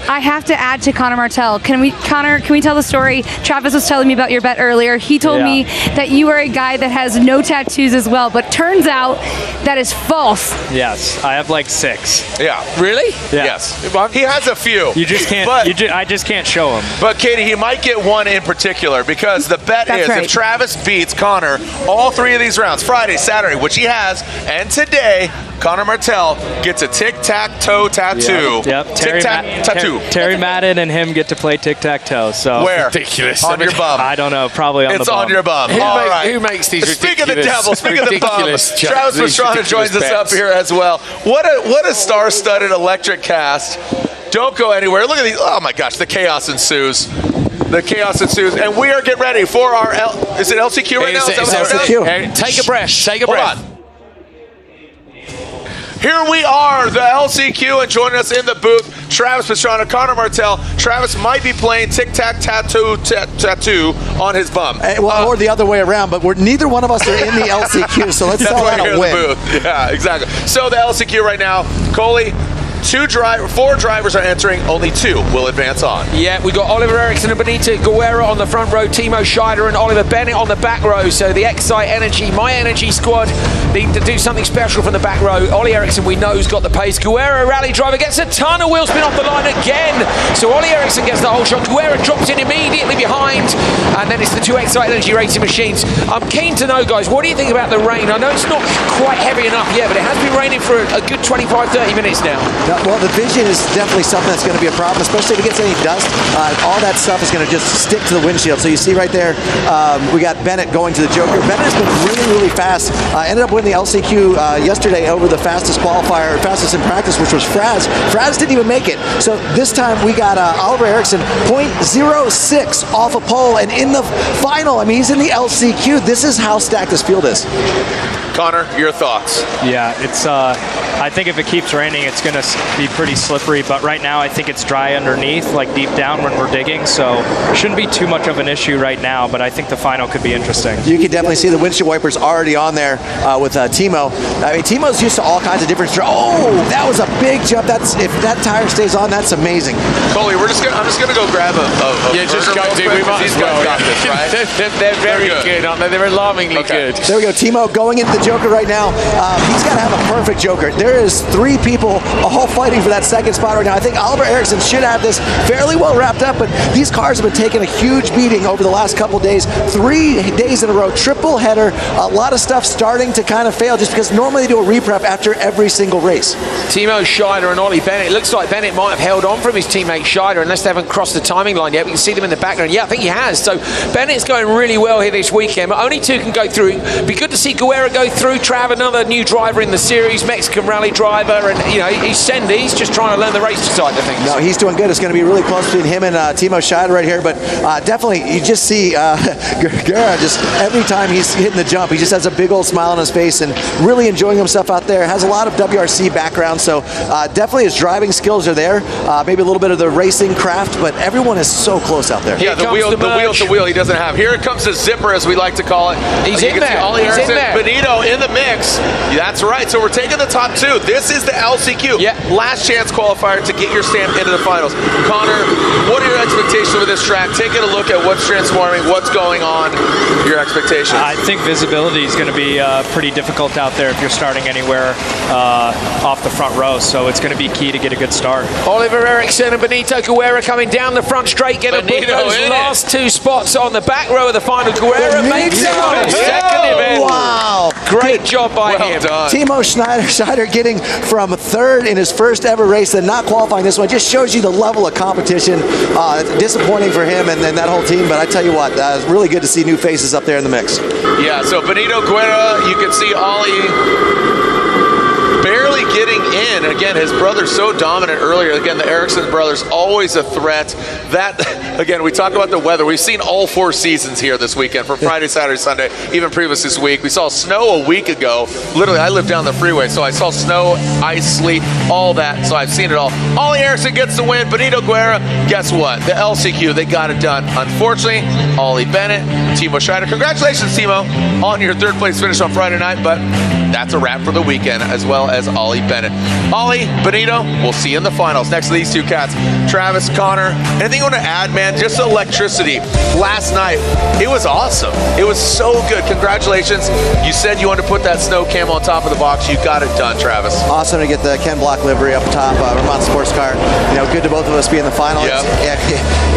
I have to add to Connor Martell. Connor, can we tell the story? Travis was telling me about your bet earlier. He told me that you are a guy that has no tattoos as well, but turns out that is false. Yes, I have like 6. Yeah. Really? Yeah. Yes. He has a few. You just can't. I just can't show them. But Katie, he might get one in particular because the bet is if Travis beats Connor all 3 of these rounds, Friday, Saturday, which he has, and today, Connor Martell gets a tic-tac-toe tattoo. Yep. Tic-tac-tattoo. Terry Madden and him get to play tic-tac-toe. So where? Ridiculous. On your bum. I don't know. Probably on the bum. It's on your bum. All right. Who makes these Speak ridiculous? of the devil. Speak of the bum. Travis Pastrana joins us bets. up here as well. What a star-studded electric cast. Don't go anywhere. Look at these. Oh my gosh, the chaos ensues. The chaos ensues, and we are getting ready for our is it LCQ right now? It's LCQ. Take a breath. Take a breath. Hold on. Here we are, the LCQ, and joining us in the booth, Travis Pastrana, Connor Martell. Travis might be playing tic-tac-tattoo on his bum. Well, or the other way around, but neither one of us are in the LCQ, so let's call that a win. Yeah, exactly. So the LCQ right now, Coley, 4 drivers are entering, only 2 will advance on. Yeah, we got Oliver Eriksson and Benito Guerra on the front row, Timo Scheider and Oliver Bennett on the back row. So the Excite Energy, My Energy squad need to do something special from the back row. Ollie Eriksson, we know, has got the pace. Guerra, rally driver, gets a ton of wheel spin off the line again. So Ollie Eriksson gets the whole shot. Guerra drops in immediately behind. And then it's the 2 Excite Energy racing machines. I'm keen to know, guys, what do you think about the rain? I know it's not quite heavy enough yet, but it has been raining for a good 25-30 minutes now. Well, the vision is definitely something that's going to be a problem, especially if it gets any dust. All that stuff is going to just stick to the windshield. So you see right there, we got Bennett going to the Joker. Bennett has been really, really fast. Ended up winning the LCQ yesterday over the fastest qualifier, fastest in practice, which was Fraz. Fraz didn't even make it. So this time we got Oliver Eriksson 0.06 off a pole, and in the final, I mean, he's in the LCQ. This is how stacked this field is. Connor, your thoughts? Yeah, it's. I think if it keeps raining, it's going to be pretty slippery. But right now, I think it's dry underneath, like deep down when we're digging. So it shouldn't be too much of an issue right now. But I think the final could be interesting. You can definitely see the windshield wipers already on there with Timo. I mean, Timo's used to all kinds of different. Oh, that was a big jump. If that tire stays on, that's amazing. Coley, I'm just gonna go grab a yeah, just go, dude. We might as well. Got this, right? They're very good, aren't they? They're alarmingly good. There we go. Timo going into the Joker right now. He's got to have a perfect Joker. There is 3 people all fighting for that second spot right now. I think Oliver Eriksson should have this fairly well wrapped up, but these cars have been taking a huge beating over the last couple days. 3 days in a row, triple header. A lot of stuff starting to kind of fail just because normally they do a reprep after every single race. Timo Scheider and Ollie Bennett. It looks like Bennett might have held on from his teammate Scheider unless they haven't crossed the timing line yet. We can see them in the background. Yeah, I think he has. So Bennett's going really well here this weekend, but only 2 can go through. Be good to see Guerra go through. Trav, another new driver in the series, Mexican rally driver, and you know he's just trying to learn the race side of things. No, he's doing good. It's going to be really close between him and Timo Scheider right here, but definitely you just see Guerra just every time he's hitting the jump, he just has a big old smile on his face and really enjoying himself out there. Has a lot of WRC background, so definitely his driving skills are there. Maybe a little bit of the racing craft, but everyone is so close out there. Yeah, the wheel to wheel he doesn't have. Here it comes the zipper, as we like to call it. He's in there. He's in there. Benito in the mix. That's right. So we're taking the top 2. This is the LCQ. Yeah. Last chance qualifier to get your stamp into the finals. Connor, what are your expectations for this track? Taking a look at what's transforming, what's going on, your expectations. I think visibility is going to be pretty difficult out there if you're starting anywhere off the front row. So it's going to be key to get a good start. Oliver Eriksson and Benito Guerra coming down the front straight, get those last 2 spots on the back row of the final. Guerra makes it on his second event. Wow. Great job by him. Done. Timo Scheider getting from 3rd in his first ever race and not qualifying this one just shows you the level of competition. Disappointing for him and that whole team, but I tell you what, it's really good to see new faces up there in the mix. Yeah, so Benito Guerra, you can see Ollie barely getting in. Again, his brother's so dominant earlier. Again, the Eriksson brothers, always a threat. That, again, we talk about the weather. We've seen all 4 seasons here this weekend, from Friday, Saturday, Sunday, even previous this week. We saw snow a week ago. Literally, I live down the freeway, so I saw snow, ice, sleet, all that. So I've seen it all. Ollie Eriksson gets the win. Benito Guerra, guess what? The LCQ, they got it done. Unfortunately, Ollie Bennett, Timo Scheider. Congratulations, Timo, on your 3rd place finish on Friday night, but that's a wrap for the weekend, as well as Ollie Bennett. Ollie, Benito, we'll see you in the finals next to these 2 cats. Travis, Connor, anything you want to add, man? Just electricity. Last night, it was awesome. It was so good. Congratulations. You said you wanted to put that snow cam on top of the box. You got it done, Travis. Awesome to get the Ken Block livery up top. Vermont Sports Car. You know, good to both of us be in the final. Yep.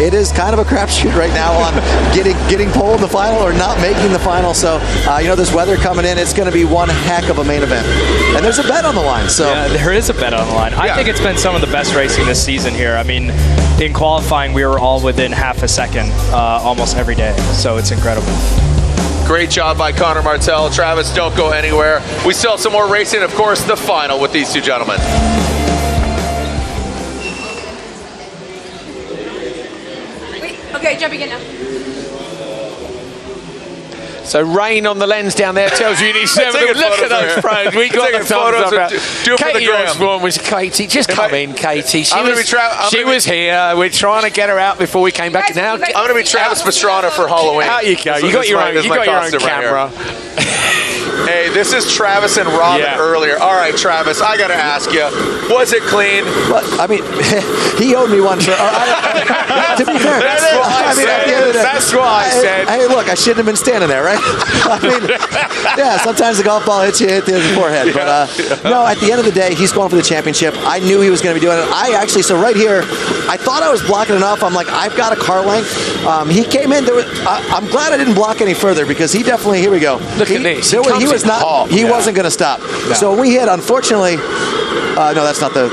It is kind of a crapshoot right now on getting pole in the final or not making the final. So, you know, this weather coming in, it's going to be one heck of a main event. And there's a bet on the line. So yeah, there is a bet on the line. I think it's been some of the best racing this season here. I mean, in qualifying, we were all within half a second almost every day. So it's incredible. Great job by Connor Martell. Travis, don't go anywhere. We still have some more racing, of course, the final with these 2 gentlemen. Okay, jumping in now. So rain on the lens down there tells you need 7 of them. Look at those pros. We got the thumbs up. Do it for the Katie gram. Osborne was Katie. Just come in, Katie. She was here. We're trying to get her out before we came back. Now I'm going to be Travis Pastrana for Halloween. Out you go. You got your own camera. Hey, this is Travis and Robin earlier. All right, Travis, I got to ask you, was it clean? Well, I mean, he owed me one for. To be fair, That's what I said. Hey, look, I shouldn't have been standing there, right? I mean, yeah, sometimes the golf ball hits you hit the forehead. But no, at the end of the day, he's going for the championship. I knew he was going to be doing it. So right here, I thought I was blocking enough. I'm like, I've got a car length. He came in. I'm glad I didn't block any further because he definitely. Here we go. Look at this. He was not. He wasn't going to stop. No. So we hit. Unfortunately, no, that's not the.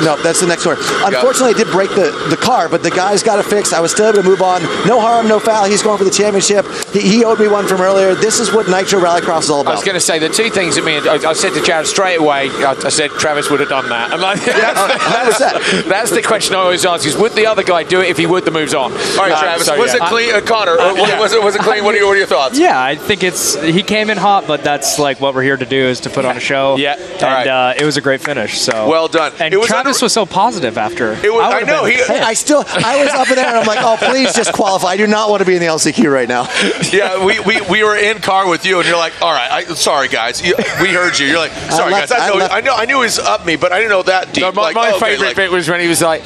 No, that's the next one. Unfortunately, I did break the car, but the guy's got it fixed. I was still able to move on. No harm, no foul. He's going for the championship. He owed me one from earlier. This is what Nitro Rallycross is all about. I was going to say the two things that I said to Jared straight away. I said Travis would have done that. I'm like, that's the question I always ask: is would the other guy do it if he would the moves on? All right, Travis. Was it clean, Connor? Was it clean? What are your thoughts? Yeah, I think he came in hot, but that's like what we're here to do is to put on a show. Yeah, and it was a great finish. So well done. And Travis was so positive after. I know. I was up in there and I'm like, oh, please just qualify. I do not want to be in the LCQ right now. Yeah, we were in car with you, and you're like, all right, sorry guys, we heard you. You're like, sorry guys, I knew he was up me, but I didn't know that deep. No, my favorite bit was when he was like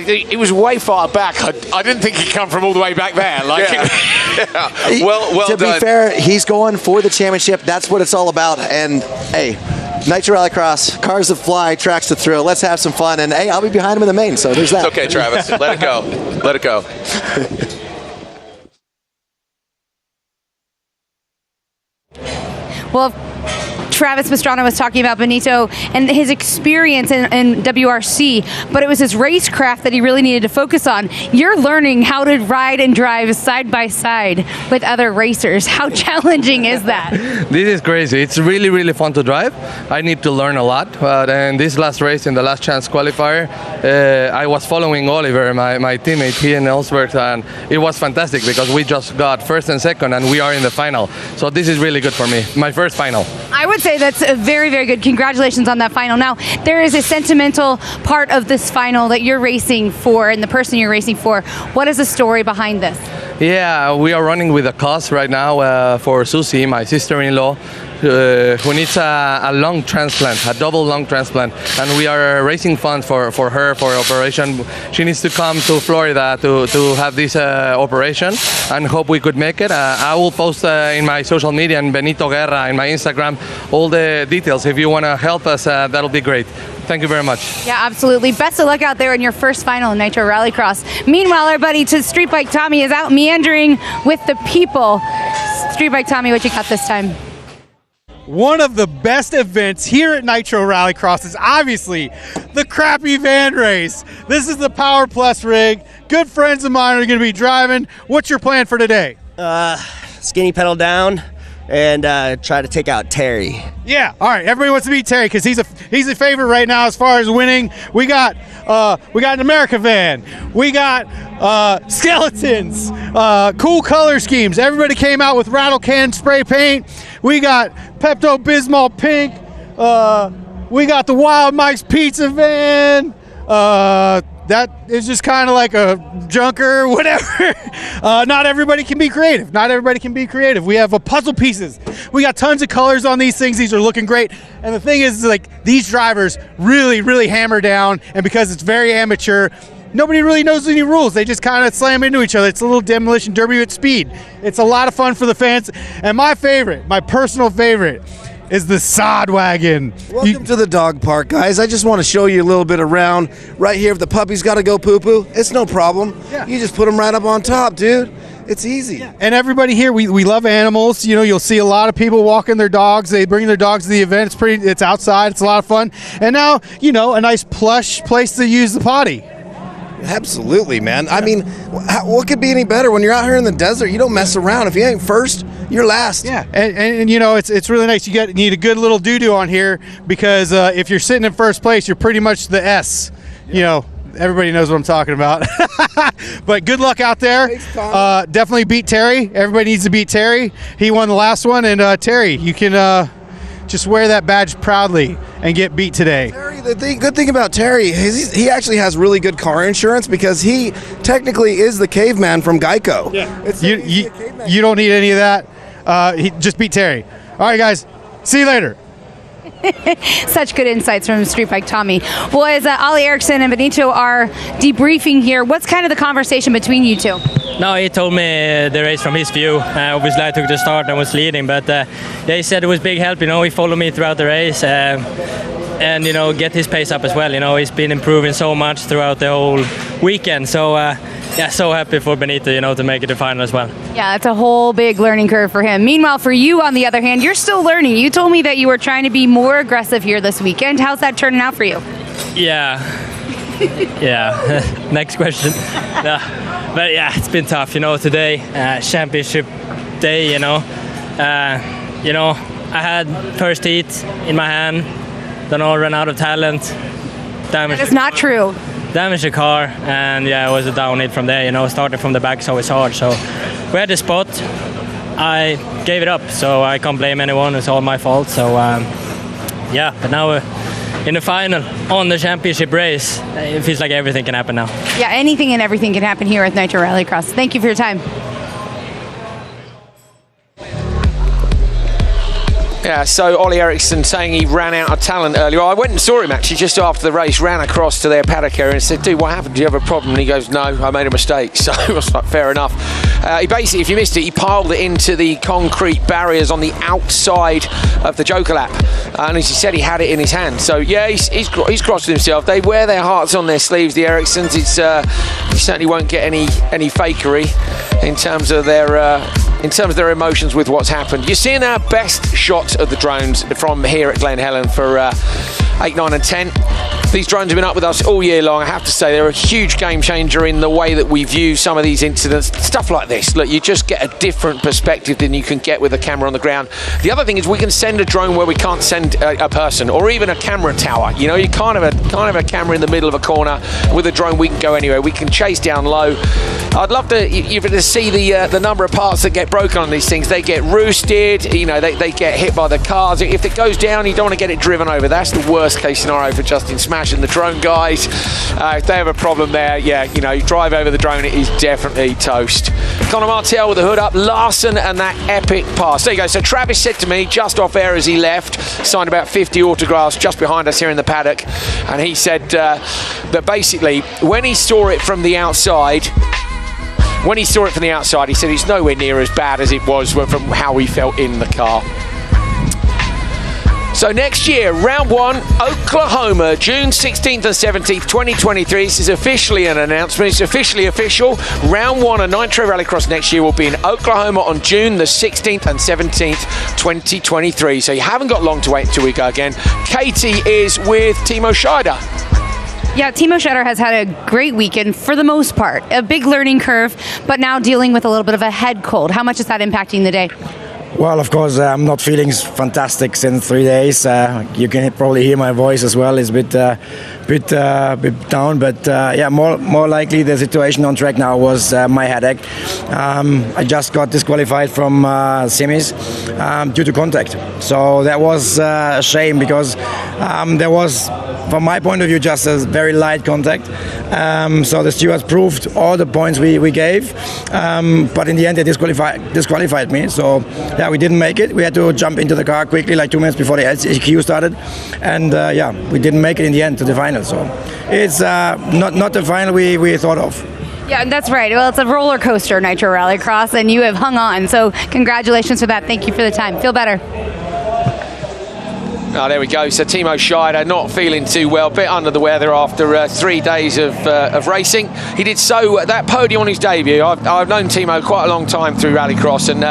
he was way far back. I didn't think he'd come from all the way back there. Like, well to done. be fair, he's going for the championship. That's what it's all about. And hey, Nitro Rallycross, cars that fly, tracks to thrill. Let's have some fun. And hey, I'll be behind him in the main, so there's that. It's okay, Travis. Let it go. Let it go. Well, Travis Pastrana was talking about Benito and his experience in WRC, but it was his racecraft that he really needed to focus on. You're learning how to ride and drive side by side with other racers. How challenging is that? This is crazy. It's really, really fun to drive. I need to learn a lot, but in this last race, in the last chance qualifier, I was following Oliver, my teammate here in Ellsworth, and it was fantastic because we just got first and second, and we are in the final. So this is really good for me. My first final. I would say that's a very, very good. Congratulations on that final. Now, there is a sentimental part of this final that you're racing for and the person you're racing for. What is the story behind this? Yeah, we are running with a cause right now for Susie, my sister-in-law, who needs a lung transplant, a double lung transplant, and we are raising funds for her for operation. She needs to come to Florida to have this operation, and hope we could make it. I will post in my social media and Benito Guerra in my Instagram all the details. If you want to help us, that'll be great. Thank you very much. Yeah, absolutely. Best of luck out there in your first final in Nitro Rallycross. Meanwhile, our buddy to Street Bike Tommy is out meandering with the people. Street Bike Tommy, what you got this time? One of the best events here at Nitro Rallycross is obviously the crappy van race. This is the Power Plus rig. Good friends of mine are going to be driving. What's your plan for today? Skinny pedal down and try to take out Terry. Yeah, all right. Everybody wants to beat Terry because he's a favorite right now as far as winning. We got an America van. We got skeletons, cool color schemes. Everybody came out with rattle can spray paint. We got Pepto-Bismol pink. We got the Wild Mike's Pizza van. That is just kind of like a junker, whatever. Not everybody can be creative. Not everybody can be creative. We have puzzle pieces. We got tons of colors on these things. These are looking great. And the thing is, like, these drivers really, really hammer down. And because it's very amateur, nobody really knows any rules. They just kind of slam into each other. It's a little demolition derby at speed. It's a lot of fun for the fans. And my favorite, my personal favorite, is the sod wagon. Welcome to the dog park, guys. I just want to show you a little bit around. Right here, if the puppy's got to go poo-poo, it's no problem. Yeah. You just put them right up on top, dude. It's easy. Yeah. And everybody here, we love animals. You know, you'll see a lot of people walking their dogs. They bring their dogs to the event. It's outside. It's a lot of fun. And now, you know, a nice plush place to use the potty. Absolutely, man. I mean, what could be any better when you're out here in the desert? You don't mess around. If you ain't first, you're last. Yeah, and you know, it's really nice. You need a good little doo-doo on here because if you're sitting in first place, you're pretty much the S. Yeah. You know, everybody knows what I'm talking about. But good luck out there. Thanks, definitely beat Terry. Everybody needs to beat Terry. He won the last one, and Terry, you can just wear that badge proudly and get beat today. Terry, the good thing about Terry is he actually has really good car insurance because he technically is the caveman from Geico. Yeah, you don't need any of that. He just beat Terry. All right, guys, See you later. Such good insights from Street Bike Tommy. Well, as Ollie Eriksson and Benito are debriefing here, what's kind of the conversation between you two? No, he told me the race from his view. Obviously, I took the start and was leading, but yeah, he said it was big help. He followed me throughout the race. And get his pace up as well. He's been improving so much throughout the whole weekend. So so happy for Benito, to make it to final as well. Yeah, it's a whole big learning curve for him. Meanwhile, for you, on the other hand, you're still learning. You told me that you were trying to be more aggressive here this weekend. How's that turning out for you? Yeah. Next question. But yeah, it's been tough. Today, championship day. I had first heat in my hand. Then I ran out of talent. That is not true. Damaged the car, and it was a down hit from there. Starting from the back is always hard. So we had the spot. I gave it up, so I can't blame anyone. It's all my fault. So but now we're in the final on the championship race. It feels like everything can happen now. Yeah, anything and everything can happen here at Nitro Rallycross. Thank you for your time. Yeah, so Ollie Eriksson saying he ran out of talent earlier. I went and saw him actually just after the race, ran across to their paddock area and said, dude, what happened? Do you have a problem? And he goes, no, I made a mistake. So I was like, fair enough. He basically, if you missed it, he piled it into the concrete barriers on the outside of the Joker lap. And as he said, he had it in his hand. So yeah, he's crossed himself. They wear their hearts on their sleeves, the Erikssons. You certainly won't get any fakery in terms of their emotions with what's happened. You're seeing our best shot of the drones from here at Glen Helen for 8, 9 and 10. These drones have been up with us all year long. I have to say they're a huge game changer in the way that we view some of these incidents. Stuff like this, look, you just get a different perspective than you can get with a camera on the ground. The other thing is we can send a drone where we can't send a person or even a camera tower. You can't have a camera in the middle of a corner. With a drone we can go anywhere. We can chase down low. I'd love to see the number of parts that get broken on these things. They get roosted, they get hit by the cars. If it goes down, you don't want to get it driven over. That's the worst case scenario for Justin Smash and the drone guys. If they have a problem there, you drive over the drone, it is definitely toast. Conor Martel with the hood up, Larson and that epic pass. There you go. So Travis said to me just off air as he left, signed about 50 autographs just behind us here in the paddock, and he said that basically when he saw it from the outside, he said it's nowhere near as bad as it was from how he felt in the car. So next year, round 1, Oklahoma, June 16th and 17th, 2023. This is officially an announcement. It's officially official. Round 1 of Nitro Rallycross next year will be in Oklahoma on June the 16th and 17th, 2023. So you haven't got long to wait until we go again. Katie is with Timo Scheider. Yeah, Timo Scheider has had a great weekend for the most part. A big learning curve, but now dealing with a little bit of a head cold. How much is that impacting the day? Well, of course, I'm not feeling fantastic since 3 days. You can probably hear my voice as well. It's a bit down, but more likely the situation on track now was my headache. I just got disqualified from semis due to contact. So that was a shame because there was, from my point of view, just a very light contact. So the stewards proved all the points we gave, but in the end they disqualified me. So yeah, we didn't make it. We had to jump into the car quickly, like 2 minutes before the LCQ started, and we didn't make it in the end to the final. So it's not the final we thought of. Yeah, that's right. Well, it's a roller coaster, Nitro Rallycross, and you have hung on. So congratulations for that. Thank you for the time. Feel better. Oh, there we go. So Timo Scheider not feeling too well, bit under the weather after 3 days of racing. He did that podium on his debut. I've known Timo quite a long time through Rallycross, and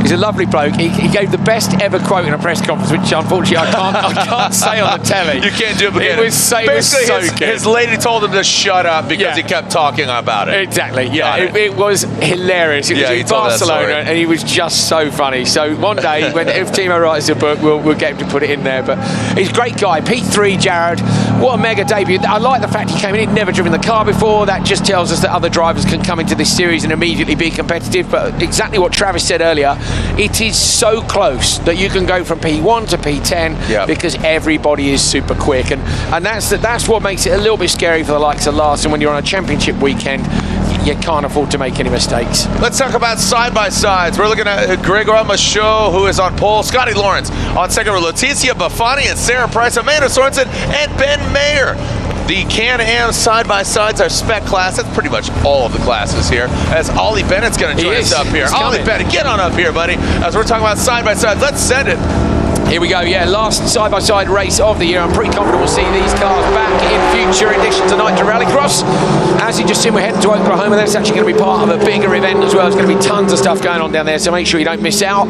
he's a lovely bloke. He gave the best ever quote in a press conference, which unfortunately I can't say on the telly. You can't do it again. It was so good. His lady told him to shut up because he kept talking about it. Exactly. Yeah, it was hilarious. It was in Barcelona, and he was just so funny. So one day, if Timo writes a book, we'll get him to put it in there. But he's a great guy. P3 Jared, what a mega debut. I like the fact he came in, he'd never driven the car before. That just tells us that other drivers can come into this series and immediately be competitive. But exactly what Travis said earlier, it is so close that you can go from P1 to P10 because everybody is super quick, and that's what makes it a little bit scary for the likes of Larson when you're on a championship weekend. you can't afford to make any mistakes. Let's talk about side-by-sides. We're looking at Gregor Michaud, who is on pole, Scotty Lawrence on second, Leticia Buffoni and Sarah Price, Amanda Sorensen, and Ben Mayer. The Can-Am side-by-sides are spec class. That's pretty much all of the classes here. As Ollie Bennett's going to join us up here. Ollie Bennett, get on up here, buddy. As we're talking about side-by-sides, let's send it. Here we go, yeah, last side-by-side race of the year. I'm pretty confident we'll see these cars back in future editions of Nitro Rallycross. As you just seen, we're heading to Oklahoma. That's actually going to be part of a bigger event as well. There's going to be tons of stuff going on down there, so make sure you don't miss out.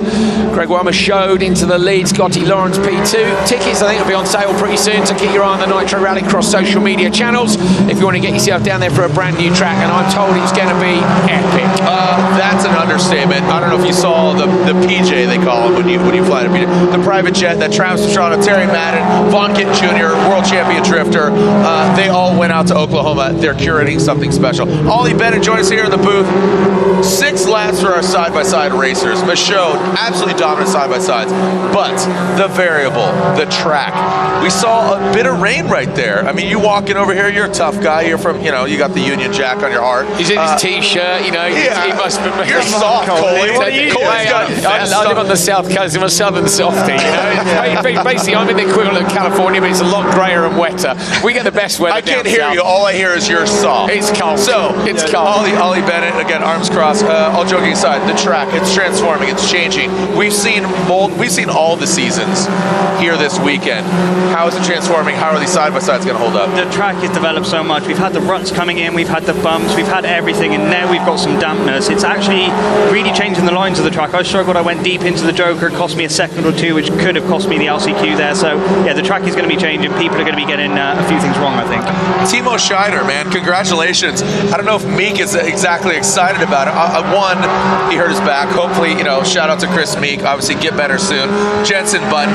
Greg Wilmer showed into the lead, Scotty Lawrence P2. Tickets, I think, will be on sale pretty soon, so keep your eye on the Nitro Rallycross social media channels if you want to get yourself down there for a brand new track, and I'm told it's going to be epic. That's an understatement. I don't know if you saw the PJ, they call it when you fly to PJ. The private jet that Travis Pastrana, Terry Madden, Von Kitten Jr., world champion drifter, they all went out to Oklahoma. They're curating something special. Ollie Bennett joins us here in the booth. 6 laps for our side-by-side racers. Michaud, absolutely dominant side-by-sides. But the variable, the track. We saw a bit of rain right there. I mean, you walking over here, you're a tough guy. You're from, you know, you got the Union Jack on your heart. He's in his T-shirt, you know. Yeah, he must be. You're soft, Coley. I live on the South Coast. I'm a southern softie, you know. Basically, I'm in the equivalent of California, but it's a lot grayer and wetter. We get the best weather. I can't hear you. All I hear is you're soft. It's cold. So, it's cold. Ollie Bennett, again, arms crossed. All joking aside, the track, it's transforming, it's changing. We've seen all the seasons here this weekend. How is it transforming? How are these side-by-sides going to hold up? The track has developed so much. We've had the ruts coming in, we've had the bumps, we've had everything, and now we've got some dampness. It's actually really changing the lines of the track. I struggled, I went deep into the Joker, it cost me a second or two, which could have cost me the LCQ there. So, yeah, the track is going to be changing. People are going to be getting a few things wrong, I think. Timo Scheider, man, congratulations. I don't know if Meek is exactly excited about it. One, he hurt his back. Hopefully, you know, shout out to Chris Meek. Obviously, get better soon. Jensen Button,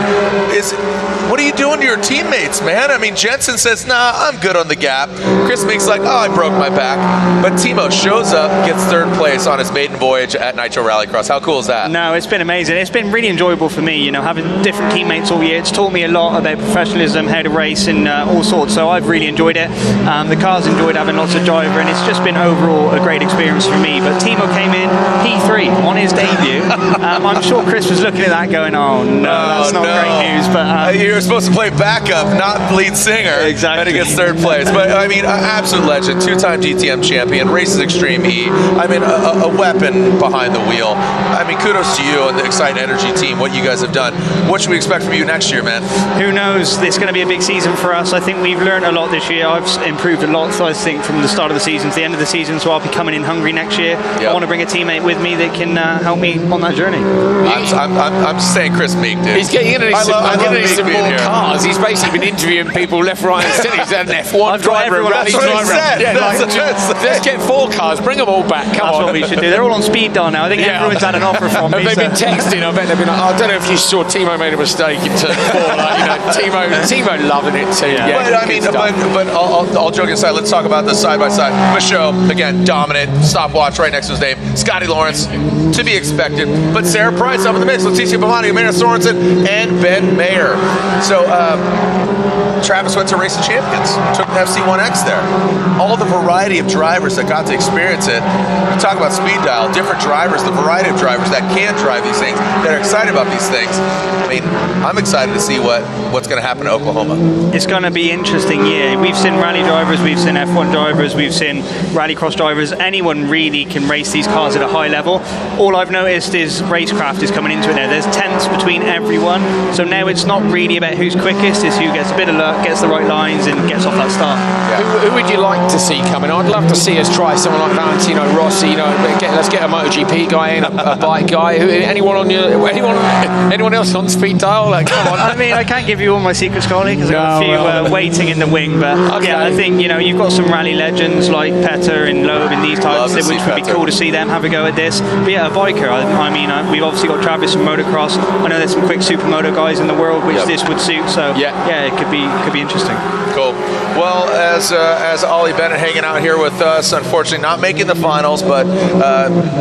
what are you doing to your teammates, man? I mean, Jensen says, nah, I'm good on the gap. Chris Meek's like, oh, I broke my back. But Timo shows up, gets 3rd place on his maiden voyage at Nitro Rallycross. How cool is that? No, it's been amazing. It's been really enjoyable for me, you know, having different teammates all year. It's taught me a lot about professionalism, how to race, and all sorts. So I've really enjoyed it. The cars enjoyed having lots of driver, and it's just been overall a great experience for me. But Timo came in P3 on his debut. I'm sure Chris was looking at that going, oh no, that's not great news. But you were supposed to play backup, not lead singer. Exactly. And he gets 3rd place. But I mean, absolute legend, 2-time DTM champion, races Extreme E. I mean, a weapon behind the wheel. I mean, kudos to you and the Excite Energy team, what you guys have done. What should we expect from you next year, man? Who knows? It's going to be a big season for us. I think we've learned a lot this year. I've improved a lot, so I think, from the start of the season to the end of the season. So I'll be coming in hungry next year. Yep. I want to bring a teammate with me that can help me on that journey. I'm just saying Chris Meek, dude. He's getting into some more cars. He's basically been interviewing people left, right, and center. He's had an F1 driver, a rally driver. Let's get 4 cars. Bring them all back. That's what we should do. They're all on speed dial now. I think everyone's had an offer from me. They've been texting. I bet they've been like, I don't know if you saw Timo made a mistake in turn 4. Like, you know, Timo loving it too. Yeah, but I mean, but all joking aside, let's talk about the side-by-side. Michaud, again, dominant. Stopwatch right next to his name. Scotty Lawrence, to be expected. But Sarah Price up in the mix. Leticia Buffoni, Amanda Sorensen, and Ben Mayer. So, Travis went to Race of Champions, took an FC1X there. All the variety of drivers that got to experience it. You talk about speed dial, different drivers, the variety of drivers that can drive these things, that are excited about these things. I mean, I'm excited to see what's going to happen in Oklahoma. It's going to be interesting year. We've seen rally drivers, we've seen F1 drivers, we've seen rallycross drivers. Anyone really can race these cars at a high level. All I've noticed is racecraft is coming into it now. There's tenths between everyone. So now it's not really about who's quickest, it's who gets a bit of luck, gets the right lines, and gets off that start. Who would you like to see coming? I'd love to see us try someone like Valentino Rossi. You know, let's get a MotoGP guy in, a bike guy. Anyone else on speed dial? Like, come on. I mean, I can't give you all my secrets, Coley, because I've got a few waiting in the wing. But yeah, I think, you know, you've got some rally legends like Petter and Loeb and these types, which would be cool to see them have a go at this. But yeah, a biker. I mean, we've obviously got Travis from motocross. I know there's some quick supermoto guys in the world which this would suit. So yeah, it could be interesting. Cool. Well, as Ollie Bennett hanging out here with us, unfortunately not making the finals, but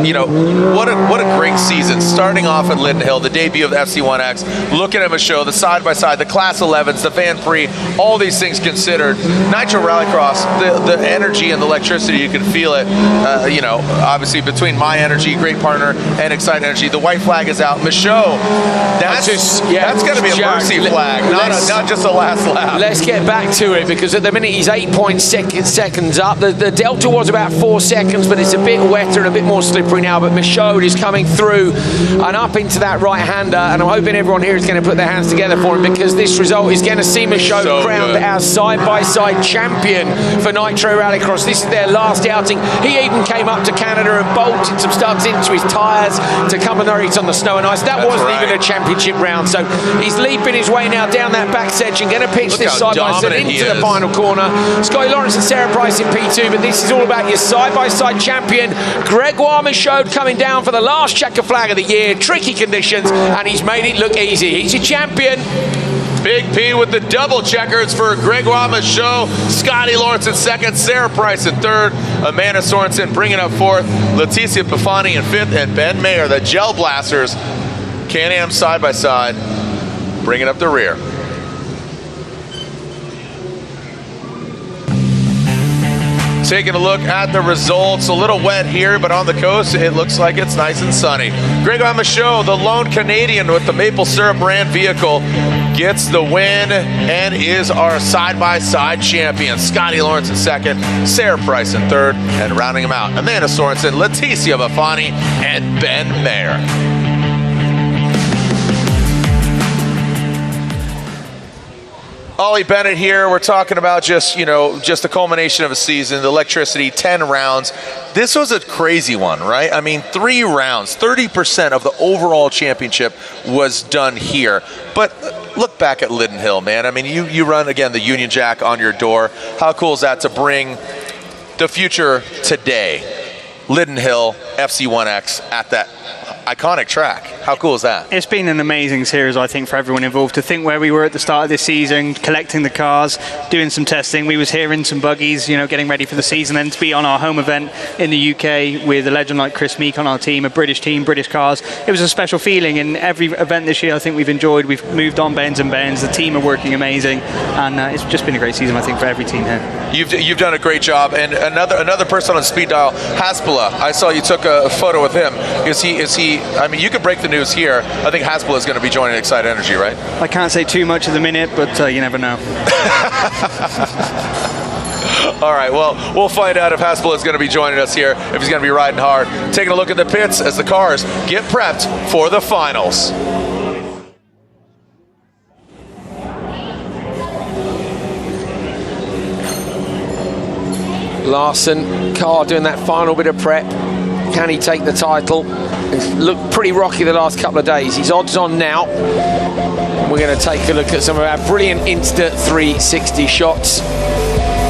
you know, what a great season. Starting off at Linden Hill, the debut of the FC1X, looking at Michaud, the side-by-side, the Class 11s, the Van Prix, all these things considered. Nitro Rallycross, the energy and the electricity, you can feel it, you know, obviously between My Energy, great partner, and Excite Energy. The white flag is out. Michaud, that's going to be a mercy flag, not just a last lap. Let's get back to it, because at the minute he's 8.6 seconds up. The delta was about 4 seconds, but it's a bit wetter and a bit more slippery now. But Michaud is coming through and up into that right-hander, and I'm hoping everyone here is going to put their hands together for him, because this result is going to see Michaud crowned our side-by-side champion for Nitro Rallycross. This is their last outing. He even came up to Canada and bolted some studs into his tyres to come and race on the snow and ice. That wasn't even a championship round, so he's leaping his way now down that back section, going to pitch this side-by-side into the final corner. Scotty Lawrence and Sarah Price in P2, but this is all about your side-by-side champion, Gregoire Michaud, coming down for the last checker flag of the year. Tricky conditions, and he's made it look easy. He's your champion. Big P with the double checkers for Gregoire Michaud. Scotty Lawrence in second, Sarah Price in third, Amanda Sorensen bringing up fourth, Leticia Pafani in fifth, and Ben Mayer, the Gel Blasters, Can-Am side-by-side, bringing up the rear. Taking a look at the results, a little wet here, but on the coast, it looks like it's nice and sunny. Gregoire Michaud, the lone Canadian with the maple syrup brand vehicle, gets the win and is our side-by-side champion. Scotty Lawrence in second, Sarah Price in third, and rounding them out, Amanda Sorensen, Leticia Bafani, and Ben Mayer. Ollie Bennett here. We're talking about just the culmination of a season, the electricity, 10 rounds. This was a crazy one, right? I mean, 3 rounds, 30% of the overall championship was done here. But look back at Linden Hill, man. I mean, you run, again, the Union Jack on your door. How cool is that to bring the future today? Linden Hill, FC1X at that iconic track. How cool is that? It's been an amazing series, I think, for everyone involved. To think where we were at the start of this season, collecting the cars, doing some testing. We was here in some buggies, getting ready for the season, and to be on our home event in the UK with a legend like Chris Meek on our team, a British team, British cars. It was a special feeling, and every event this year I think we've enjoyed. We've moved on bends and bends. The team are working amazing, and it's just been a great season, I think, for every team here. You've done a great job, and another person on speed dial, Haspala. I saw you took a photo with him. Is he? I mean, you could break the news here. I think Haspala is going to be joining Excite Energy, right? I can't say too much at the minute, but you never know. All right, well, we'll find out if Haspala is going to be joining us here, if he's going to be riding hard. Taking a look at the pits as the cars get prepped for the finals. Larson, car doing that final bit of prep. Can he take the title? It's looked pretty rocky the last couple of days. He's odds on now. We're going to take a look at some of our brilliant Insta 360 shots.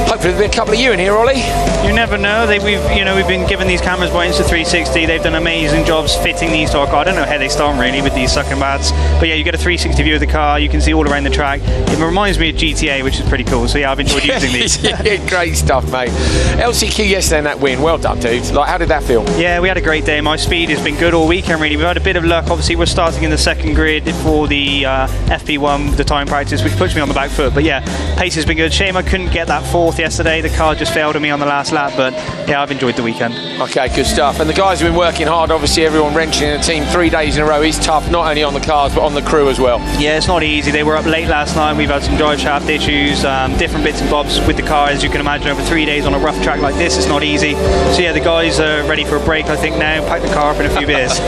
Hopefully there'll be a couple of you in here, Ollie. You never know. We've been given these cameras by Insta 360. They've done amazing jobs fitting these to our car. I don't know how they start really with these sucking bats, but yeah, you get a 360 view of the car. You can see all around the track. It reminds me of GTA, which is pretty cool. So yeah, I've enjoyed using these. Yeah, great stuff, mate. LCQ yesterday in that win. Well done, dude. How did that feel? Yeah, we had a great day. My speed has been good all weekend, really. We've had a bit of luck. Obviously, we're starting in the second grid for the FP1, the time practice, which puts me on the back foot. But yeah, pace has been good. Shame I couldn't get that fourth yesterday. The car just failed on me on the last lap, but yeah, I've enjoyed the weekend. Okay, good stuff. And the guys have been working hard. Obviously, everyone wrenching in the team 3 days in a row is tough, not only on the cars, but on the crew as well. Yeah, it's not easy. They were up late last night. We've had some drive shaft issues, different bits and bobs with the car, as you can imagine, over 3 days on a rough track like this. It's not easy. So yeah, the guys are ready for a break, I think, now. Pack the car up in a few beers.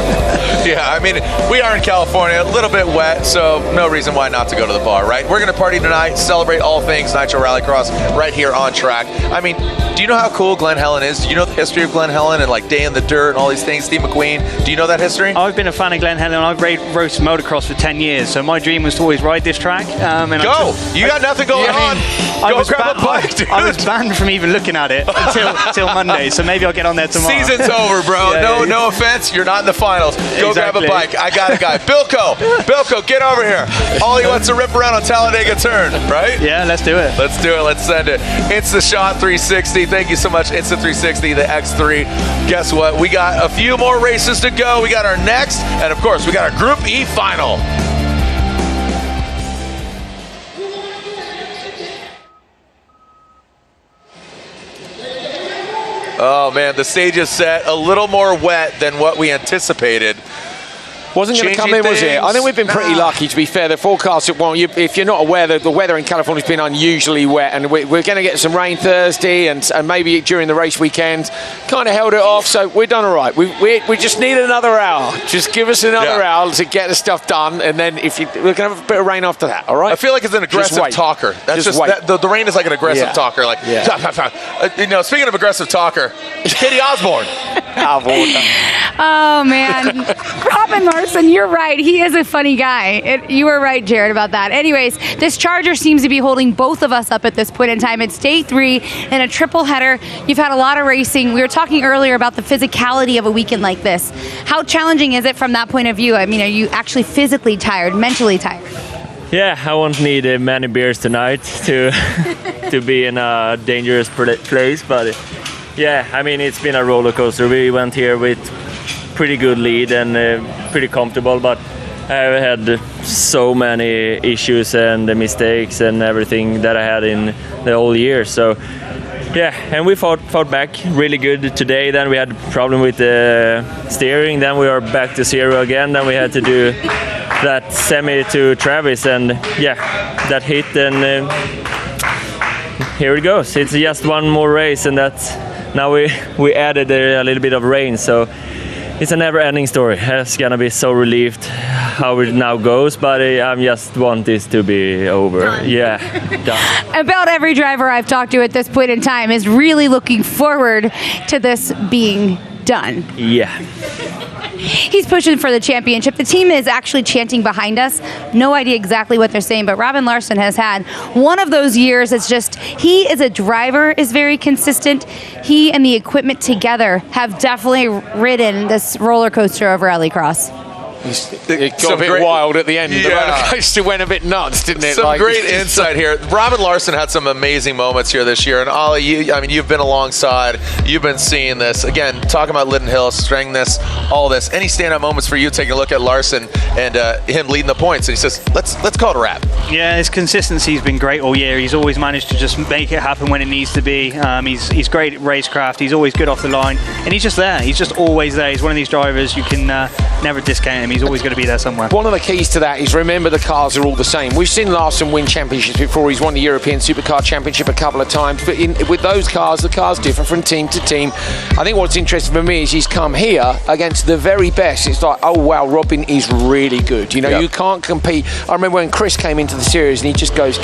Yeah, I mean, we are in California, a little bit wet, so no reason why not to go to the bar, right? We're going to party tonight, celebrate all things Nitro Rallycross right here on fun track. I mean, do you know how cool Glen Helen is? Do you know the history of Glen Helen and like Day in the Dirt and all these things? Steve McQueen, do you know that history? I've been a fan of Glen Helen. I've raced motocross for 10 years, so my dream was to always ride this track. You got nothing going on. Go grab a bike, dude. I was banned from even looking at it until Monday, so maybe I'll get on there tomorrow. Season's over, bro. No offense, you're not in the finals. Go grab a bike. I got a guy. Bilko, get over here. All he wants to rip around on Talladega Turn, right? Yeah, let's do it. Let's do it. Let's send it. It's the Shot 360. Thank you so much, Instant 360, the X3. Guess what? We got a few more races to go. We got our next, and of course, we got our Group E final. Oh man, the stage is set a little more wet than what we anticipated. Wasn't going to come in, was it? I think we've been pretty lucky, to be fair. The forecast, if you're not aware, the weather in California has been unusually wet, and we're going to get some rain Thursday and maybe during the race weekend. Kind of held it off, so we're done all right. We just need another hour. Just give us another hour to get the stuff done, and then we're going to have a bit of rain after that, all right? I feel like it's an aggressive talker. That's just the rain is like an aggressive talker. Like, speaking of aggressive talker, Katie Osborne. Oh, man. Robin Larson, you're right. He is a funny guy. You were right, Jared, about that. Anyways, this Charger seems to be holding both of us up at this point in time. It's day 3 in a triple header. You've had a lot of racing. We were talking earlier about the physicality of a weekend like this. How challenging is it from that point of view? I mean, are you actually physically tired, mentally tired? Yeah, I won't need many beers tonight to be in a dangerous place, but yeah, I mean, it's been a roller coaster. We went here with pretty good lead and pretty comfortable, but I've had so many issues and mistakes and everything that I had in the whole year. So yeah, and we fought back really good today. Then we had a problem with the steering. Then we are back to zero again. Then we had to do that semi to Travis, and yeah, that hit, and here it goes. It's just one more race, and that's now we added a little bit of rain, so it's a never-ending story. It's gonna be so relieved how it now goes, but I just want this to be over. Done. Yeah, done. About every driver I've talked to at this point in time is really looking forward to this being done. Yeah. He's pushing for the championship. The team is actually chanting behind us. No idea exactly what they're saying, but Robin Larson has had one of those years. It's just, he as a driver is very consistent. He and the equipment together have definitely ridden this roller coaster of rallycross. It got a bit wild at the end. The roller coaster went a bit nuts, didn't it? Some great insight here. Robin Larson had some amazing moments here this year. And Ollie, you've been alongside. You've been seeing this. Again, talking about Linden Hill, string this, all this. Any standout moments for you taking a look at Larson and him leading the points? And he says, let's call it a wrap. Yeah, his consistency has been great all year. He's always managed to just make it happen when it needs to be. He's great at racecraft. He's always good off the line. And he's just there. He's just always there. He's one of these drivers you can never discount him. He's always going to be there somewhere. One of the keys to that is, remember, the cars are all the same. We've seen Larson win championships before. He's won the European Supercar Championship a couple of times, but with those cars, the car's different from team to team. I think what's interesting for me is he's come here against the very best. It's like, oh wow, Robin is really good. You know, you can't compete. I remember when Chris came into the series and he just goes,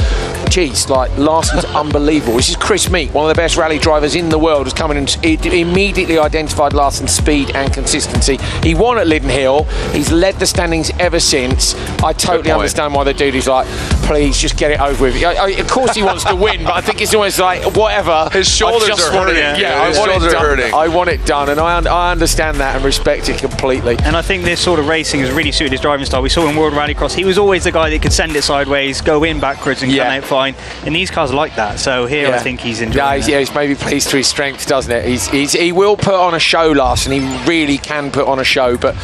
geez, like, Larson's unbelievable. This is Chris Meek, one of the best rally drivers in the world, has come in and immediately identified Larson's speed and consistency. He won at Linden Hill. He's led the standings ever since. I totally understand why the dude is like, please just get it over with. Of course he wants to win, but I think it's always like, whatever. His shoulders are hurting. His shoulders are hurting. I want it done, and I understand that and respect it completely. And I think this sort of racing has really suited his driving style. We saw in World Rallycross, he was always the guy that could send it sideways, go in backwards and come out fine. And these cars are like that. So here I think he's enjoying it. Yeah, he's maybe pleased to his strength, doesn't it? He will put on a show, Larson. He really can put on a show, but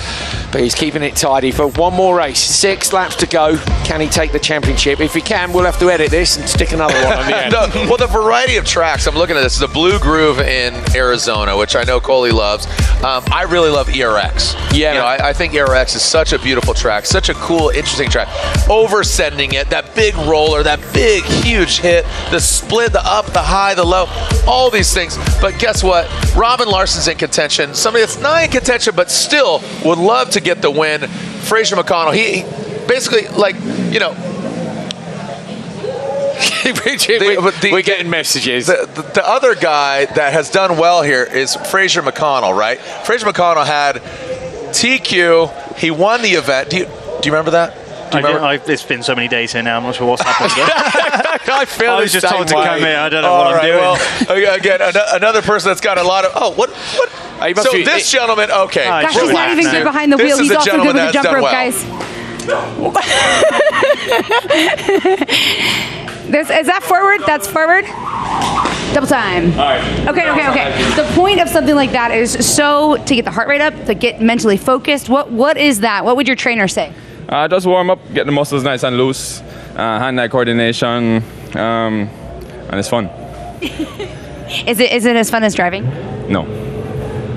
he's keeping it tidy for one more race. 6 laps to go. Can he take the championship? If he can, we'll have to edit this and stick another one on the end. Well, the variety of tracks, I'm looking at this, the Blue Groove in Arizona, which I know Coley loves. I really love ERX. Yeah. I think ERX is such a beautiful track, such a cool, interesting track. Oversending it, that big roller, that big, huge hit, the split, the up, the high, the low, all these things. But guess what? Robin Larson's in contention. Somebody that's not in contention, but still would love to get the win. Fraser McConnell, he basically, like, you know, We're getting messages. The other guy that has done well here is Fraser McConnell, right? Fraser McConnell had TQ. He won the event. Do you remember that? It's been so many days here now. I'm not sure what's happened. I feel I was just told to come here. I don't know what I'm doing. Well, again, another person that's got a lot of. Oh, what? So this gentleman, okay. Gosh, he's not even good behind the wheel. He's also good with the jump rope, guys. Is that forward? That's forward. Double time. All right. Okay. The point of something like that is to get the heart rate up, to get mentally focused. What is that? What would your trainer say? Just warm up, get the muscles nice and loose, hand-eye coordination, and it's fun. Is it as fun as driving? No.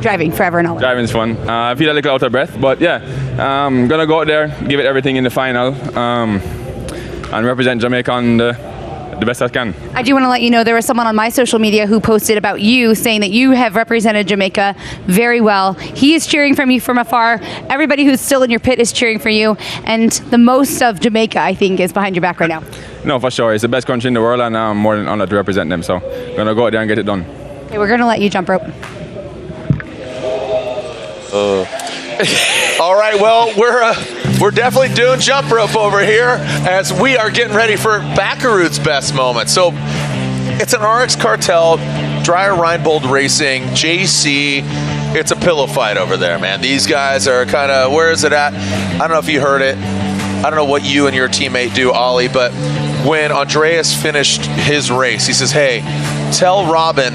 Driving forever and always. Driving's fun. I feel a little out of breath, but yeah, I'm gonna go out there, give it everything in the final, and represent Jamaica on the best I can. I do want to let you know there was someone on my social media who posted about you saying that you have represented Jamaica very well. He is cheering from you from afar. Everybody who's still in your pit is cheering for you. And the most of Jamaica, I think, is behind your back right now. No, for sure. It's the best country in the world, and I'm more than honored to represent them. So I'm going to go out there and get it done. Okay, we're going to let you jump rope. All right, well, we're definitely doing jump rope over here as we are getting ready for Baccaroot's best moment. So it's an RX Cartel, Dreyer Reinbold Racing, JC. It's a pillow fight over there, man. These guys are kind of, where is it at? I don't know if you heard it. I don't know what you and your teammate do, Ollie, but when Andreas finished his race, he says, hey, tell Robin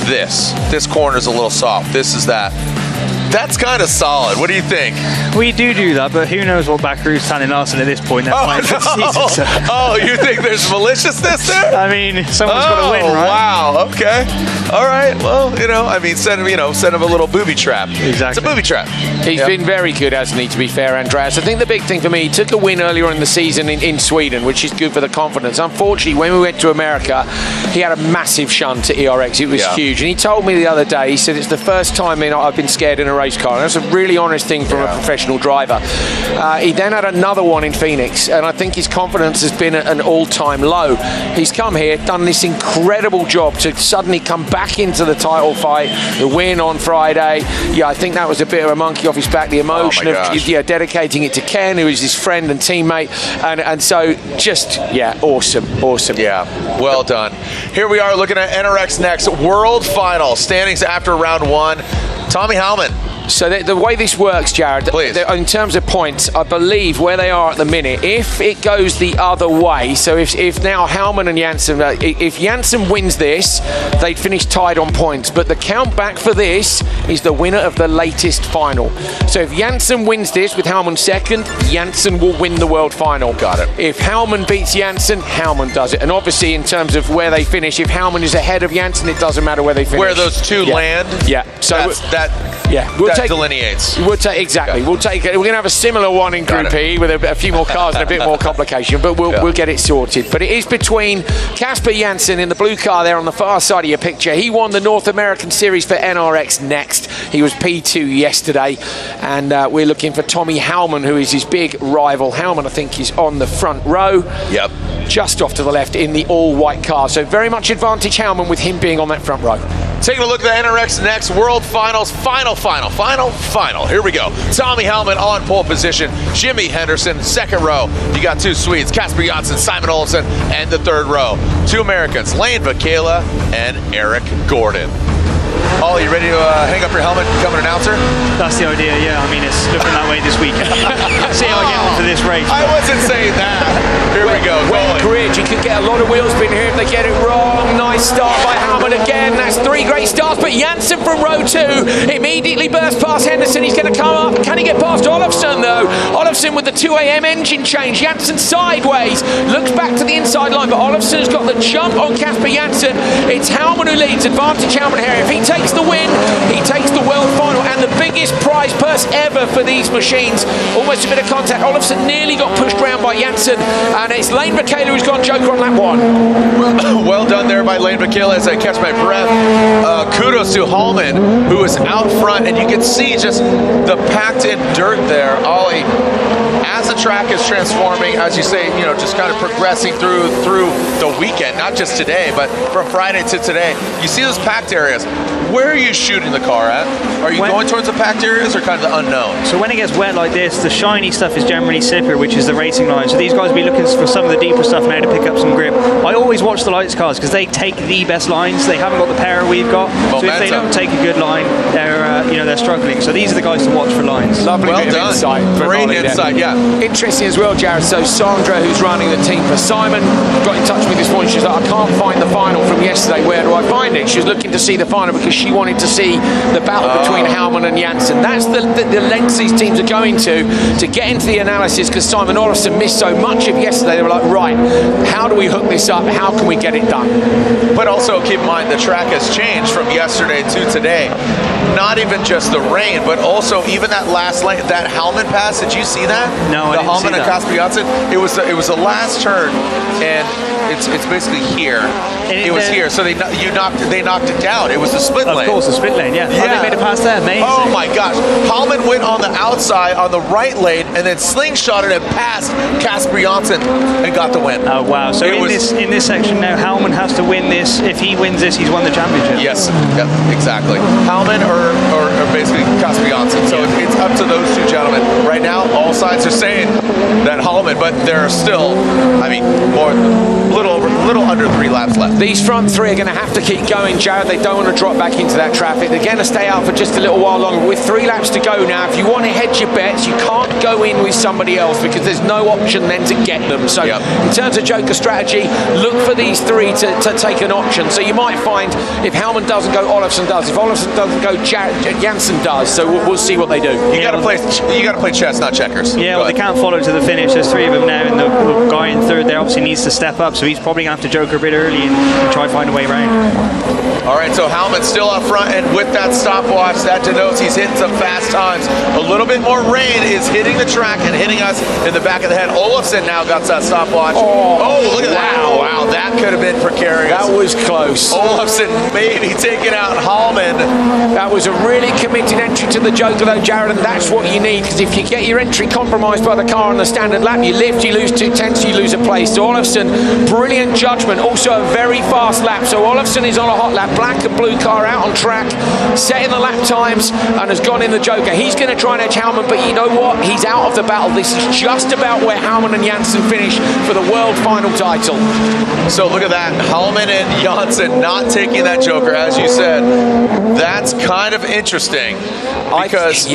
this corner's a little soft, this is that. That's kind of solid. What do you think? We do that, but who knows what Baccaroot's telling us at this point. Oh, you think there's maliciousness there? I mean, someone's got to win, right? Wow. Okay. All right. Well, send him a little booby trap. Exactly. It's a booby trap. He's been very good, hasn't he, to be fair, Andreas? I think the big thing for me, he took a win earlier in the season in Sweden, which is good for the confidence. Unfortunately, when we went to America, he had a massive shunt to ERX. It was huge. And he told me the other day, he said, it's the first time I've been scared in a race car. And that's a really honest thing from a professional driver. He then had another one in Phoenix, and I think his confidence has been at an all-time low. He's come here, done this incredible job to suddenly come back into the title fight, the win on Friday. Yeah, I think that was a bit of a monkey off his back, the emotion of dedicating it to Ken, who is his friend and teammate, and so just, awesome. Yeah, well done. Here we are looking at NRX Next World Final, standings after round one. Tommy Hellman. So the way this works, Jared, in terms of points, I believe where they are at the minute, if it goes the other way, so if now Hellman and Janssen, if Janssen wins this, they'd finish tied on points. But the count back for this is the winner of the latest final. So if Janssen wins this with Hellman second, Janssen will win the world final. Got it. If Hellman beats Janssen, Hellman does it. And obviously, in terms of where they finish, if Hellman is ahead of Janssen, it doesn't matter where they finish. Where those two land? Yeah. So that delineates. We're going to have a similar one in Group E with a few more cars and a bit more complication, but we'll get it sorted. But it is between Casper Janssen in the blue car there on the far side of your picture. He won the North American Series for NRX Next. He was P2 yesterday, and we're looking for Tommy Hellman, who is his big rival. Hellman, I think, is on the front row. Yep. Just off to the left in the all-white car. So very much advantage Hellman with him being on that front row. Taking a look at the NRX Next World Finals. Final. Here we go. Tommy Hellman on pole position. Jimmy Henderson, second row. You got two Swedes, Casper Janssen, Simon Olsen, and the third row. Two Americans, Lane Vakela and Eric Gordon. Ollie, you ready to hang up your helmet and become an announcer? That's the idea, yeah. I mean, it's looking that way this weekend. See how I get on for this race. I wasn't saying that. Here we go. Bridge, you could get a lot of wheel spin here if they get it wrong. Nice start by Hellman again. That's three great starts, but Janssen from row two immediately bursts past Henderson. He's going to come up. Can he get past Olofsson, though? Olofsson with the 2AM engine change. Janssen sideways. Looks back to the inside line, but Olofsson's got the jump on Casper Janssen. It's Hellman who leads. Advantage Hellman here. If he takes the win, he takes the world final, and the biggest prize highest purse ever for these machines. Almost a bit of contact. Olofsson nearly got pushed around by Janssen, and it's Lane Michaela who's gone joker on lap 1. Well done there by Lane Michaela as I catch my breath. Kudos to Hallman, who is out front, and you can see just the packed-in dirt there. Ollie, as the track is transforming, as you say, you know, just kind of progressing through the weekend, not just today, but from Friday to today, you see those packed areas. Where are you shooting the car at? Are you going towards the packed areas or kind of the unknown? So when it gets wet like this, the shiny stuff is generally slipper, which is the racing line. So these guys will be looking for some of the deeper stuff now to pick up some grip. I always watch the lights cars because they take the best lines. They haven't got the power we've got. Momentum. So if they don't take a good line, they're struggling. So these are the guys to watch for lines. Lovely bit of insight. Great insight, yeah. Interesting as well, Jared. So Sandra, who's running the team for Simon, got in touch with me this morning. She's like, I can't find the final from yesterday. Where do I find it? She was looking to see the final because she wanted to see the battle between Hellman and Janssen. That's the lengths these teams are going to get into the analysis, because Simon Olofsson missed so much of yesterday. They were like, right, how do we hook this up? How can we get it done? But also keep in mind the track has changed from yesterday to today. Not even just the rain, but also even that last lane, that Hellman pass. Did you see that? No, the I didn't see Hellman and that. Kasper Janssen. It was the last turn, and it's basically here. It was here, so they knocked it down. It was the split lane. Of course, the split lane, yeah. Yeah. Oh, they made it past there, amazing. Oh my gosh. Hallman went on the outside on the right lane and then slingshotted and passed Kasper Janssen and got the win. Oh wow. So in this section now, Hellman has to win this. If he wins this, he's won the championship. Yes, yep, exactly. Hellman or basically Kasper Janssen. So it's up to those two gentlemen. Right now, all sides are saying that Hallman, but there are still, little under 3 laps left. These front three are going to have to keep going, Jared. They don't want to drop back into that traffic. They're going to stay out for just a little while longer. With 3 laps to go now, if you want to hedge your bets, you can't go in with somebody else because there's no option then to get them. So in terms of joker strategy, look for these 3 to take an option. So you might find if Hellman doesn't go, Olofsson does. If Olofsson doesn't go, Janssen does. So we'll see what they do. You got to play chess, not checkers. Yeah, well, they can't follow to the finish. There's 3 of them now, and the guy in third there obviously needs to step up. So he's probably going to have to joker a bit early and try to find a way around. All right, so Hellman's still up front, and with that stopwatch, that denotes he's hitting some fast times. A little bit more rain is hitting the track and hitting us in the back of the head. Olofsson now got that stopwatch. Oh, look at that. Wow, that could have been precarious. That was close. Olofsson maybe taking out Hallman. That was a really committed entry to the joker though, Jared, and that's what you need, because if you get your entry compromised by the car on the standard lap, you lift, you lose 2 tenths, you lose a place. So Olofsson, brilliant judgment, also a very fast lap. So Olofsson is on a hot lap, black and blue car out on track, setting the lap times, and has gone in the joker. He's going to try and edge Hellman, but you know what? He's out of the battle. This is just about where Hellman and Janssen finish for the world final title. So look at that, Hellman and Janssen not taking that joker, as you said. That's kind of interesting. Because,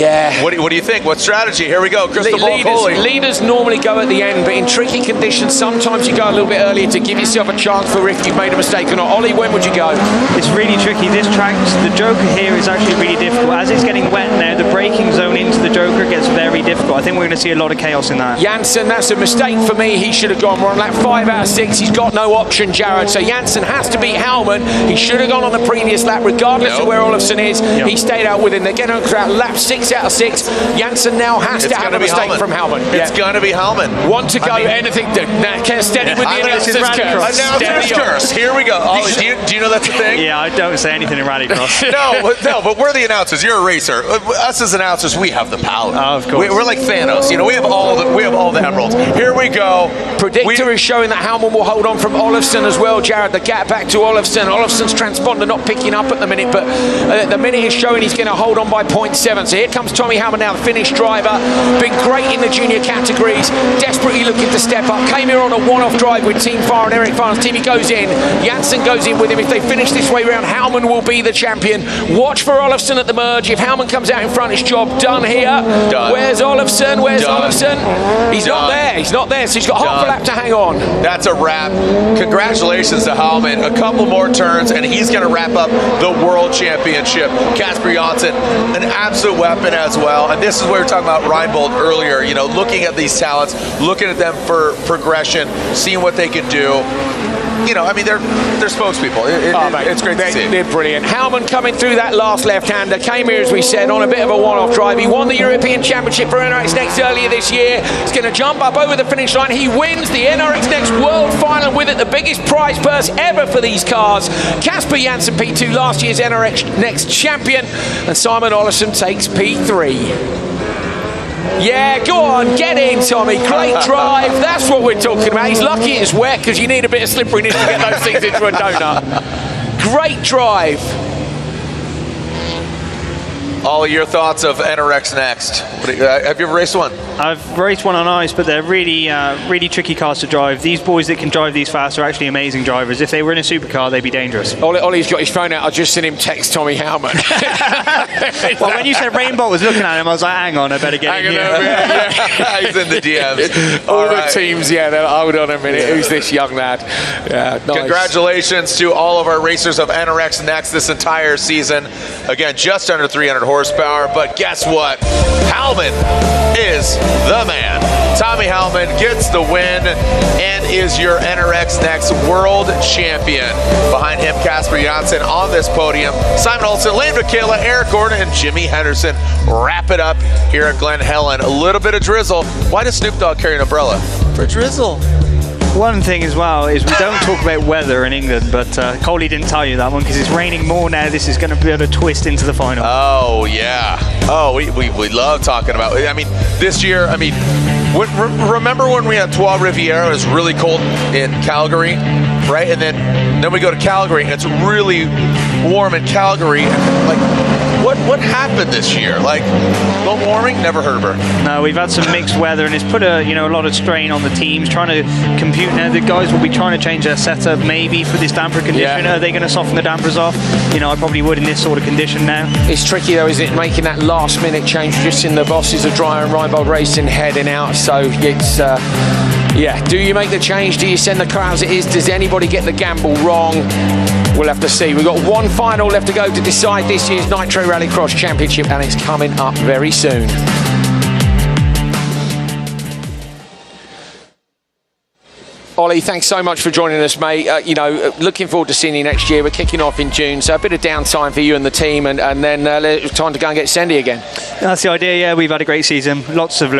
what do you think? What strategy? Here we go, crystal ball Coley. Leaders normally go at the end, but in tricky conditions, sometimes you go a little bit earlier to give yourself a chance for if you've made a mistake or not. Ollie, when would you go? It's really tricky. This track, the joker here is actually really difficult. As it's getting wet now, the braking zone into the joker gets very difficult. I think we're going to see a lot of chaos in that. Janssen, that's a mistake for me. He should have gone. We're on lap 5 out of 6. He's got no option, Jared. So Janssen has to beat Hellman. He should have gone on the previous lap, regardless of where Olofsson is. He stayed out with him. They're getting on lap 6 out of 6. Janssen now has to have a mistake from Hellman. It's going to be Hellman. Want to go anything. Steady with the announcer's curse. Announcer's curse. Here we go. Ollie, do you know that's a thing? Yeah, I don't say anything in Rallycross. no, but we're the announcers. You're a racer. Us as announcers, we have the power. Oh, of course. We're like Thanos. You know, we have all the emeralds. Here we go. Predictor is showing that Hellman will hold on from Olofsson as well, Jared. The gap back to Olofsson. Olofsson's transponder not picking up at the minute, but the minute is showing he's going to hold on by 0.7. So here comes Tommy Hellman now, the Finnish driver. Been great in the junior categories. Desperately looking to step up. Came here on a one-off drive with Team Fire and Eric Farnes. Team, he goes in. Janssen goes in with him. If they finish this way round, Hellman will be the champion. Watch for Olofsson at the merge. If Hellman comes out in front, his job done here. Done. Where's Olofsson? Olofsson? He's not there. He's not there. So he's got half a lap to hang on. That's a wrap. Congratulations to Hellman. A couple more turns, and he's going to wrap up the World Championship. Kasper Janssen, an absolute weapon as well. And this is what we were talking about Reinbold earlier. You know, looking at these talents, looking at them for progression, seeing what they can do. you know, I mean, they're spokespeople. It's great to see. They're brilliant. Hellman coming through that last left-hander, came here, as we said, on a bit of a one-off drive. He won the European Championship for NRX Next earlier this year. He's going to jump up over the finish line. He wins the NRX Next World Final with it, the biggest prize purse ever for these cars. Casper Janssen P2, last year's NRX Next champion, and Simon Ollison takes P3. Yeah, go on, get in, Tommy. Great drive. That's what we're talking about. He's lucky it's wet because you need a bit of slipperiness to get those things into a donut. Great drive. Ollie, your thoughts of NRX Next? Have you ever raced one? I've raced one on ice, but they're really, really tricky cars to drive. These boys that can drive these fast are actually amazing drivers. If they were in a supercar, they'd be dangerous. Ollie's got his phone out. I've just seen him text Tommy Hellman. Well, when you said Rainbow was looking at him, I was like, hang on, I better get in here. Yeah. He's in the DMs. All the teams, yeah, they're like, hold on a minute, who's this young lad? Yeah, nice. Congratulations to all of our racers of NRX Next this entire season. Again, just under 300 horsepower, but guess what? Hellman is the man. Tommy Hellman gets the win and is your NRX Next world champion. Behind him, Casper Janssen on this podium. Simon Olsen, Lane Michaela, Eric Gordon, and Jimmy Henderson wrap it up here at Glen Helen. A little bit of drizzle. Why does Snoop Dogg carry an umbrella? For drizzle. One thing as well is we don't talk about weather in England, but Coley didn't tell you that one because it's raining more now. This is going to be able to twist into the final. Oh, yeah. Oh, we love talking about it. I mean, this year, I mean, remember when we had Trois Rivières? It was really cold in Calgary, right? And then we go to Calgary, and it's really warm in Calgary. Like, what happened this year? Like, global warming? Never heard of her. No, we've had some mixed weather, and it's put a lot of strain on the teams trying to compute. Now the guys will be trying to change their setup maybe for this damper condition. Are they going to soften the dampers off? You know, I probably would in this sort of condition now. It's tricky though, isn't it, making that last minute change? Just in the bosses of Dreyer and Reinbold Racing heading out, so it's yeah, do you make the change? Do you send the car as it is? Does anybody get the gamble wrong? We'll have to see. We've got one final left to go to decide this year's Nitro Rallycross Championship, and it's coming up very soon. Ollie, thanks so much for joining us, mate. Looking forward to seeing you next year. We're kicking off in June, so a bit of downtime for you and the team, and then time to go and get Sandy again. That's the idea, yeah. We've had a great season. Lots has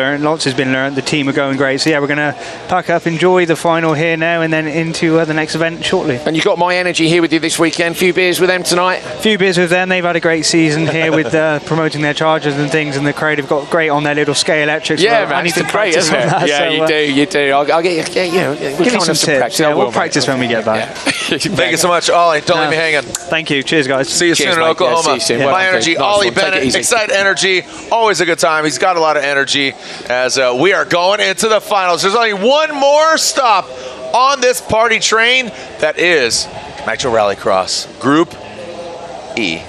been learned. The team are going great. So, yeah, we're going to pack up, enjoy the final here now, and then into the next event shortly. And you've got My Energy here with you this weekend. Few beers with them tonight? Few beers with them. They've had a great season here with promoting their chargers and things, and the crowd have got great on their little scale electrics. Yeah, man, it's great, isn't it? That, yeah, so, you do. I'll get you. Give me some tips. Yeah, we'll practice when we get back. Yeah. Thank you so much, Ollie. Don't leave me hanging. Thank you. Cheers, guys. See you soon in Oklahoma. Yeah, see you soon. My Energy, Ollie Bennett, Excite Energy. Always a good time. He's got a lot of energy as we are going into the finals. There's only one more stop on this party train. That is Nitro Rallycross Group E.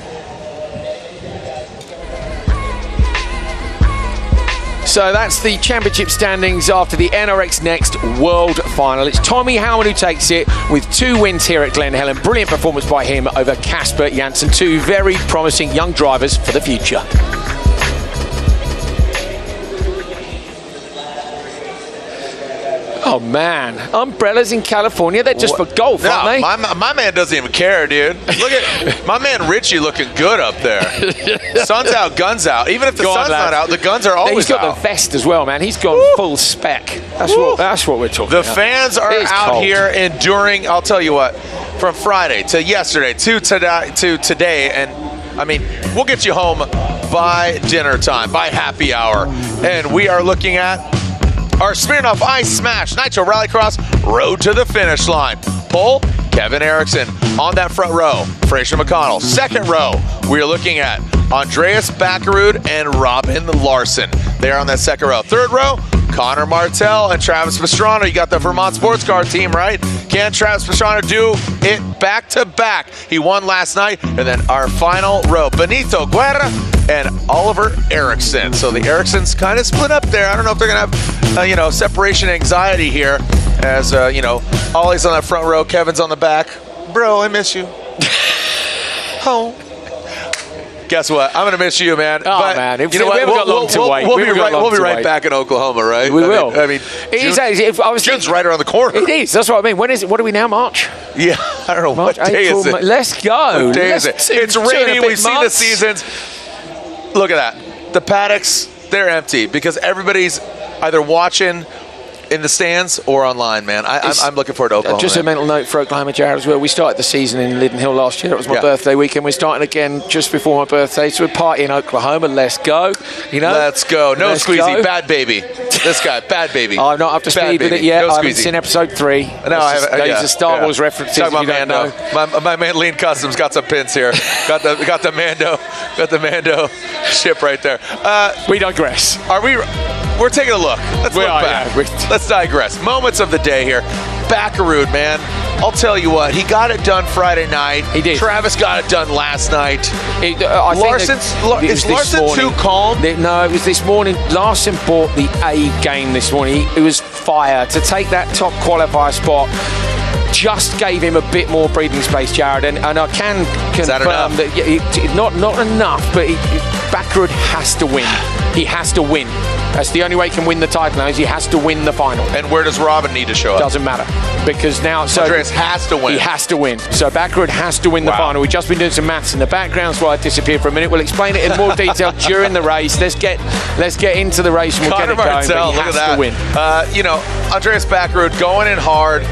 So that's the championship standings after the NRX Next World Final. It's Tommy Hellman who takes it with 2 wins here at Glen Helen. Brilliant performance by him over Casper Janssen. 2 very promising young drivers for the future. Oh man, umbrellas in California, they're just for golf, aren't they? My man doesn't even care, dude. Look at my man Richie looking good up there. Sun's out, guns out. Even if the sun's not out, the guns are always out. He's got the vest as well, man. He's gone full spec. That's what we're talking about. The fans are out here enduring, I'll tell you what, from Friday to yesterday to today, and I mean, we'll get you home by dinner time, by happy hour. And we are looking at our Smirnoff Ice Smash Nitro Rallycross Road to the Finish Line. Pole, Kevin Erickson. On that front row, Fraser McConnell. Second row, we are looking at Andreas Backerud and Robin Larson. They're on that second row. Third row, Connor Martell and Travis Pastrana. You got the Vermont Sports Car team, right? Can Travis Pastrana do it back to back? He won last night. And then our final row, Benito Guerra and Oliver Erickson. So the Ericksons kind of split up there. I don't know if they're going to have, separation anxiety here as, Ollie's on that front row, Kevin's on the back. Bro, I miss you. Oh. Guess what? I'm going to miss you, man. Oh, but man. You know what? We haven't got long to wait. We'll be right back in Oklahoma, right? We will. I mean June's right around the corner. It is. That's what I mean. When is it? What are we now, March? Yeah, I don't know. March, what day April, is it? Let's go. What day is it? It's raining. We've seen the seasons. Look at that. The paddocks, they're empty because everybody's either watching in the stands or online, man. I'm looking forward to Oklahoma. Just a mental note for Oklahoma, Jared, as well. We started the season in Linden Hill last year. That was my birthday weekend. We're starting again just before my birthday. So we're partying in Oklahoma. Let's go. You know? Let's go. No Let's squeezy. go. Bad baby. This guy, bad baby. I'm not up to speed with it yet. No I haven't squeezy. seen episode 3. No, I haven't. These are Star Wars references. Talk about you don't Mando. know. My man Lean Customs got some pins here. got the Mando ship right there. We digress. We're taking a look. Let's look back. Let's digress. Moments of the day here. Backerud, man. I'll tell you what. He got it done Friday night. He did. Travis got it done last night. Is Larson too calm? No, it was this morning. Larson bought the A game this morning. It was fire to take that top qualifier spot. Just gave him a bit more breathing space, Jared, and I can confirm that not enough, but Backerud has to win. He has to win. That's the only way he can win the title now, is he has to win the final. And where does Robin need to show up? Doesn't matter. Because now... Andreas has to win. He has to win. So Backerud has to win the final. We've just been doing some maths in the background, so I disappeared for a minute. We'll explain it in more detail during the race. Let's get into the race and we'll get it going. Martell, but he has to win. Andreas Backerud going in hard.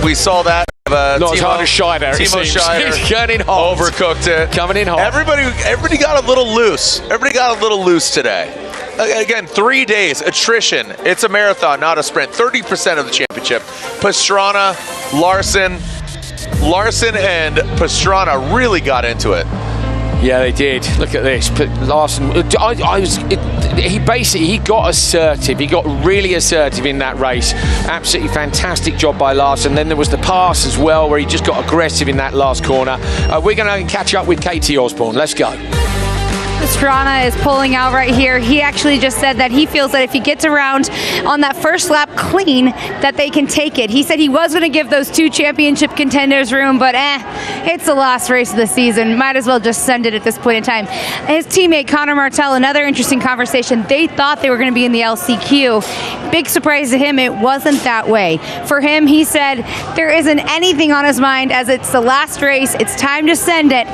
We saw that. Not as hard as Scheider. Timo Scheider. He's getting hot. Overcooked it. Coming in hot. Everybody got a little loose. Everybody got a little loose today. Again, 3 days, attrition. It's a marathon, not a sprint. 30% of the championship. Pastrana, Larson and Pastrana really got into it. Yeah, they did. Look at this. But Larson, he got assertive. He got really assertive in that race. Absolutely fantastic job by Larson. Then there was the pass as well, where he just got aggressive in that last corner. We're going to catch up with Katie Osborne. Let's go. Pastrana is pulling out right here. He actually just said that he feels that if he gets around on that first lap clean, that they can take it. He said he was going to give those 2 championship contenders room, but it's the last race of the season. Might as well just send it at this point in time. His teammate Connor Martell, another interesting conversation. They thought they were going to be in the LCQ. Big surprise to him, it wasn't that way. For him, he said there isn't anything on his mind as it's the last race. It's time to send it.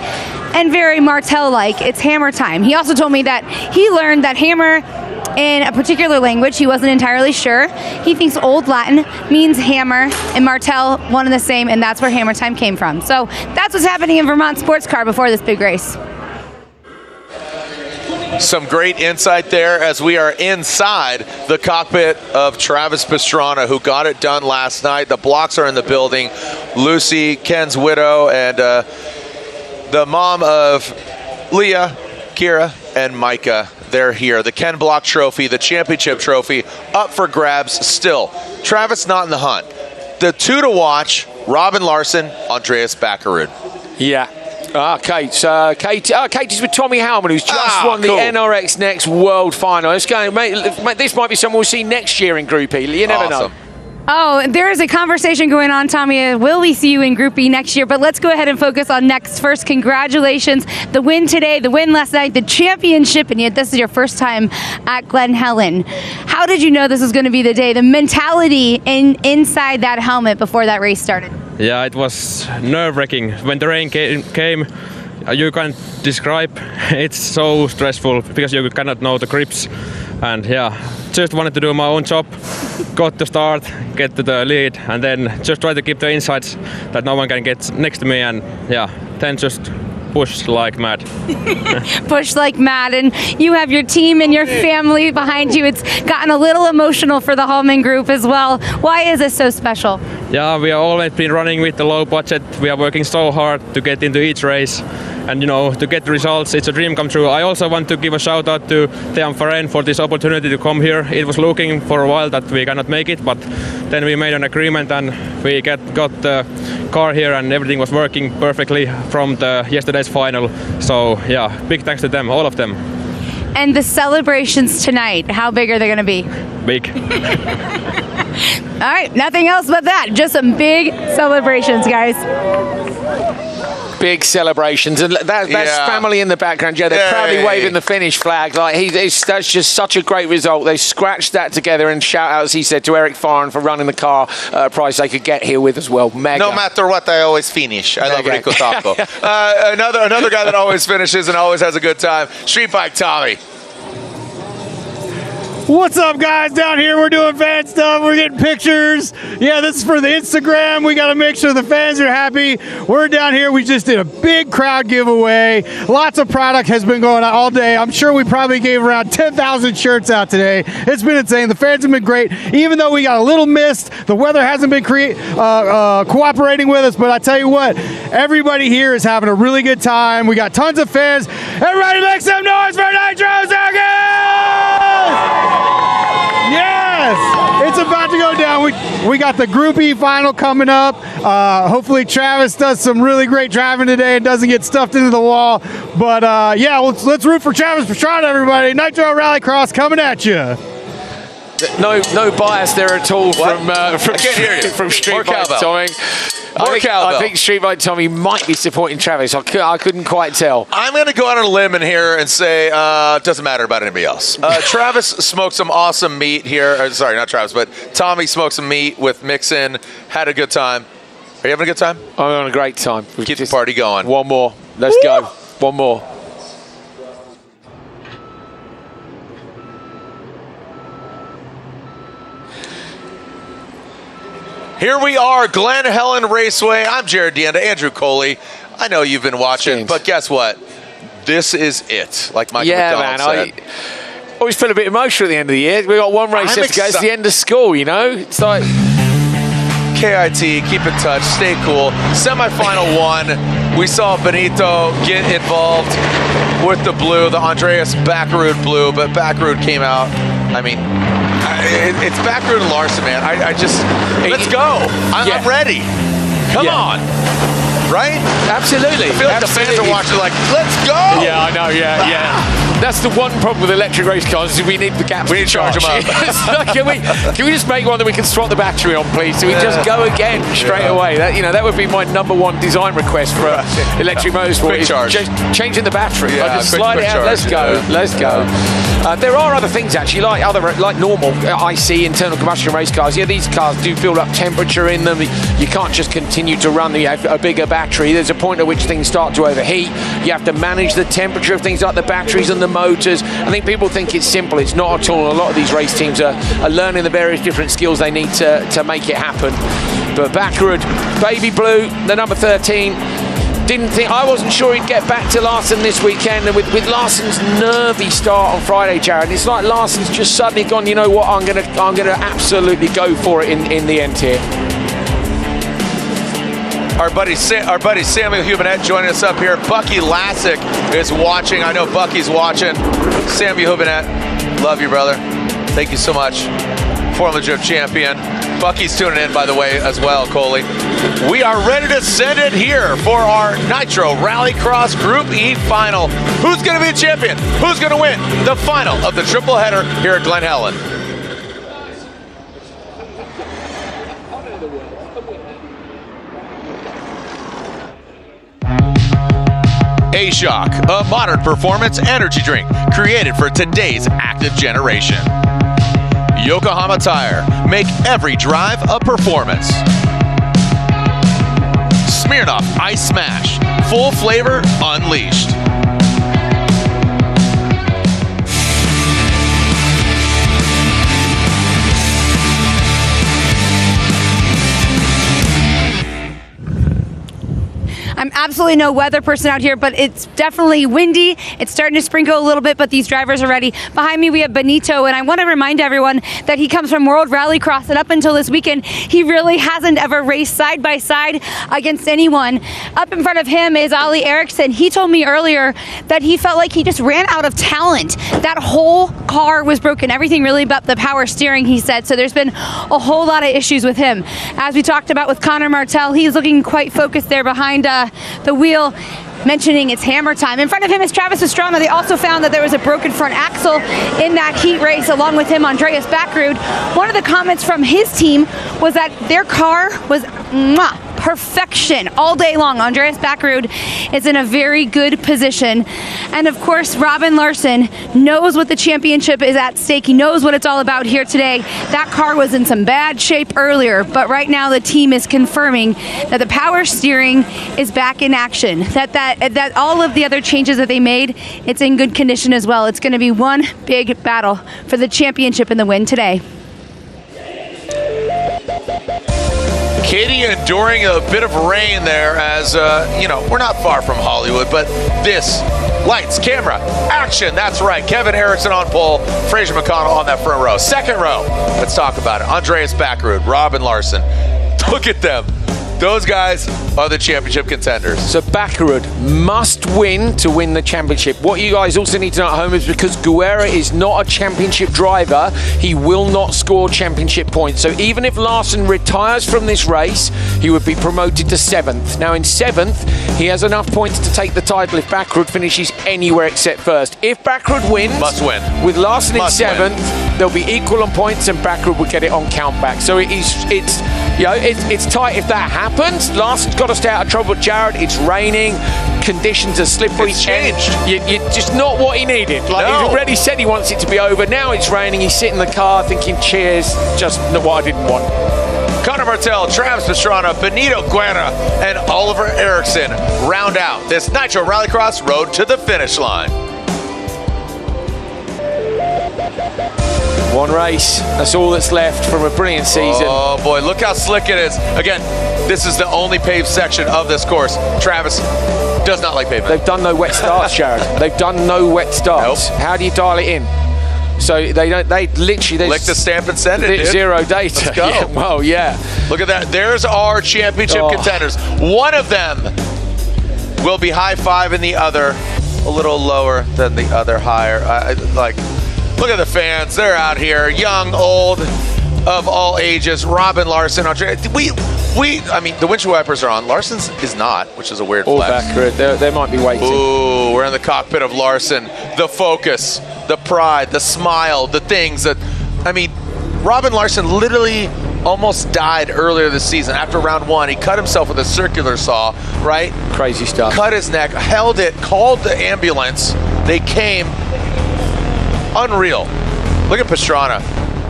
And very Martell-like, it's hammer time. He also told me that he learned that hammer in a particular language, he wasn't entirely sure. He thinks Old Latin means hammer, and Martell, one and the same, and that's where hammer time came from. So that's what's happening in Vermont Sports Car before this big race. Some great insight there as we are inside the cockpit of Travis Pastrana, who got it done last night. The blocks are in the building. Lucy, Ken's widow, and the mom of Leah, Kira, and Micah, they're here. The Ken Block Trophy, the championship trophy, up for grabs still. Travis not in the hunt. The 2 to watch, Robin Larson, Andreas Backerud. Yeah. Katie's with Tommy Howman, who's just won the NRX Next World Final. It's going, mate, this might be someone we'll see next year in Group E. You never know. Oh, there is a conversation going on, Tommy. Will we see you in Group E next year? But let's go ahead and focus on next. First, congratulations. The win today, the win last night, the championship, and yet this is your first time at Glen Helen. How did you know this was going to be the day? The mentality inside that helmet before that race started? Yeah, it was nerve-wracking. When the rain came, you can't describe. It's so stressful because you cannot know the grips. And yeah, just wanted to do my own job, got to start, get to the lead, and then just try to keep the insides that no one can get next to me, and yeah, then just push like mad. Push like mad, and you have your team and your family behind you. It's gotten a little emotional for the Hallman group as well. Why is this so special? Yeah, we have always been running with the low budget. We are working so hard to get into each race. And you know, to get the results, it's a dream come true. I also want to give a shout out to Team Faren for this opportunity to come here. It was looking for a while that we cannot make it, but then we made an agreement and we got the car here and everything was working perfectly from the yesterday's final. So yeah, big thanks to them, all of them. And the celebrations tonight, how big are they going to be? Big. All right, nothing else but that. Just some big celebrations, guys. Big celebrations, and that's family in the background. Yeah, they're proudly waving the finish flag. Like that's just such a great result. They scratched that together, and shout out, as he said, to Eric Farren for running the car at a price they could get here with as well. Mega. No matter what, I always finish. I love Rico Taco. Another guy that always finishes and always has a good time. Street Bike Tommy. What's up, guys? Down here, we're doing fan stuff. We're getting pictures. Yeah, this is for the Instagram. We got to make sure the fans are happy. We're down here. We just did a big crowd giveaway. Lots of product has been going on all day. I'm sure we probably gave around 10,000 shirts out today. It's been insane. The fans have been great. Even though we got a little mist, the weather hasn't been cooperating with us. But I tell you what, everybody here is having a really good time. We got tons of fans. Everybody make some noise for Nitro Circus! Yes, it's about to go down. We got the Group E final coming up. Hopefully Travis does some really great driving today and doesn't get stuffed into the wall. But yeah, let's root for Travis Pastrana, everybody. Nitro Rallycross coming at you. No bias there at all from I can't hear you. From Street Bike Tommy. I think Street Bike Tommy might be supporting Travis. I couldn't quite tell. I'm going to go out on a limb in here and say it doesn't matter about anybody else. Travis smoked some awesome meat here. Sorry, not Travis, but Tommy smoked some meat with Mixin. Had a good time. Are you having a good time? I'm having a great time. Keep the party going. One more. Let's go. One more. Here we are, Glen Helen Raceway. I'm Jared Deanda, Andrew Coley. I know you've been watching, but guess what? This is it, like Michael McDonald said. I always feel a bit emotional at the end of the year. We got one race left to go. It's the end of school, you know? It's like... KIT, keep in touch, stay cool. Semi-final one, we saw Benito get involved with the blue, the Andreas Backerud blue, but Backerud came out. I mean... It's Backerud and Larson, man. Let's go. I'm ready. Come on. Right? Absolutely. I feel like the fans are watching like, let's go. Yeah, I know, yeah. That's the one problem with electric race cars is we need the gaps. We need to charge them up. Can we just make one that we can swap the battery on, please? So we just go again straight away. That would be my #1 design request for electric motorsport. Quick charge. Just changing the battery. Yeah, just slide it out. Let's go. Let's go. There are other things actually, like normal IC internal combustion race cars. Yeah, these cars do build up temperature in them. You can't just continue to run a bigger battery. There's a point at which things start to overheat. You have to manage the temperature of things like the batteries and the motors. I think people think it's simple. It's not at all. A lot of these race teams are learning the various different skills they need to make it happen. But Backerud, baby blue, the number 13. I wasn't sure he'd get back to Larson this weekend, and with Larson's nervy start on Friday, Jared, it's like Larson's just suddenly gone, you know what, I'm gonna absolutely go for it in the end here. Our buddy Samuel Hubinette joining us up here. Bucky Lassick is watching. I know Bucky's watching. Samuel Hubinette, love you, brother. Thank you so much. Formula Drift champion. Bucky's tuning in, by the way, as well, Coley. We are ready to send it here for our Nitro Rallycross Group E final. Who's going to be champion? Who's going to win the final of the triple header here at Glen Helen? A-Shock, a modern performance energy drink created for today's active generation. Yokohama Tire, make every drive a performance. Smirnoff Ice Smash, full flavor unleashed. I'm absolutely no weather person out here, but it's definitely windy. It's starting to sprinkle a little bit, but these drivers are ready. Behind me, we have Benito, and I want to remind everyone that he comes from World Rallycross, and up until this weekend, he really hasn't ever raced side by side against anyone. Up in front of him is Ali Eriksson. He told me earlier that he felt like he just ran out of talent. That whole car was broken. Everything really about the power steering, he said. So there's been a whole lot of issues with him. As we talked about with Connor Martell, he's looking quite focused there behind the wheel, mentioning it's hammer time. In front of him is Travis Pastrana. They also found that there was a broken front axle in that heat race. Along with him, Andreas Backerud. One of the comments from his team was that their car was perfection all day long. Andreas Backerud is in a very good position. And of course, Robin Larson knows what the championship is at stake. He knows what it's all about here today. That car was in some bad shape earlier, but right now the team is confirming that the power steering is back in action. That all of the other changes that they made, it's in good condition as well. It's going to be one big battle for the championship and the win today. Katie enduring a bit of rain there as, we're not far from Hollywood, but this, lights, camera, action. That's right. Kevin Erickson on pole, Fraser McConnell on that front row. Second row, let's talk about it. Andreas Backerud, Robin Larson. Look at them. Those guys are the championship contenders. So Backerud must win to win the championship. What you guys also need to know at home is because Guerra is not a championship driver, he will not score championship points. So even if Larson retires from this race, he would be promoted to 7th. Now in 7th, he has enough points to take the title if Backerud finishes anywhere except first. If Backerud wins, must win. With Larson in 7th, they'll be equal on points and Backerud will get it on countback. So it's tight if that happens. Larson's got to stay out of trouble. Jared, it's raining. Conditions are slippery. It's changed. You're just not what he needed. He's already said he wants it to be over. Now it's raining. He's sitting in the car thinking, cheers, just not what I didn't want. Connor Martell, Travis Pastrana, Benito Guerra, and Oliver Erickson round out this Nitro Rallycross road to the finish line. One race, that's all that's left from a brilliant season. Oh boy, look how slick it is. Again, this is the only paved section of this course. Travis does not like pavement. They've done no wet starts, Jared. They've done no wet starts. Nope. How do you dial it in? So they literally lick the stamp and send it, dude. Zero data. Let's go. Yeah, well, yeah. Look at that. There's our championship contenders. One of them will be high five and the other a little lower than the other higher. Look at the fans. They're out here, young, old, of all ages. Robin Larson. I mean, the windshield wipers are on. Larson's is not, which is a weird flex. Backerud. They might be waiting. Ooh, we're in the cockpit of Larson. The focus, the pride, the smile, the things that, I mean, Robin Larson literally almost died earlier this season. After round 1, he cut himself with a circular saw, right? Crazy stuff. Cut his neck, held it, called the ambulance. They came. Unreal. Look at Pastrana.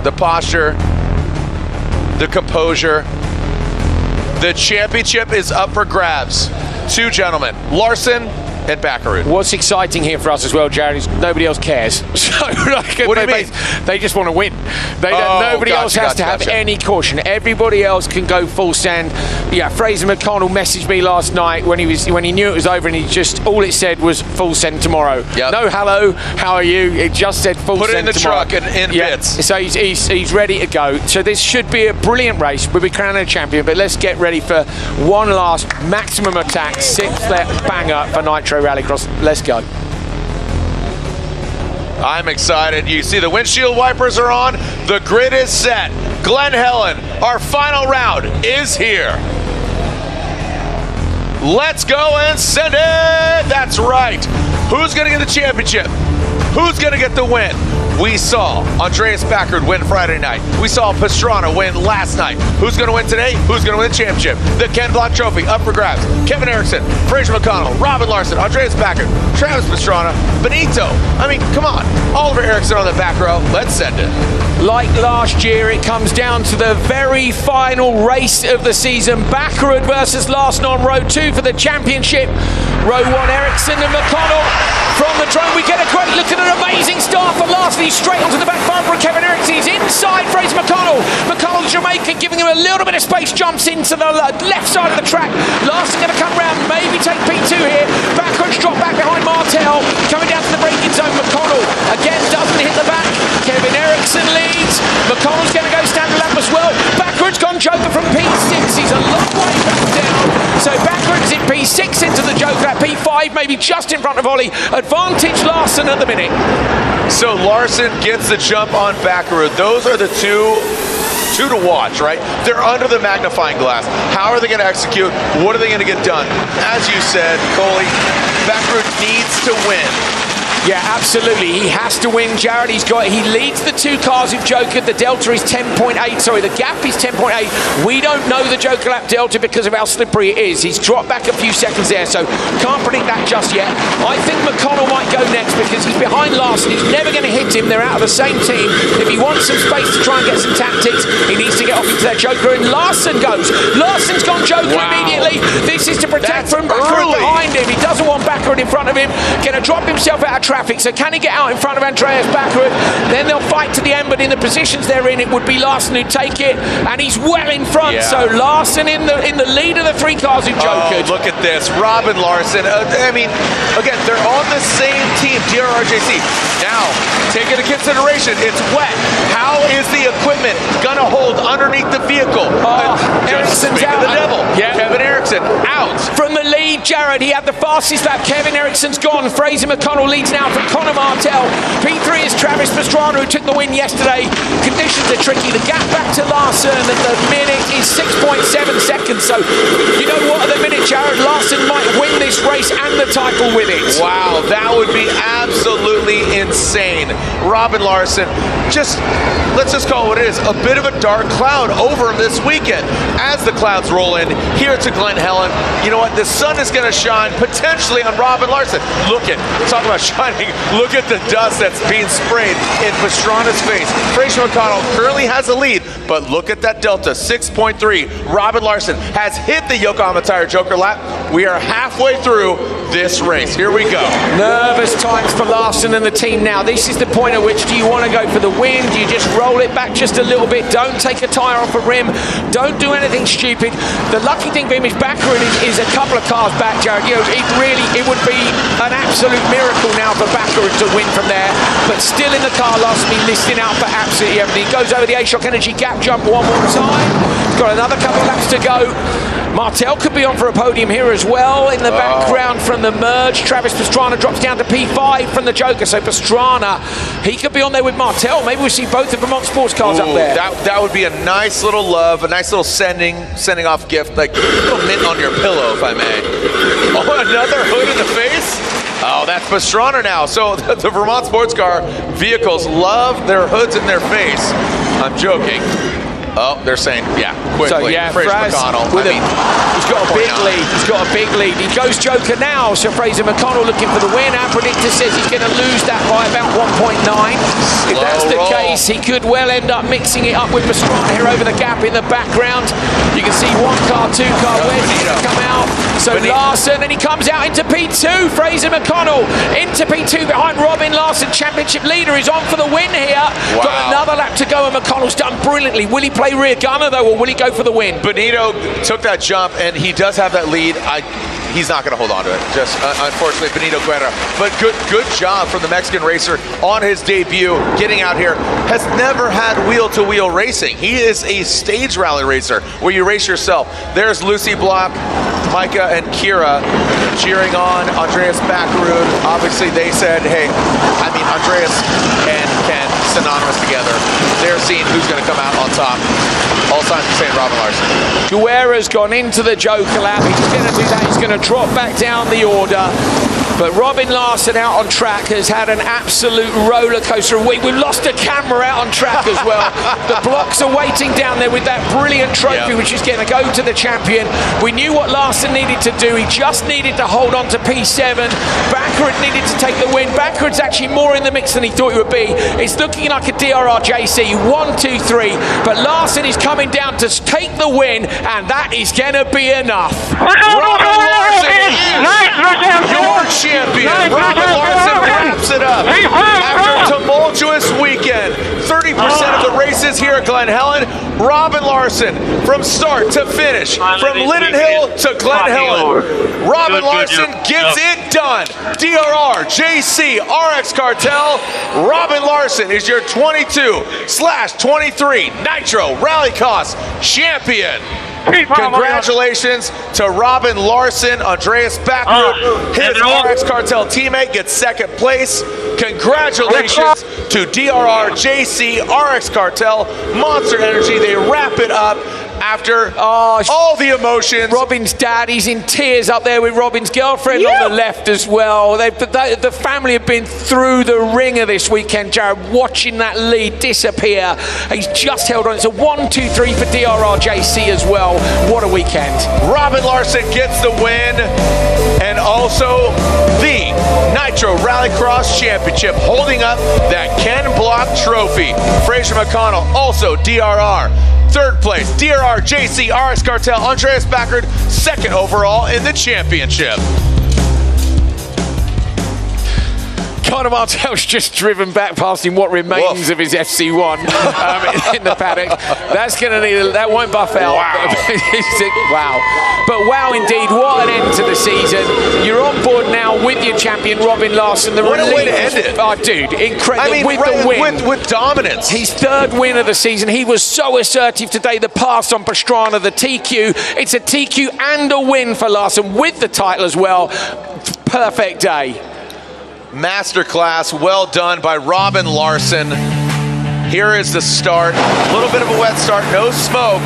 The posture, the composure. The championship is up for grabs. Two gentlemen, Larson and Backerud. What's exciting here for us as well, Jared, is nobody else cares. So, what do you mean? They just want to win. Nobody else has to have any caution. Everybody else can go full send. Yeah, Fraser McConnell messaged me last night when he knew it was over, and he just all it said was full send tomorrow. Yep. No hello, how are you? It just said full send tomorrow. Put it in the truck and in bits. So he's ready to go. So this should be a brilliant race. We'll be crowning a champion, but let's get ready for one last maximum attack, 6th banger for Nitro Rallycross. Let's go. I'm excited. You see the windshield wipers are on. The grid is set. Glen Helen, our final round is here. Let's go and send it. That's right. Who's going to get the championship? Who's going to get the win? We saw Andreas Backerud win Friday night. We saw Pastrana win last night. Who's going to win today? Who's going to win the championship? The Ken Block Trophy up for grabs. Kevin Erickson, Fraser McConnell, Robin Larson, Andreas Backerud, Travis Pastrana, Benito. I mean, come on. Oliver Erickson on the back row. Let's send it. Like last year, it comes down to the very final race of the season. Backerud versus Larson on row 2 for the championship. Row 1, Erickson and McConnell. From the drone, we get a great look at an amazing start for Larson. He's straight onto the back bumper, and Kevin Erickson is inside Fraser McConnell. McConnell, Jamaican, giving him a little bit of space, jumps into the left side of the track. Larson going to come round, maybe take P2 here. Backerud's drop back behind Martell. Coming down to the braking zone, McConnell again doesn't hit the back. Kevin Erickson leads. McConnell's going to go stand lap as well. Backerud's gone Joker from P6. He's a long way back down. So Backerud's in P6 into the Joker at P5, maybe just in front of Ollie. Advantage Larson at the minute. So Larson gets the jump on Backerud. Those are the two to watch, right? They're under the magnifying glass. How are they going to execute? What are they going to get done? As you said, Coley, Backerud needs to win Yeah, absolutely. He has to win, Jared. He leads the 2 cars with Joker. The delta is 10.8. Sorry, the gap is 10.8. We don't know the Joker lap delta because of how slippery it is. He's dropped back a few seconds there, so can't predict that just yet. I think McConnell might go next because he's behind Larson. He's never going to hit him. They're out of the same team. If he wants some space to try and get some tactics, he needs to get off into that Joker, and Larson goes. Larson's gone Joker immediately. This is to protect from Baccarat behind him. He doesn't want Baccarat in front of him. Going to drop himself out of traffic, so can he get out in front of Andreas Baccarat? Then they'll fight to the end, but in the positions they're in, it would be Larson who'd take it, and he's well in front. So Larson in the lead of the 3 cars who Jokered. Look at this, Robin Larson. I mean, again, they're on the same team, DRRJC. Now, take into consideration, it's wet. How is the equipment gonna hold underneath the vehicle? Ericsson's out. The devil. Kevin Eriksson out. From the lead, Jared, he had the fastest lap. Kevin Eriksson's gone. Fraser McConnell leads now from Conor Martell. P3 is Travis Pastrana, who took the win yesterday. Conditions are tricky. The gap back to Larson at the minute is 6.7 seconds. So, you know what, at the minute, Jared, Larson might win this race and the title with it. Wow, that would be absolutely insane. Robin Larson, let's just call it what it is, a bit of a dark cloud over him this weekend. As the clouds roll in here to Glen Helen, you know what, the sun is going to shine potentially on Robin Larson. Talk about shining, look at the dust that's being sprayed in Pastrana's face. Fraser McConnell currently has a lead, but look at that delta, 6.3. Robin Larson has hit the Yokohama Tire Joker lap. We are halfway through this race. Here we go. Nervous times for Larson and the team now. This is the point at which do you want to go for the win? Do you just roll it back just a little bit? Don't take a tyre off a rim. Don't do anything stupid. The lucky thing for him is Baccarat is a couple of cars back, Jared. You know, it would be an absolute miracle now for Baccarat to win from there. But still in the car, Larson be listing out for absolutely everything. He goes over the A-Shock Energy gap jump one more time. Got another couple of laps to go. Martell could be on for a podium here as well. In the background from the merge, Travis Pastrana drops down to P5 from the Joker. So Pastrana, he could be on there with Martell. Maybe we'll see both of Vermont sports cars up there. That would be a nice little love, a nice little sending off gift, like a little mint on your pillow, if I may. Oh, another hood in the face? Oh, that's Pastrana now. So the Vermont sports car vehicles love their hoods in their face. I'm joking. Oh, they're saying, quickly. So, Fraser McConnell. He's got a big lead. He's got a big lead. He goes Joker now. So Fraser McConnell looking for the win. Our predictor says he's going to lose that by about 1.9. If that's the case, he could well end up mixing it up with Pastrana here over the gap in the background. You can see 1 car, 2 car. Where's he going to come out? So Larson, and he comes out into P2. Fraser McConnell into P2 behind Robin Larson. Championship leader is on for the win here. Wow. Got another lap to go, and McConnell's done brilliantly. Will he play rear gunner though, or will he go for the win? Benito took that jump, and he does have that lead. He's not going to hold on to it. Just unfortunately, Benito Guerra. But good job from the Mexican racer on his debut, getting out here. Has never had wheel-to-wheel racing. He is a stage rally racer where you race yourself. There's Lucy Block, Micah, and Kira cheering on Andreas Baccarat. Obviously, they said, hey, Andreas and Ken synonymous together. They're seeing who's going to come out on top. All signs are saying Robin Larson. Guerra's gone into the Joker lap. He's going to do that. He's going to drop back down the order. But Robin Larson out on track has had an absolute roller coaster of a week. We've lost a camera out on track as well. The blocks are waiting down there with that brilliant trophy, which is going to go to the champion. We knew what Larson needed to do. He just needed to hold on to P7. Baccarat needed to take the win. Baccarat's actually more in the mix than he thought it would be. It's looking like a DRRJC 1, 2, 3. But Larson is coming down to take the win, and that is going to be enough. Robin Larson is your champion. Robin Larson wraps it up after a tumultuous weekend. 30% of the races here at Glen Helen. Robin Larson from start to finish, from Linden Hill to Glen Helen. Robin Larson gets it done. DRR, JC, RX Cartel. Robin Larson is your 22/23 Nitro Rallycross champion. Congratulations to Robin Larson. Andreas Baccarat, his RX Cartel teammate, gets second place. Congratulations to DRR, JC, RX Cartel, Monster Energy. They wrap it up. after all the emotions. Robin's dad, he's in tears up there with Robin's girlfriend on the left as well. The family have been through the ringer this weekend, Jared, watching that lead disappear. He's just held on. It's a 1-2-3 for DRRJC as well. What a weekend. Robin Larson gets the win, and also the Nitro Rallycross Championship, holding up that Ken Block trophy. Fraser McConnell, also DRR. Third place, DRR JC RS Cartel, Andreas Backert, second overall in the championship. Connor Martell's just driven back past him what remains of his FC1 in the paddock. That's going to need, that won't buff out. Wow. But wow indeed, what an end to the season. You're on board now with your champion, Robin Larson. What a way to end it. Oh, dude, incredible. I mean, with the win. With dominance. His third win of the season. He was so assertive today, the pass on Pastrana, the TQ. It's a TQ and a win for Larson with the title as well. Perfect day. Masterclass, well done by Robin Larson. Here is the start. A little bit of a wet start, no smoke.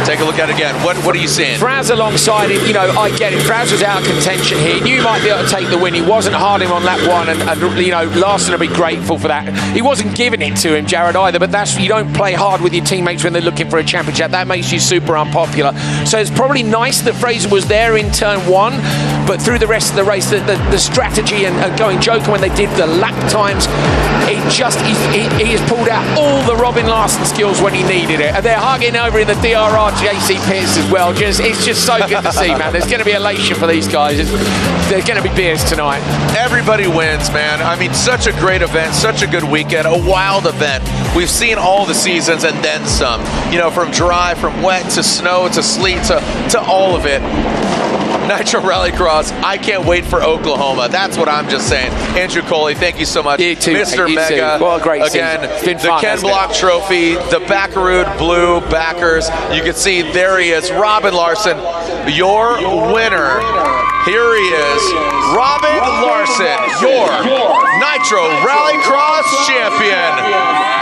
Take a look at it again. What are you seeing? Fraz alongside him, you know, I get it. Fraz was out of contention here. He knew he might be able to take the win. He wasn't hard him on lap one, and you know, Larson will be grateful for that. He wasn't giving it to him, Jared, either, but that's, you don't play hard with your teammates when they're looking for a championship. That makes you super unpopular. So it's probably nice that Fraser was there in turn one, but through the rest of the race, the strategy and going Joker when they did the lap times, he has pulled out all the Robin Larson skills when he needed it. And they're hugging over in the DRRJC pits as well. It's just so good to see, man. There's going to be elation for these guys. There's going to be beers tonight. Everybody wins, man. I mean, such a great event, such a good weekend, a wild event. We've seen all the seasons and then some. You know, from dry, from wet to snow to sleet to all of it. Nitro Rallycross, I can't wait for Oklahoma. That's what I'm just saying. Andrew Coley, thank you so much. You too, Mr. you Mega. too. What a great Again, season. It's been the fun, Ken Block Trophy, the Baccarood Blue backers. You can see there he is, Robin Larson, your winner. Here he is, Robin Larson, your Nitro Rallycross champion.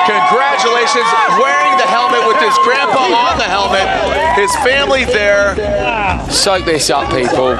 Congratulations, wearing the helmet with his grandpa on the helmet, his family there. Soak this up, people.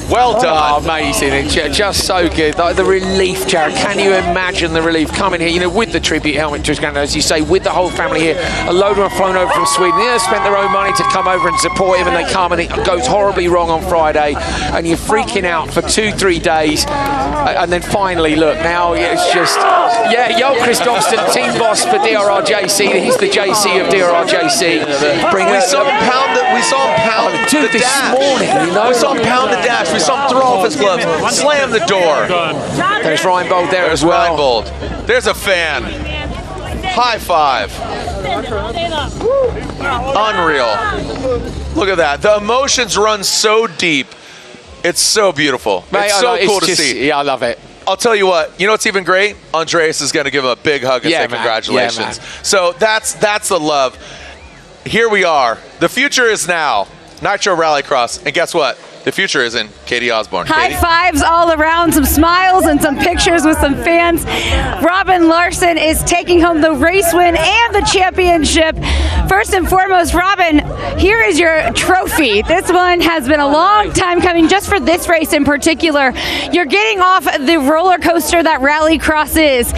Well done. Oh, amazing. Just so good. Like the relief, Jared. Can you imagine the relief coming here, you know, with the tribute helmet to his granddad, as you say, with the whole family here. A load of them have flown over from Sweden. They spent their own money to come over and support him, and they come and it goes horribly wrong on Friday, and you're freaking out for 2-3 days, and then finally, look, now it's just, yeah, Joel Christofferson, team boss for DRRJC. He's the JC of DRRJC. We saw him pound the this dash. morning, you know. We saw him pound the dash. We saw him throw off his gloves, slam the door. There's Reinbold there as well. Reinbold. There's a fan. High five. Unreal. Look at that. The emotions run so deep. It's so beautiful. Mate, it's so cool to see. Yeah, I love it. I'll tell you what, you know what's even great? Andreas is going to give him a big hug and say congratulations. Yeah, so that's the love. Here we are. The future is now. Nitro Rallycross. And guess what? The future is in Katie Osborne. High fives all around, some smiles and some pictures with some fans. Robin Larson is taking home the race win and the championship. First and foremost, Robin, here is your trophy. This one has been a long time coming just for this race in particular. You're getting off the roller coaster that Rallycross is.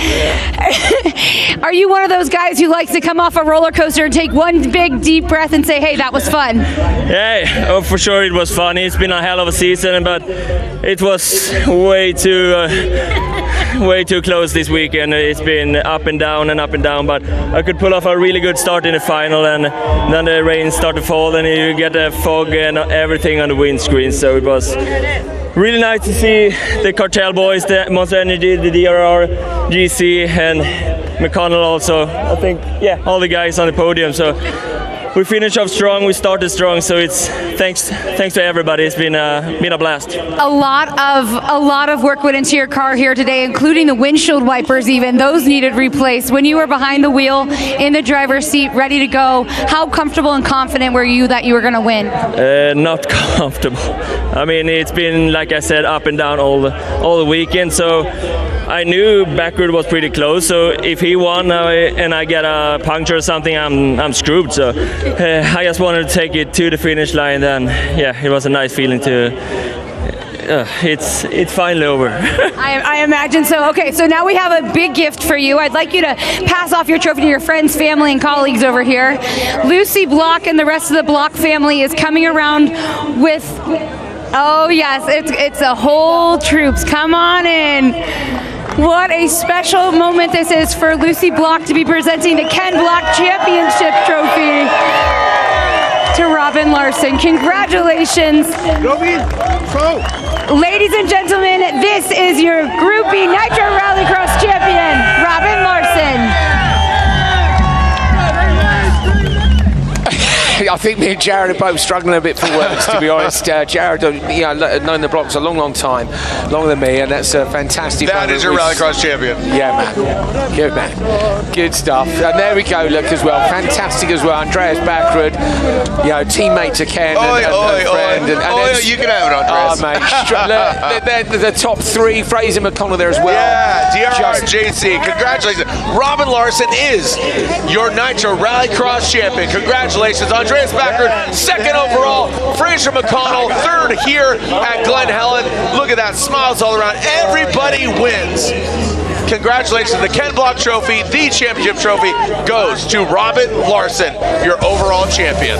Are you one of those guys who likes to come off a roller coaster and take one big deep breath and say, hey, that was fun? Yeah, oh, for sure it was fun. It's been a hell of a season, but it was way too close this weekend. It's been up and down, but I could pull off a really good start in the final, and then the rain started to fall, and you get the fog and everything on the windscreen. So it was really nice to see the Cartel boys, the Monster Energy, the DRR, GC, and McConnell also. I think, yeah, all the guys on the podium. So we finished off strong, we started strong, so it's thanks to everybody. It's been a blast. A lot of work went into your car here today, including the windshield wipers even. Those needed replaced. When you were behind the wheel, in the driver's seat, ready to go, how comfortable and confident were you that you were going to win? Not comfortable. I mean, it's been, like I said, up and down all the weekend, so I knew Backward was pretty close, so if he won and I get a puncture or something, I'm screwed. So I just wanted to take it to the finish line. Then, yeah, it was a nice feeling to. It's finally over. I imagine so. Okay, so now we have a big gift for you. I'd like you to pass off your trophy to your friends, family, and colleagues over here. Lucy Block and the rest of the Block family is coming around with. Oh yes, it's a whole troops. Come on in. What a special moment this is for Lucy Block to be presenting the Ken Block Championship Trophy to Robin Larson. Congratulations. Ladies and gentlemen, this is your Group B Nitro Rallycross champion, Robin Larson. I think me and Jared are both struggling a bit for words, to be honest. Jared, known the blocks a long time, longer than me, and that's a fantastic. That is your Rallycross champion. Yeah, man. Good man. Good stuff. And there we go, look as well. Fantastic as well. Andreas Backrud, teammate to Ken and friend. You can have it, Andreas. Oh, mate. the top three, Fraser McConnell there as well. Yeah, DRR-JC. Congratulations. Robin Larson is your Nitro Rallycross champion. Congratulations, Andreas Backward, second overall. Fraser McConnell, third here at Glen Helen. Look at that, smiles all around. Everybody wins. Congratulations, the Ken Block Trophy, the championship trophy, goes to Robin Larson, your overall champion.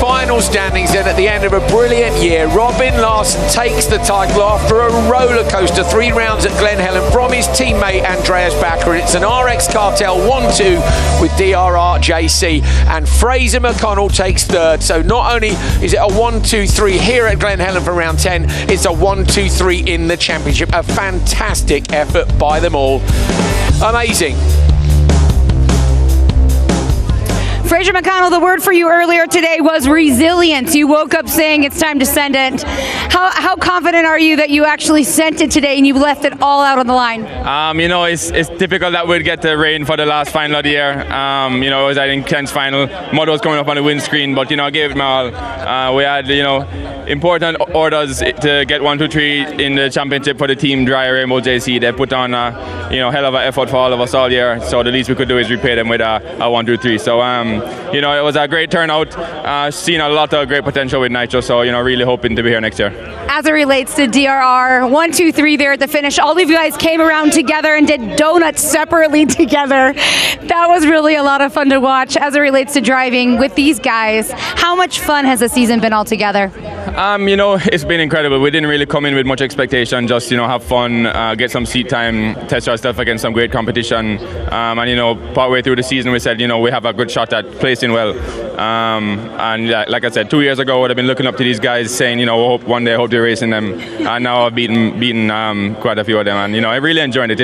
Final standings then at the end of a brilliant year. Robin Larson takes the title after a roller coaster 3 rounds at Glen Helen from his teammate Andreas Backward. It's an RX Cartel 1-2 with DRR-JC, and Fraser McConnell takes third. So not only is it a 1-2-3 here at Glen Helen for round 10, it's a 1-2-3 in the championship. A fantastic effort by them all. Amazing. Fraser McConnell, the word for you earlier today was resilience. You woke up saying it's time to send it. How confident are you that you actually sent it today and you left it all out on the line? It's typical that we'd get the rain for the last final of the year. It was, I think, Ken's final. Mud was coming up on the windscreen, but, I gave it my all. We had, important orders to get 1, 2, 3 in the championship for the team, Dry Rainbow JC. They put on a, hell of an effort for all of us all year. So the least we could do is repay them with a 1, 2, 3. So, it was a great turnout. Seen a lot of great potential with Nitro. So, really hoping to be here next year. As it relates to DRR, 1, 2, 3 there at the finish. All of you guys came around together and did donuts separately together. That was really a lot of fun to watch. As it relates to driving with these guys, how much fun has the season been altogether? It's been incredible. We didn't really come in with much expectation, just, have fun, get some seat time, test our stuff against some great competition. And, partway through the season, we said, we have a good shot at placing well. And like I said, 2 years ago, I would have been looking up to these guys saying, one day I hope to be racing them. And now I've beaten quite a few of them. And, I really enjoyed it.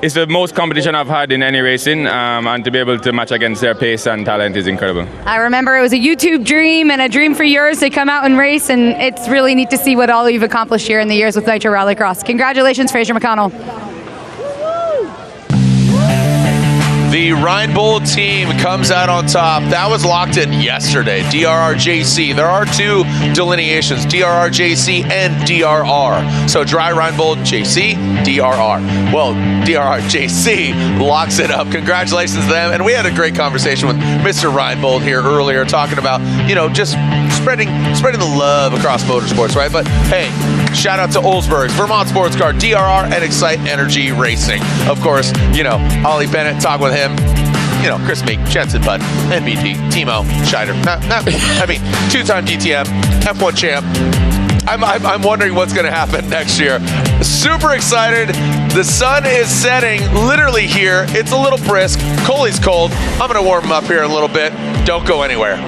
It's the most competition I've had in any racing, and to be able to match against their pace and talent is incredible. I remember it was a YouTube dream and a dream for yours to come out and race, and it's really neat to see what all you've accomplished here in the years with Nitro Rallycross. Congratulations, Fraser McConnell. The Reinbold team comes out on top. That was locked in yesterday. DRR-JC. There are 2 delineations, DRR-JC and DRR. So Dry Reinbold, JC, DRR. Well, DRR-JC locks it up. Congratulations to them. And we had a great conversation with Mr. Reinbold here earlier, talking about, just spreading the love across motorsports, right? But hey, shout out to Olsberg, Vermont Sports Car, DRR, and Excite Energy Racing. Of course, Ollie Bennett, talk with him. Chris Meek, Jensen Butt, NBT, Timo, Scheider. 2-time DTM, F1 champ. I'm wondering what's going to happen next year. Super excited. The sun is setting literally here. It's a little brisk. Coley's cold. I'm going to warm him up here a little bit. Don't go anywhere.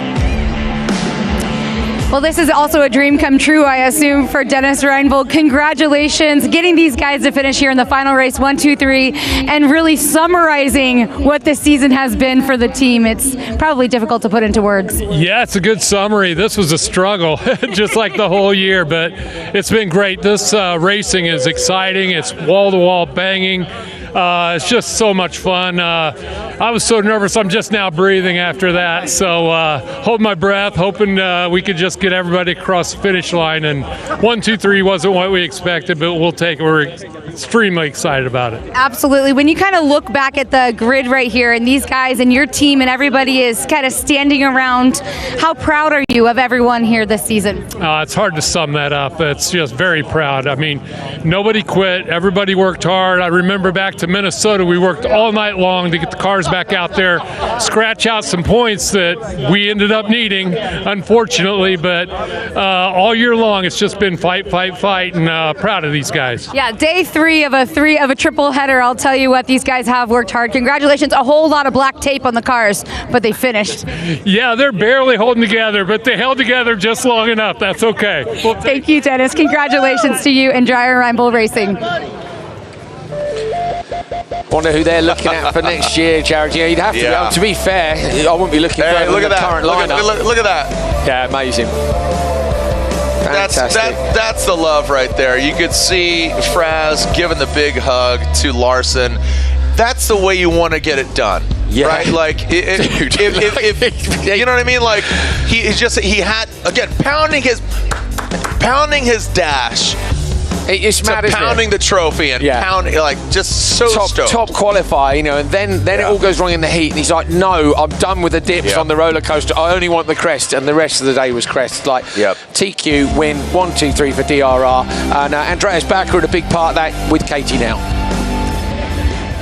Well, this is also a dream come true, I assume, for Dennis Reinbold. Congratulations, getting these guys to finish here in the final race, 1, 2, 3, and really summarizing what this season has been for the team. It's probably difficult to put into words. Yeah, it's a good summary. This was a struggle, just like the whole year, but it's been great. This racing is exciting. It's wall-to-wall banging. It's just so much fun. I was so nervous, I'm just now breathing after that. So hold my breath, hoping we could just get everybody across the finish line. And 1, 2, 3 wasn't what we expected, but we'll take it. We're extremely excited about it. Absolutely. When you kind of look back at the grid right here, and these guys and your team and everybody is kind of standing around, how proud are you of everyone here this season? It's hard to sum that up. It's just very proud. I mean, nobody quit. Everybody worked hard. I remember back to Minnesota, we worked all night long to get the cars back out there, scratch out some points that we ended up needing, unfortunately. But all year long, it's just been fight, fight, fight, and proud of these guys. Yeah, day 3 of a triple header. I'll tell you what, these guys have worked hard. Congratulations. A whole lot of black tape on the cars, but they finished. Yeah, they're barely holding together, but they held together just long enough. That's okay. Thank you, Dennis. Congratulations to you and Dryer Reinbold Racing. Wonder who they're looking at for next year, Jared. Yeah, you'd have to. To be fair, I wouldn't be looking for look at that. Current lineup. Look at that. Yeah, amazing. That's the love right there. You could see Fraz giving the big hug to Larson. That's the way you want to get it done. Yeah. Right? Like, if you know what I mean? Like, he had, again, pounding his dash. It's mad, pounding the trophy and pounding, like, just so stoked. Top qualifier, you know, and then it all goes wrong in the heat, and he's like, no, I'm done with the dips on the roller coaster. I only want the crest, and the rest of the day was crest. Like, TQ win 1, 2, 3 for DRR, and Andreas Backer had a big part of that with Katie now.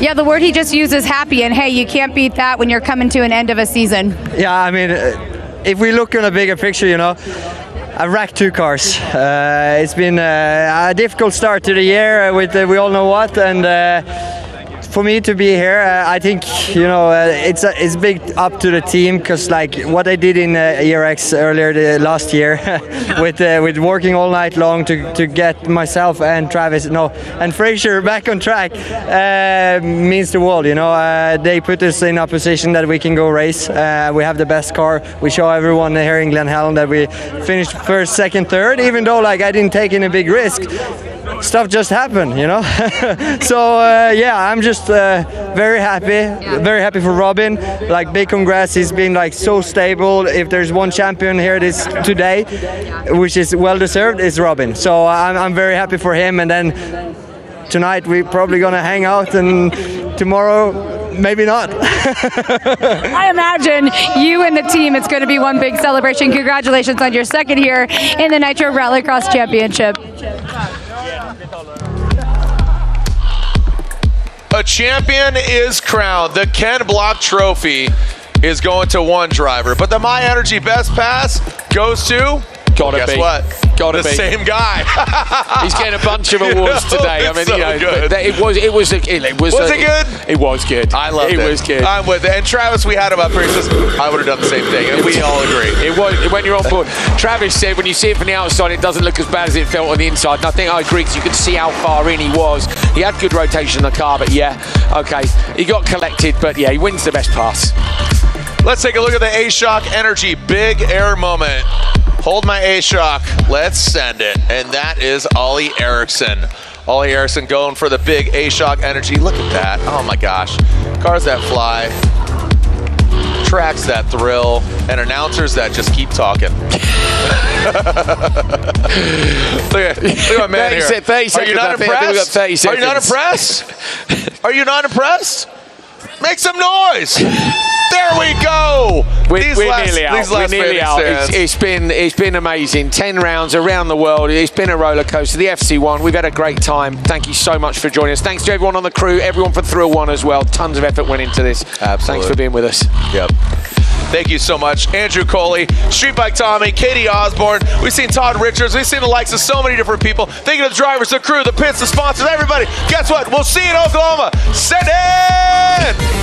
Yeah, the word he just used is happy, and hey, you can't beat that when you're coming to an end of a season. Yeah, I mean, if we look in a bigger picture, you know, I wrecked 2 cars. It's been a difficult start to the year with we all know what, and for me to be here, I think, you know, it's big up to the team, because like what I did in NRX earlier last year with working all night long to get myself and Travis and Fraser back on track means the world. You know, they put us in a position that we can go race. We have the best car. We show everyone here in Glen Helen that we finished first, second, third, even though like I didn't take any big risk. Stuff just happened, you know. So yeah, I'm just very happy for Robin. Like, big congrats. He's been like so stable. If there's one champion here today, which is well deserved, is Robin. So I'm very happy for him. And then tonight we're probably gonna hang out, and tomorrow maybe not. I imagine you and the team, it's going to be one big celebration. Congratulations on your second here in the Nitro Rallycross Championship. A champion is crowned. The Ken Block Trophy is going to one driver, but the My Energy Best Pass goes to, guess what? The same guy. He's getting a bunch of awards today. I mean, so you know, good. it was good? Was it good? It was good. I loved it. It was good. I'm with it. And Travis, we had him up here. He says, I would have done the same thing, and we all agree. It was, when you're on board. Travis said when you see it from the outside, it doesn't look as bad as it felt on the inside. And I think I agree, because you could see how far in he was. He had good rotation in the car, but yeah, okay. He got collected, but yeah, he wins the best pass. Let's take a look at the A-Shock Energy Big Air moment. Hold my A-Shock, let's send it. And that is Ollie Eriksson. Ollie Eriksson going for the big A-Shock Energy. Look at that, oh my gosh. Cars that fly, tracks that thrill, and announcers that just keep talking. look at my man here. Are you not impressed? Are you not impressed? Are you not impressed? Make some noise. There we go. We're nearly out. It's been amazing. 10 rounds around the world. It's been a roller coaster. The FC1. We've had a great time. Thank you so much for joining us. Thanks to everyone on the crew, everyone for Thrill One as well. Tons of effort went into this. Absolutely. Thanks for being with us. Yep. Thank you so much. Andrew Coley, Street Bike Tommy, Katie Osborne. We've seen Todd Richards. We've seen the likes of so many different people. Thank you to the drivers, the crew, the pits, the sponsors, everybody. Guess what? We'll see you in Oklahoma. Send in!